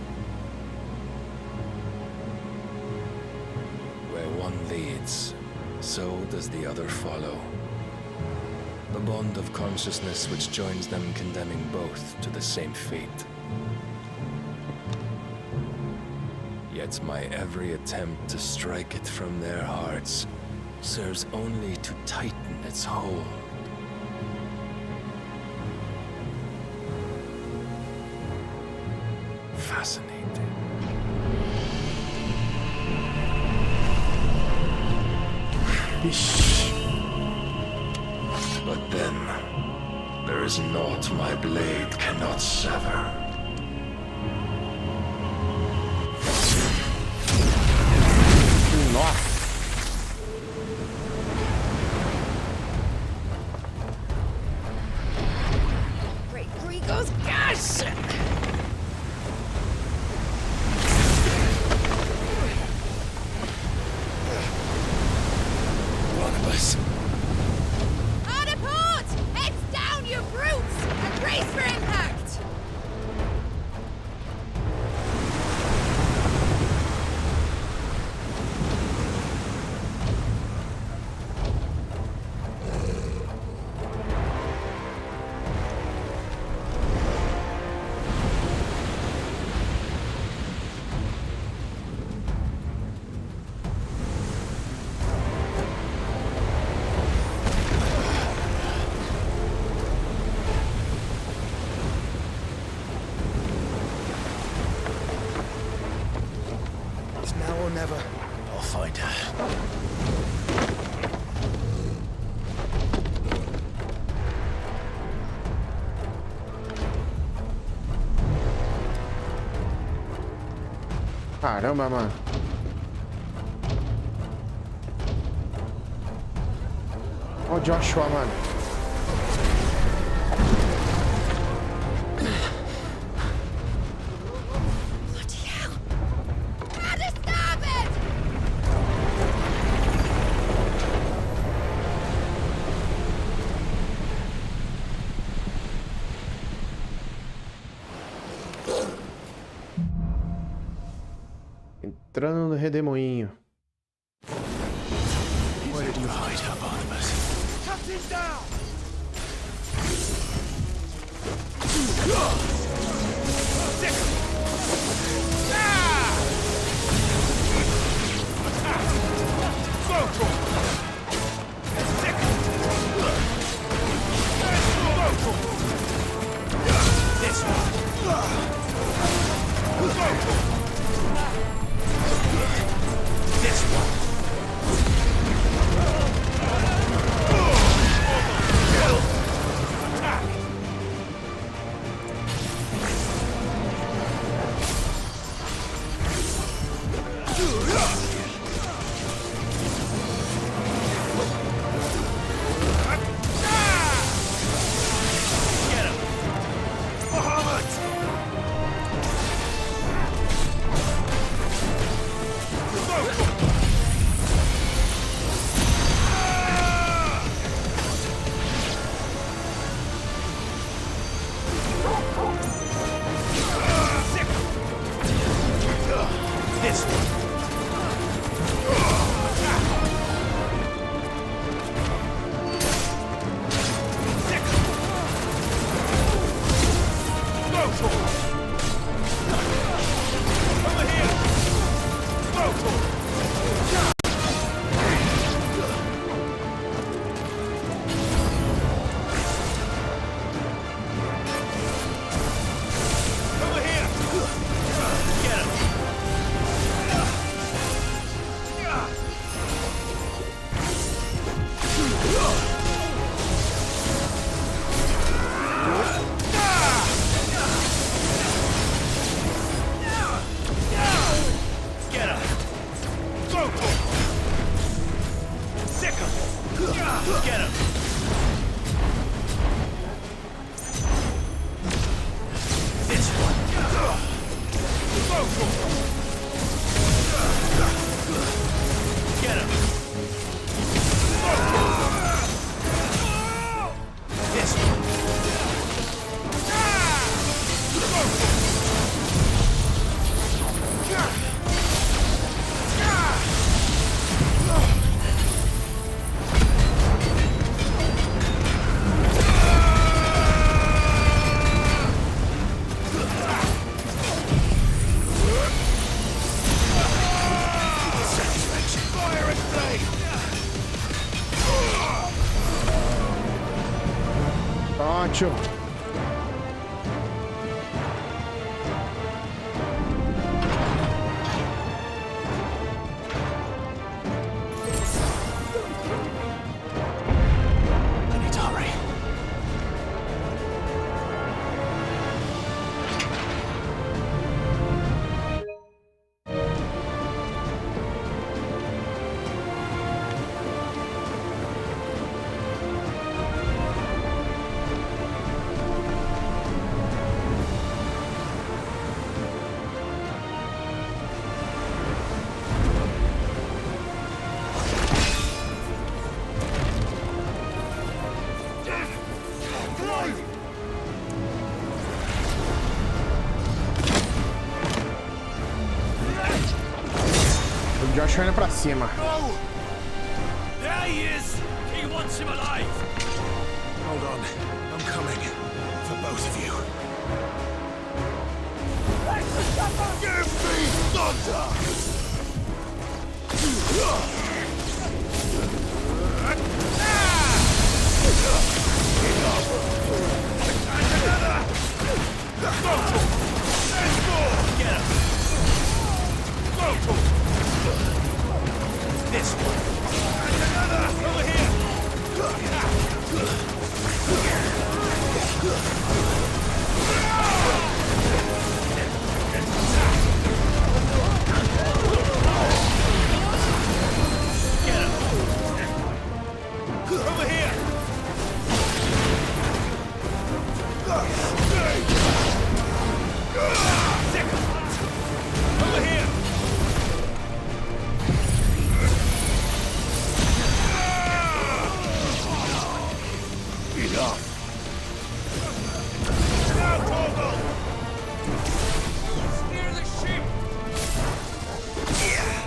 Where one leads, so does the other follow. The bond of consciousness which joins them condemning both to the same fate. Yet my every attempt to strike it from their hearts serves only to tighten its hold. Fascinating. But then, there is naught my blade cannot sever. Nossa. Great Gregor's gas! One of us. Hard a port! Heads down, you brutes! And brace for impact! it's now or never? I'll find her. Caramba, mano. Ó o Joshua, mano. Bloody hell! At a starboard! Entrando no redemoinho. Where did you hide her, Barnabas? Captain's down! Ótimo. I need to hurry. O Josh indo pra cima. No! There he is! He wants him alive! Hold on. I'm coming. For both of you. Give me thunder! Get him! This one! Over here! Get him! Over here! Over here! Enough! Now, Torgal! Steer the ship! Get him!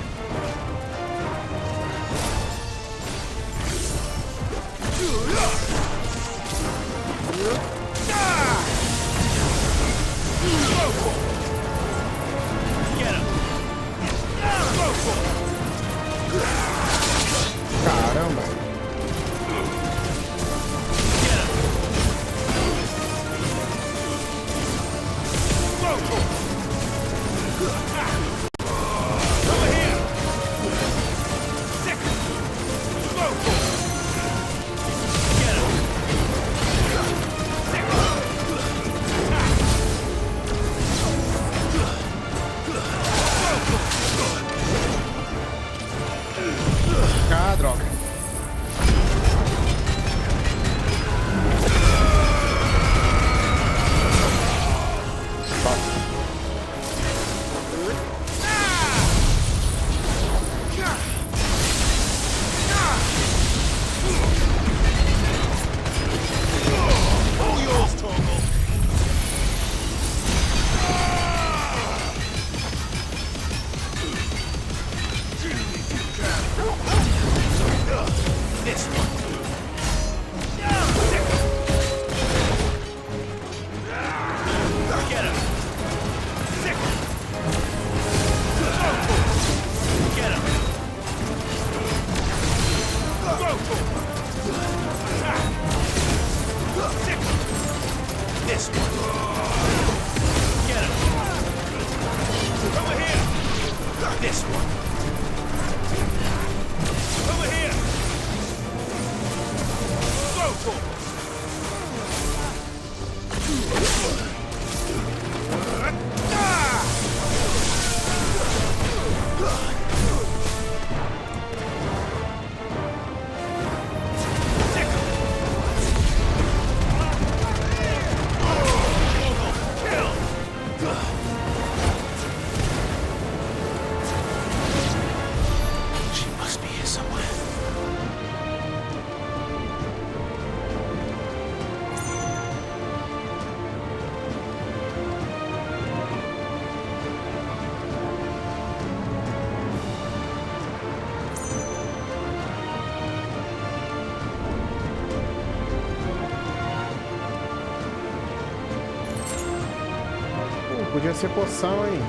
This one. Get him. Over here. This one. Over here. Go for it. She must be here somewhere. Podia ser poção, hein?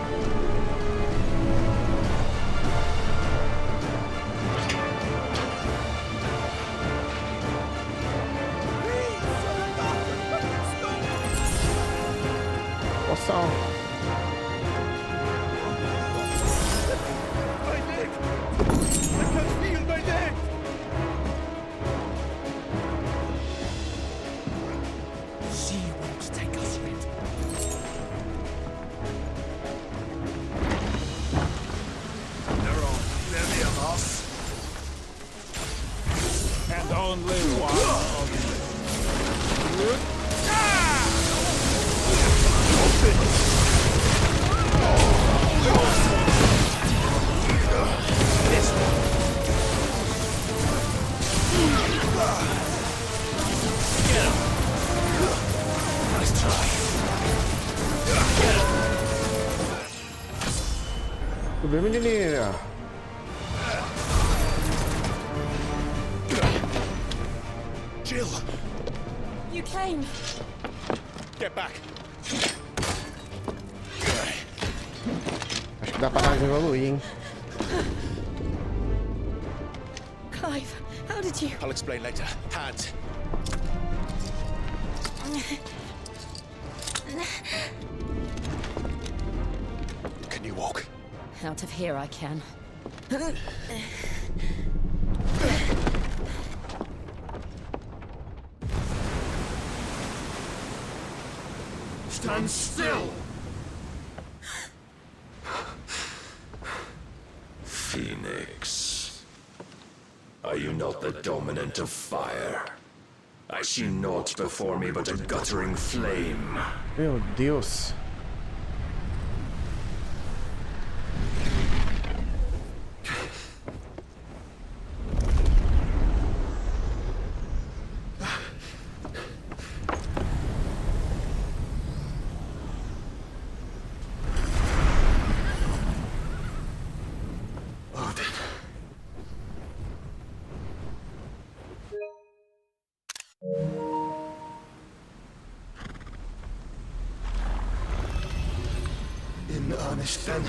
Poção. My leg! I can feel my leg! She won't take us yet. There are many of us. And only one of you. This one. Get him. Nice try. Get him. Tudo bem, menininha? Jill, You came. get back. Acho que dá pra nós evoluir, hein? Clive, how did you... I'll explain later. Hands. Can you walk? Out of here I can. Stand still! Phoenix, are you not the dominant of fire? I see naught before me but a guttering flame. Meu Deus. In earnest then.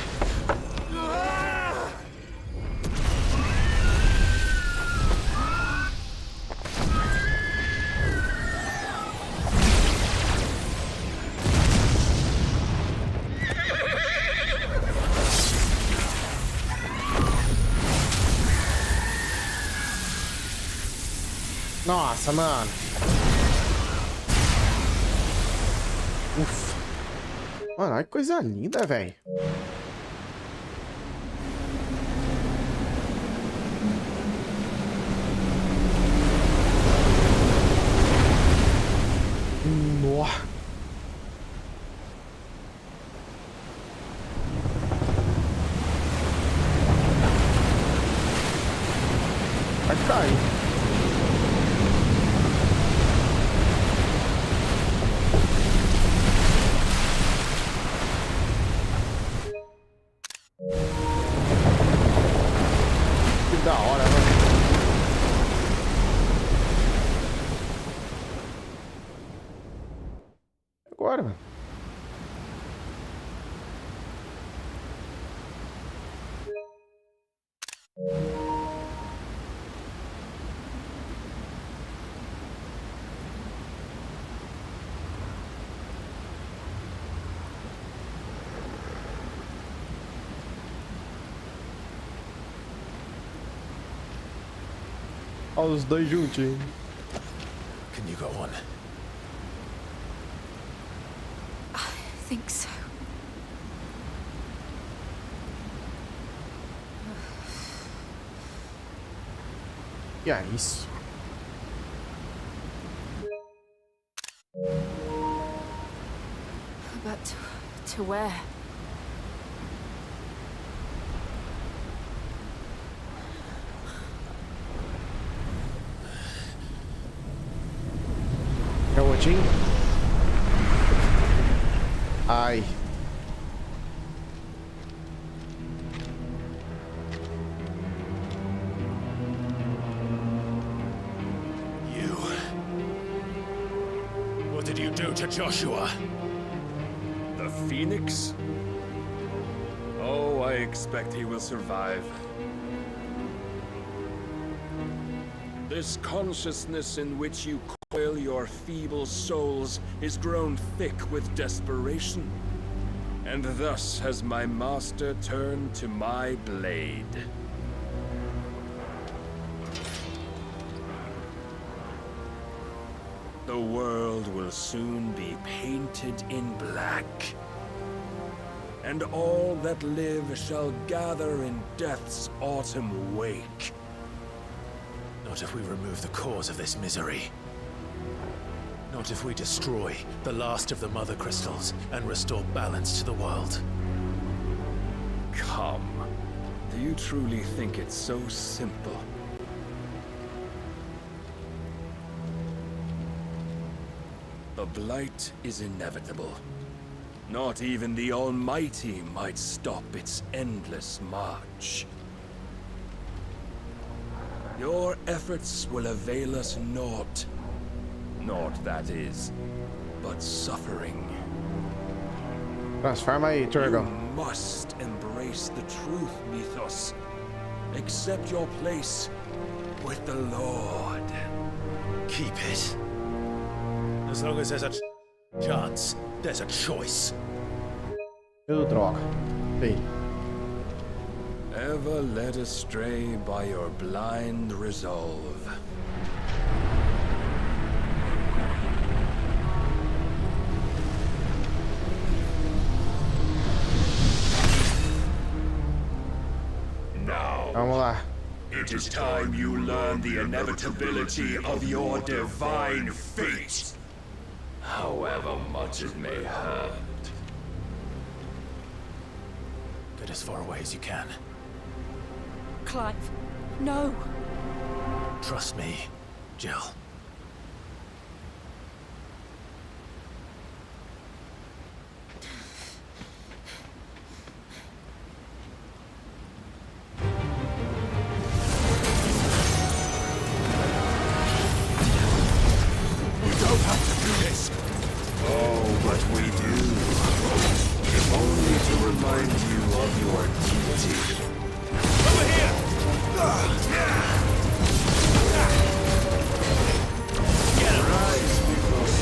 Nossa, mano. Ufa. Mano, olha que coisa linda, velho. Nossa. Vai cair. Que da hora, mano. Agora, mano. Olha os dois juntinhos. Can you go on? I think so. E é isso. But to where? Garotinho? Ai. What did you do to Joshua? The Phoenix? Oh, I expect he will survive. This consciousness in which you coil your feeble souls is grown thick with desperation. And thus has my master turned to my blade. The world will soon be painted in black. And all that live shall gather in death's autumn wake. Not if we remove the cause of this misery. Not if we destroy the last of the Mother Crystals and restore balance to the world. Come. Do you truly think it's so simple? The Blight is inevitable. Not even the Almighty might stop its endless march. Your efforts will avail us naught. Naught, that is, but suffering. Transforma aí, Turtle. You must embrace the truth, Mythos. Accept your place with the Lord. Keep it. As long as there's a chance, there's a choice. Droga. Ei. Ever led astray by your blind resolve. Now, Vamos lá. it is time you learn the inevitability of your divine fate, however much it may hurt. Get as far away as you can. Clive, no. Trust me, Jill. We don't have to do this. Oh, but we do. If only to remind you of your duty. Over here! Rise, Mythos.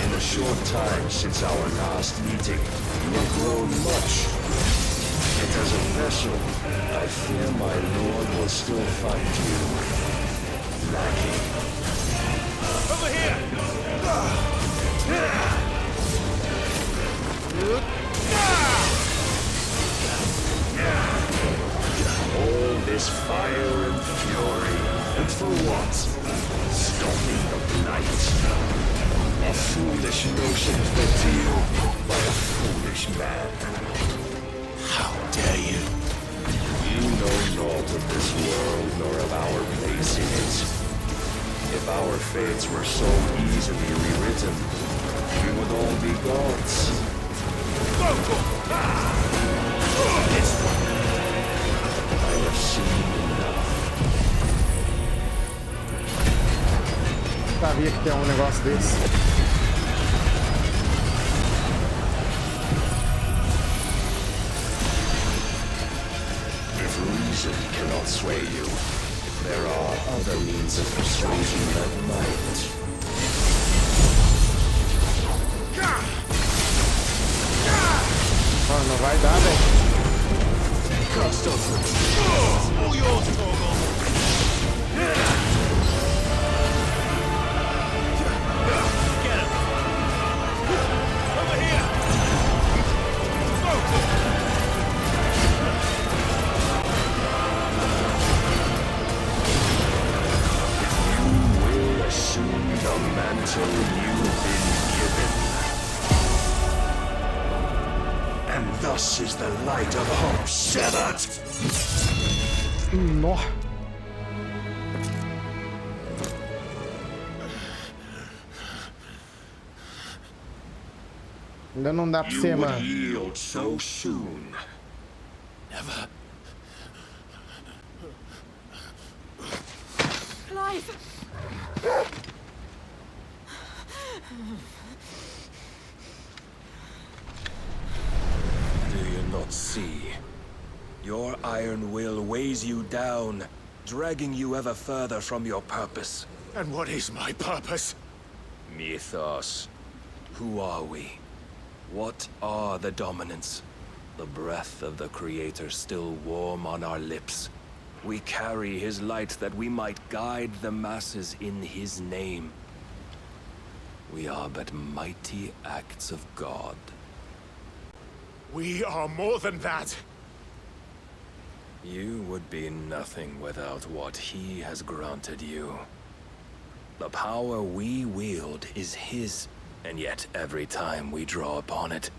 In a short time since our last meeting, you have grown much. Yet as a vessel, I fear my lord will still find you lacking. Over here! All this fire and fury, and for what? Stopping the Blight. A foolish notion fed to you by a foolish man. How dare you? You know naught of this world nor of our place in it. If our fates were so easily rewritten, we would all be gods. I have seen enough. Sabia que tem negócio desse. If reason cannot sway you, there are other means of persuasion that might. Mano, não vai dar, velho. All yours, Torgal. Get him. Over here. You will assume the mantle you've been given. And thus is the light of hope severed. No. Ainda não dá pra You ser, would mano. yield so soon. Never. Clive! Do you not see? Your iron will weighs you down, dragging you ever further from your purpose. And what is my purpose? Mythos. Who are we? What are the dominants? The breath of the Creator still warm on our lips. We carry his light that we might guide the masses in his name. We are but mighty acts of God. We are more than that. You would be nothing without what he has granted you. The power we wield is his, and yet every time we draw upon it,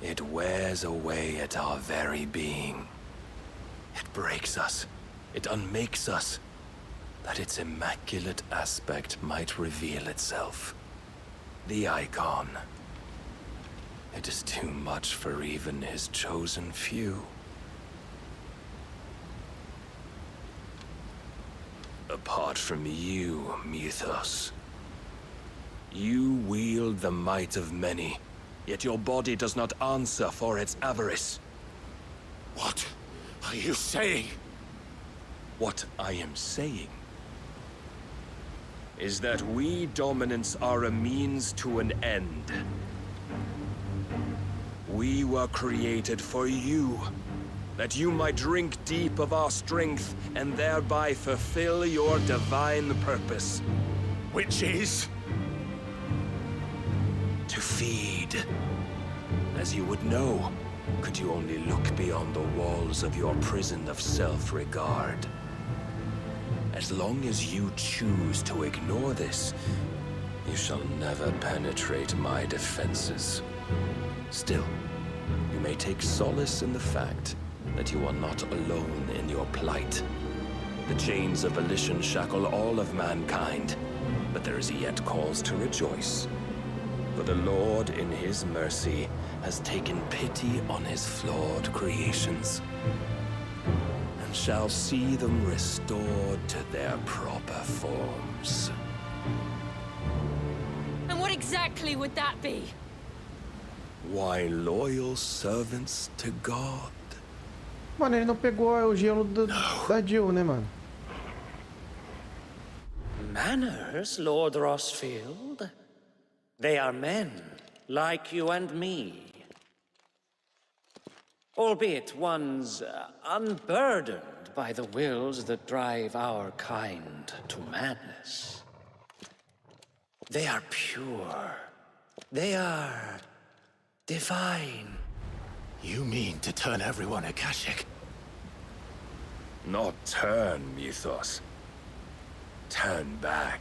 it wears away at our very being. It breaks us, it unmakes us, that its immaculate aspect might reveal itself. The icon. It is too much for even his chosen few. Apart from you, Mythos. You wield the might of many, yet your body does not answer for its avarice. What are you saying? What I am saying is that we dominants are a means to an end. We were created for you, that you might drink deep of our strength and thereby fulfill your divine purpose. Which is? To feed. As you would know, could you only look beyond the walls of your prison of self-regard. As long as you choose to ignore this, you shall never penetrate my defenses. Still, you may take solace in the fact that you are not alone in your plight. The chains of volition shackle all of mankind, but there is yet cause to rejoice. For the Lord, in his mercy, has taken pity on his flawed creations, and shall see them restored to their proper forms. And what exactly would that be? Why, loyal servants to God. Mano, ele não pegou o gelo da Jill, né, mano? Manners, Lord Rosfield? They are men, like you and me. Albeit ones unburdened by the wills that drive our kind to madness. They are pure. They are divine. You mean to turn everyone Akashic? Not turn, Mythos. Turn back.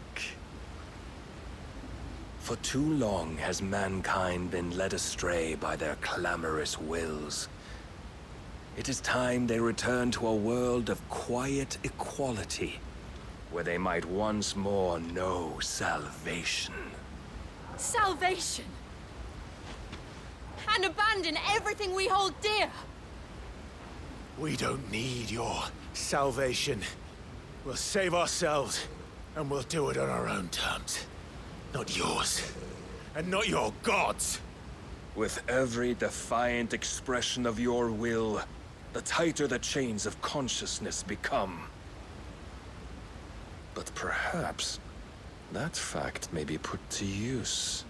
For too long has mankind been led astray by their clamorous wills. It is time they return to a world of quiet equality, where they might once more know salvation. Salvation! And abandon everything we hold dear! We don't need your salvation. We'll save ourselves, and we'll do it on our own terms. Not yours, and not your gods. With every defiant expression of your will, the tighter the chains of consciousness become. But perhaps that fact may be put to use.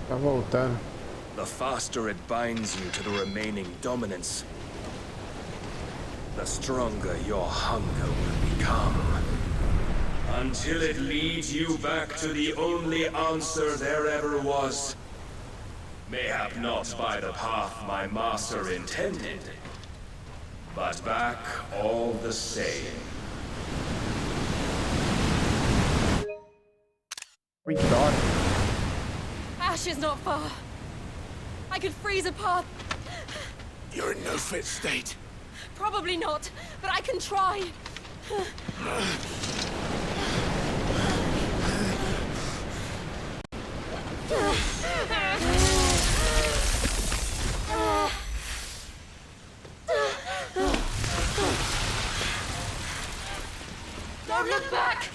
Tá voltando. The faster it binds you to the remaining dominance, the stronger your hunger will become. Until it leads you back to the only answer there ever was. Mayhap not by the path my master intended, but back all the same. We got it. Ash is not far. I could freeze a path. You're in no fit state. Probably not, but I can try. Don't look back!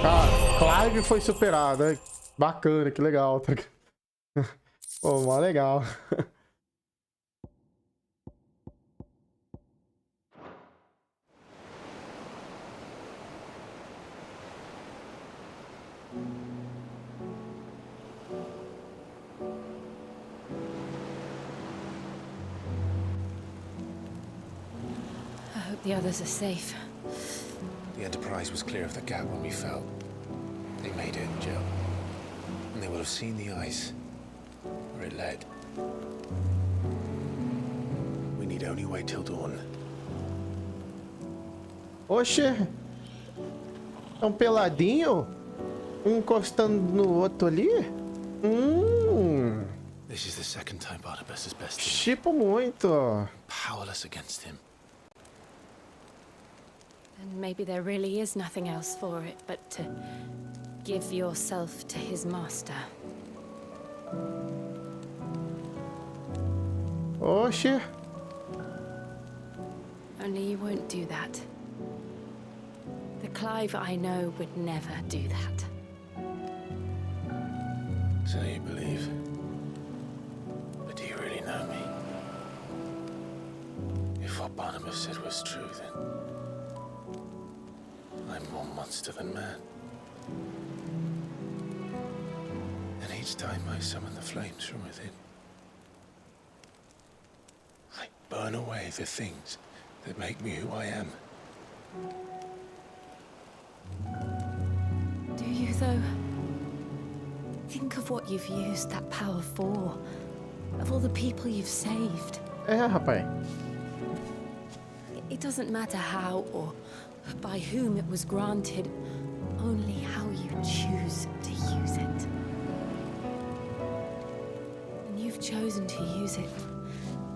Ah, Clive foi superado. Né? Bacana, que legal. Pô, mó legal. I hope the others are safe. The Enterprise was clear of the gap when we fell. They made it, Jill. And they will have seen the ice where it led. We need only wait till dawn. Oxe. Tão peladinho? Um encostando no outro ali? This is the second time Barnabas has bested me. Tipo muito. Powerless against him. And maybe there really is nothing else for it but to give yourself to his master. Oxe. Only you won't do that. The Clive I know would never do that. So you believe? But do you really know me? If what Barnabas said was true, then I'm more monster than man. And each time I summon the flames from within, I burn away the things that make me who I am. Do you, though? Think of what you've used that power for. Of all the people you've saved. Rapaz. It doesn't matter how or by whom it was granted, only how you choose to use it. And you've chosen to use it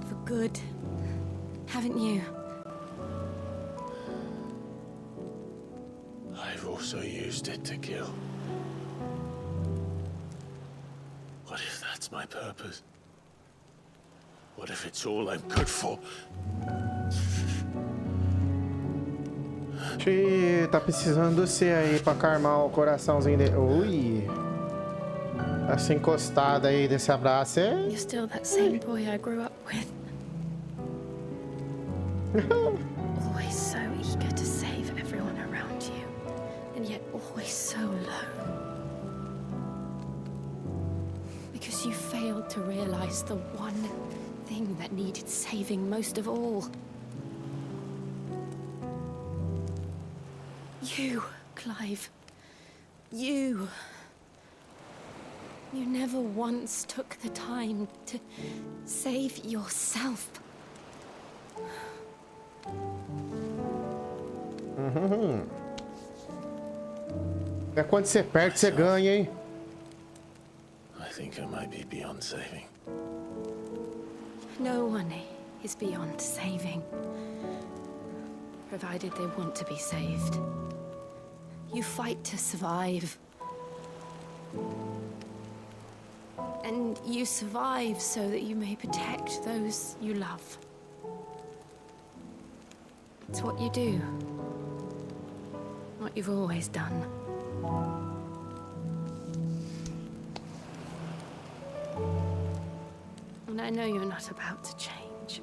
for good, haven't you? I've also used it to kill. What if that's my purpose? What if it's all I'm good for? Tá precisando do C aí pra calmar o coraçãozinho dele. Ui. Essa encostada aí desse abraço é... You're still that same boy I grew up with. Always so eager to save everyone around you, and yet always so low. Because you failed to realize the one thing that needed saving most of all. You, Clive. You. You never once took the time to save yourself. É quando você perde, você ganha, hein? I think I might be beyond saving. No one is beyond saving, provided they want to be saved. You fight to survive. And you survive so that you may protect those you love. It's what you do. What you've always done. And I know you're not about to change.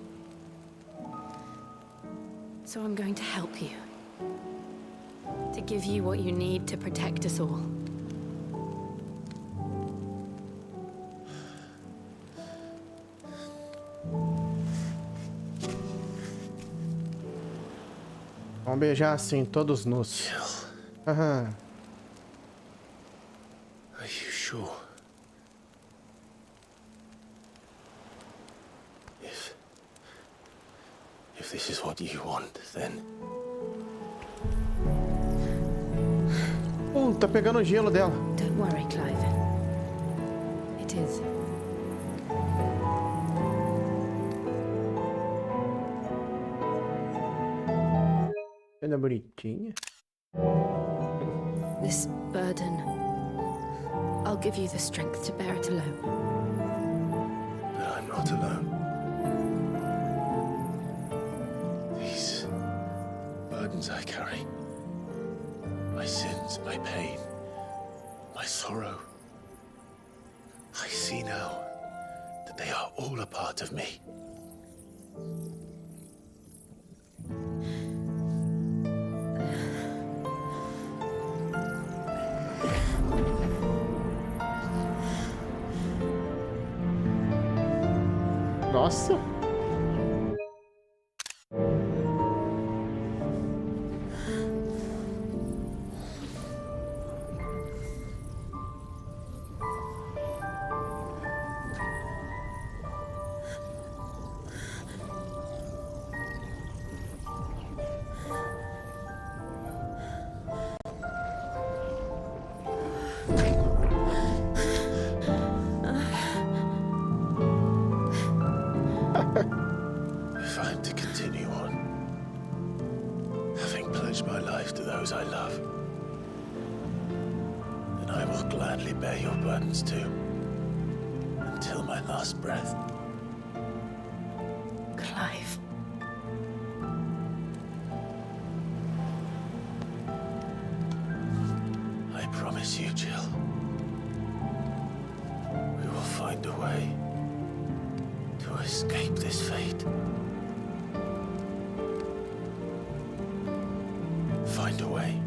So I'm going to help you. To give you what you need to protect us all. Vamos beijar assim, todos nus. Aham. Are you sure? If this is what you want, then... Tá pegando o gelo dela. Don't worry, Clive. It is. Ela é bonitinha. This burden, I'll give you the strength to bear it alone. But I'm not alone. These burdens I carry, my sins, my pain, my sorrow, I see now that they are all a part of me. Nossa. If I'm to continue on, having pledged my life to those I love, then I will gladly bear your burdens too, until my last breath. Clive. I promise you, Jill, we will find a way to escape this fate. Find a way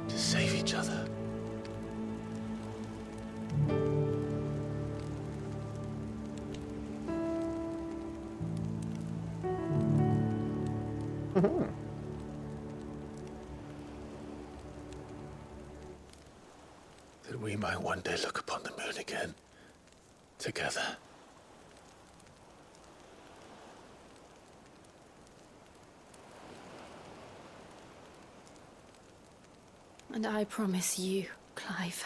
to save each other. That we might one day look upon the moon again, together. And I promise you, Clive,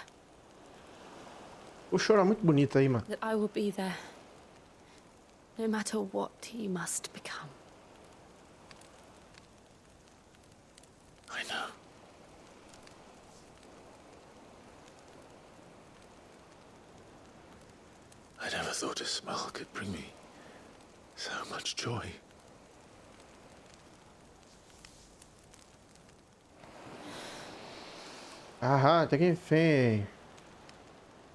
O choro é muito bonito aí, mano. that I will be there, no matter what you must become. I know. I never thought a smile could bring me so much joy. Ah, até que enfim.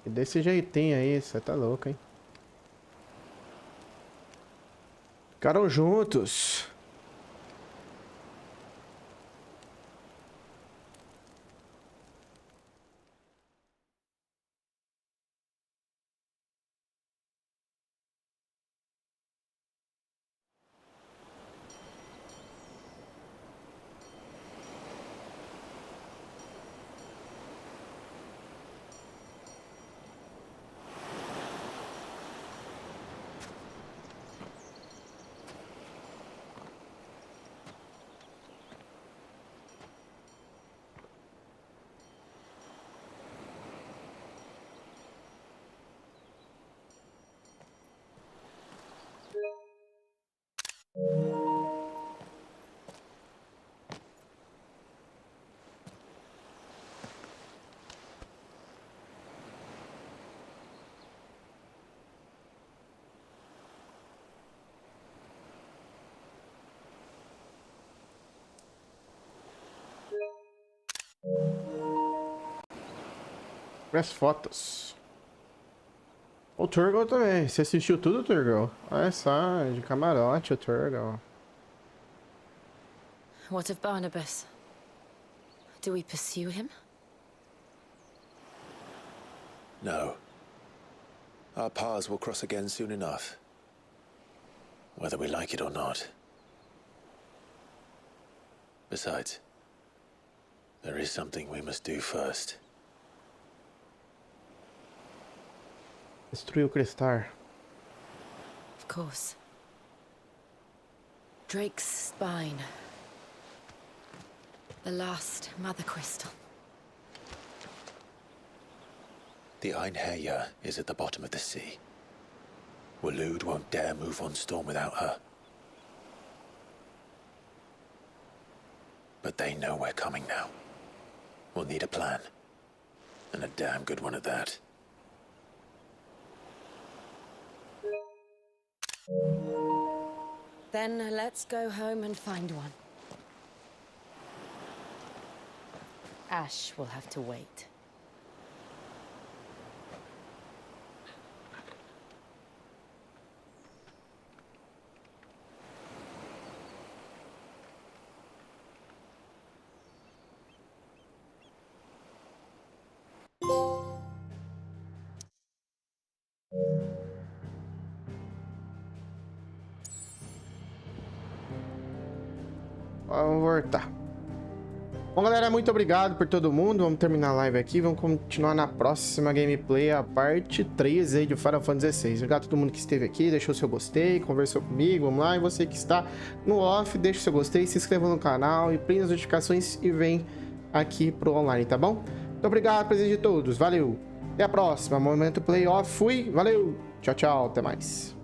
E desse jeitinho aí, você tá louco, hein? Ficaram juntos. As fotos. O 𝗙𝗓𝗏 também. Você assistiu tudo, 𝗙𝗓𝗏? Olha só, de camarote o 𝗙𝗓𝗏. What of Barnabas? Do we pursue him? No. Our paths will cross again soon enough. Whether we like it or not. Besides, there is something we must do first. Destruir o cristal. Of course. Drake's spine. The last mother crystal. The 𝗙𝗚𝗟𝗑 is at the bottom of the sea. 𝗚𝗔𝗡𝗚 won't dare move on storm without her. But they know we're coming now. We'll need a plan. And a damn good one at that. Then let's go home and find one. Ash will have to wait. Vamos voltar. Bom, galera, muito obrigado por todo mundo. Vamos terminar a live aqui. Vamos continuar na próxima gameplay, a parte 3 aí de Final Fantasy XVI. Obrigado a todo mundo que esteve aqui, deixou seu gostei, conversou comigo. Vamos lá. E você que está no off, deixa o seu gostei, se inscreva no canal e prenda as notificações e vem aqui pro online, tá bom? Muito obrigado pela presença de todos. Valeu. Até a próxima. Momento Play Off. Fui. Valeu. Tchau, tchau. Até mais.